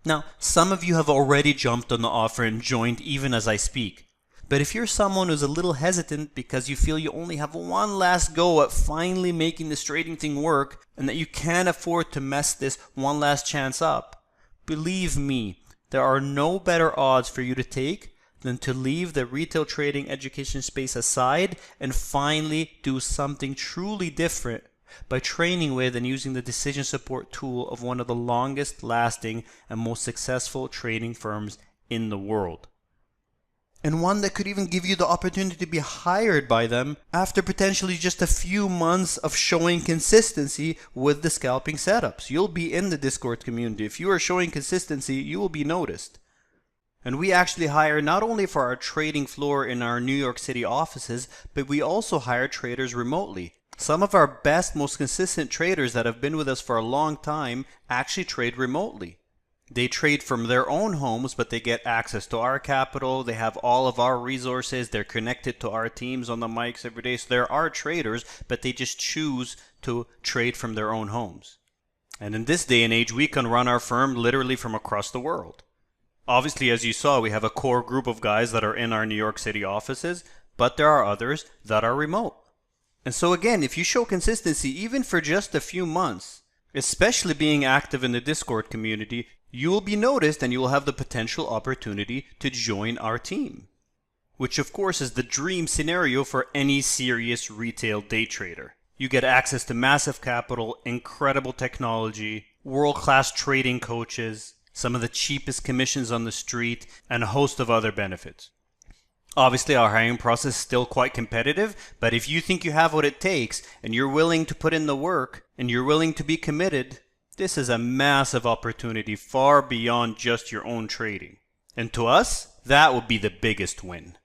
Now, some of you have already jumped on the offer and joined even as I speak. But if you're someone who's a little hesitant because you feel you only have one last go at finally making this trading thing work and that you can't afford to mess this one last chance up, believe me, there are no better odds for you to take than to leave the retail trading education space aside and finally do something truly different by training with and using the decision support tool of one of the longest lasting and most successful trading firms in the world. And one that could even give you the opportunity to be hired by them after potentially just a few months of showing consistency with the scalping setups. You'll be in the Discord community. If you are showing consistency, you will be noticed. And we actually hire not only for our trading floor in our New York City offices, but we also hire traders remotely. Some of our best, most consistent traders that have been with us for a long time actually trade remotely. They trade from their own homes, but they get access to our capital. They have all of our resources. They're connected to our teams on the mics every day. So there are traders, but they just choose to trade from their own homes. And in this day and age, we can run our firm literally from across the world. Obviously, as you saw, we have a core group of guys that are in our New York City offices, but there are others that are remote. And so again, if you show consistency, even for just a few months, especially being active in the Discord community, you will be noticed and you will have the potential opportunity to join our team, which of course is the dream scenario for any serious retail day trader. You get access to massive capital, incredible technology, world-class trading coaches, some of the cheapest commissions on the street, and a host of other benefits. Obviously, our hiring process is still quite competitive, but if you think you have what it takes and you're willing to put in the work and you're willing to be committed, this is a massive opportunity far beyond just your own trading. And to us, that would be the biggest win.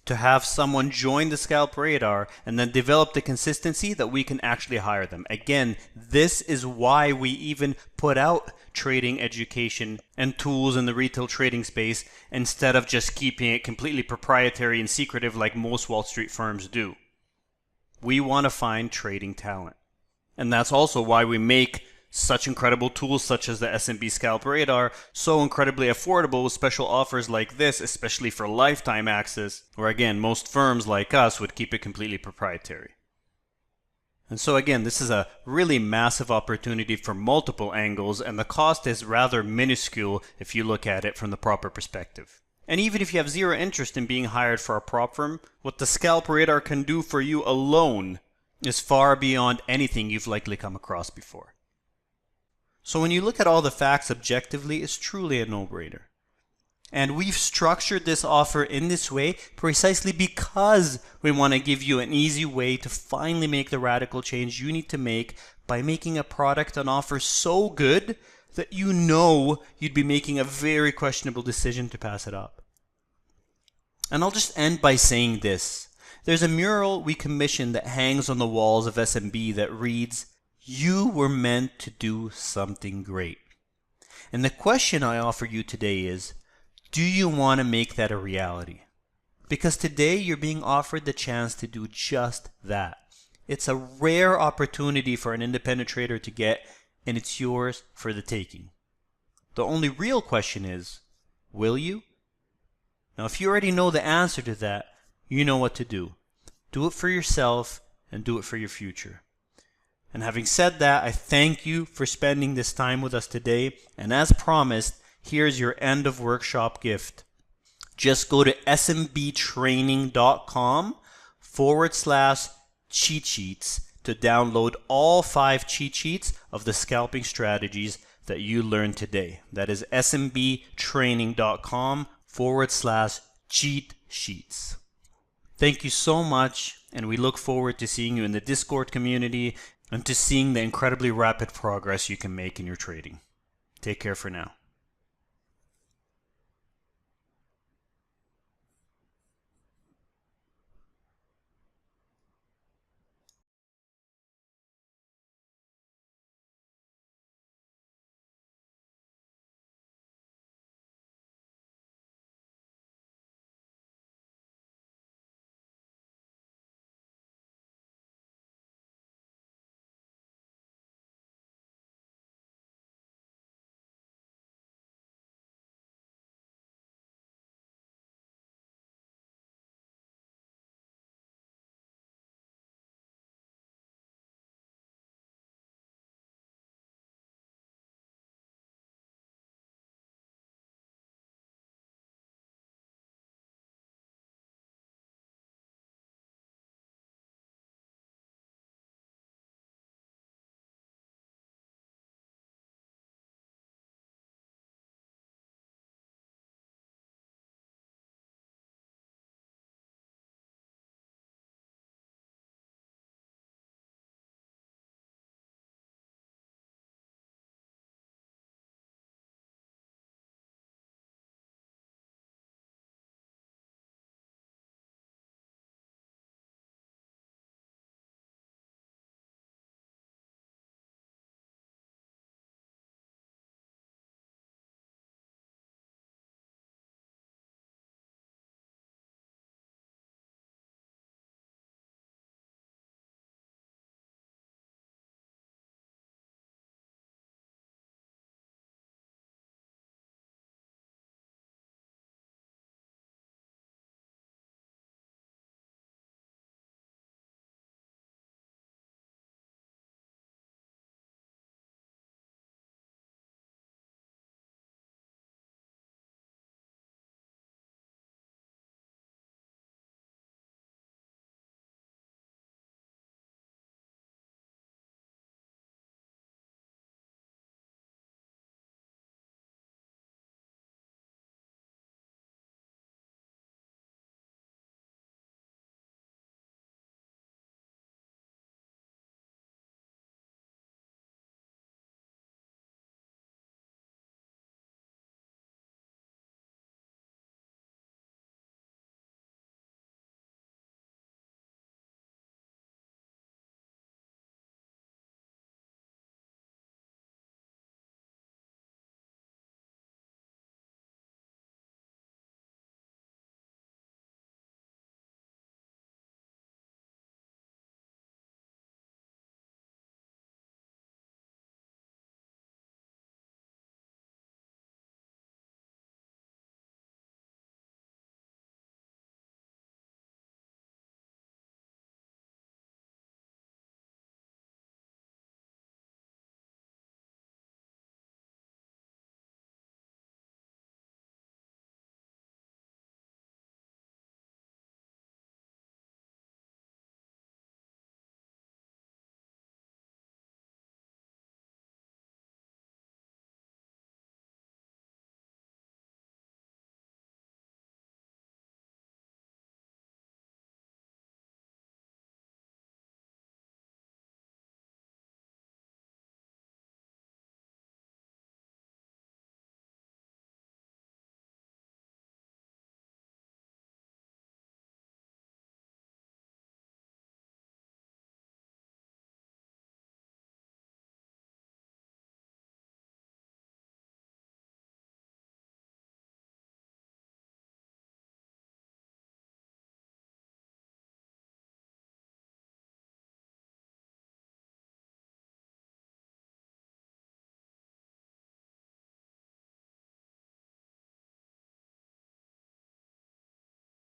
To have someone join the Scalp Radar and then develop the consistency that we can actually hire them. Again, this is why we even put out trading education and tools in the retail trading space instead of just keeping it completely proprietary and secretive like most Wall Street firms do. We want to find trading talent. And that's also why we make such incredible tools such as the S&B Scalp Radar so incredibly affordable with special offers like this, especially for lifetime access, where again, most firms like us would keep it completely proprietary. And so again, this is a really massive opportunity from multiple angles, and the cost is rather minuscule if you look at it from the proper perspective. And even if you have zero interest in being hired for a prop firm, what the Scalp Radar can do for you alone is far beyond anything you've likely come across before. So when you look at all the facts objectively, it's truly a no-brainer. And we've structured this offer in this way precisely because we want to give you an easy way to finally make the radical change you need to make by making a product and offer so good that you know you'd be making a very questionable decision to pass it up. And I'll just end by saying this. There's a mural we commissioned that hangs on the walls of SMB that reads, "You were meant to do something great." And the question I offer you today is, do you want to make that a reality? Because today you're being offered the chance to do just that. It's a rare opportunity for an independent trader to get, and it's yours for the taking. The only real question is, will you? Now, if you already know the answer to that, you know what to do. Do it for yourself and do it for your future. And having said that, I thank you for spending this time with us today. And as promised, here's your end of workshop gift. Just go to smbtraining.com/cheat sheets to download all 5 cheat sheets of the scalping strategies that you learned today. That is smbtraining.com/cheat sheets. Thank you so much, and we look forward to seeing you in the Discord community and to seeing the incredibly rapid progress you can make in your trading. Take care for now.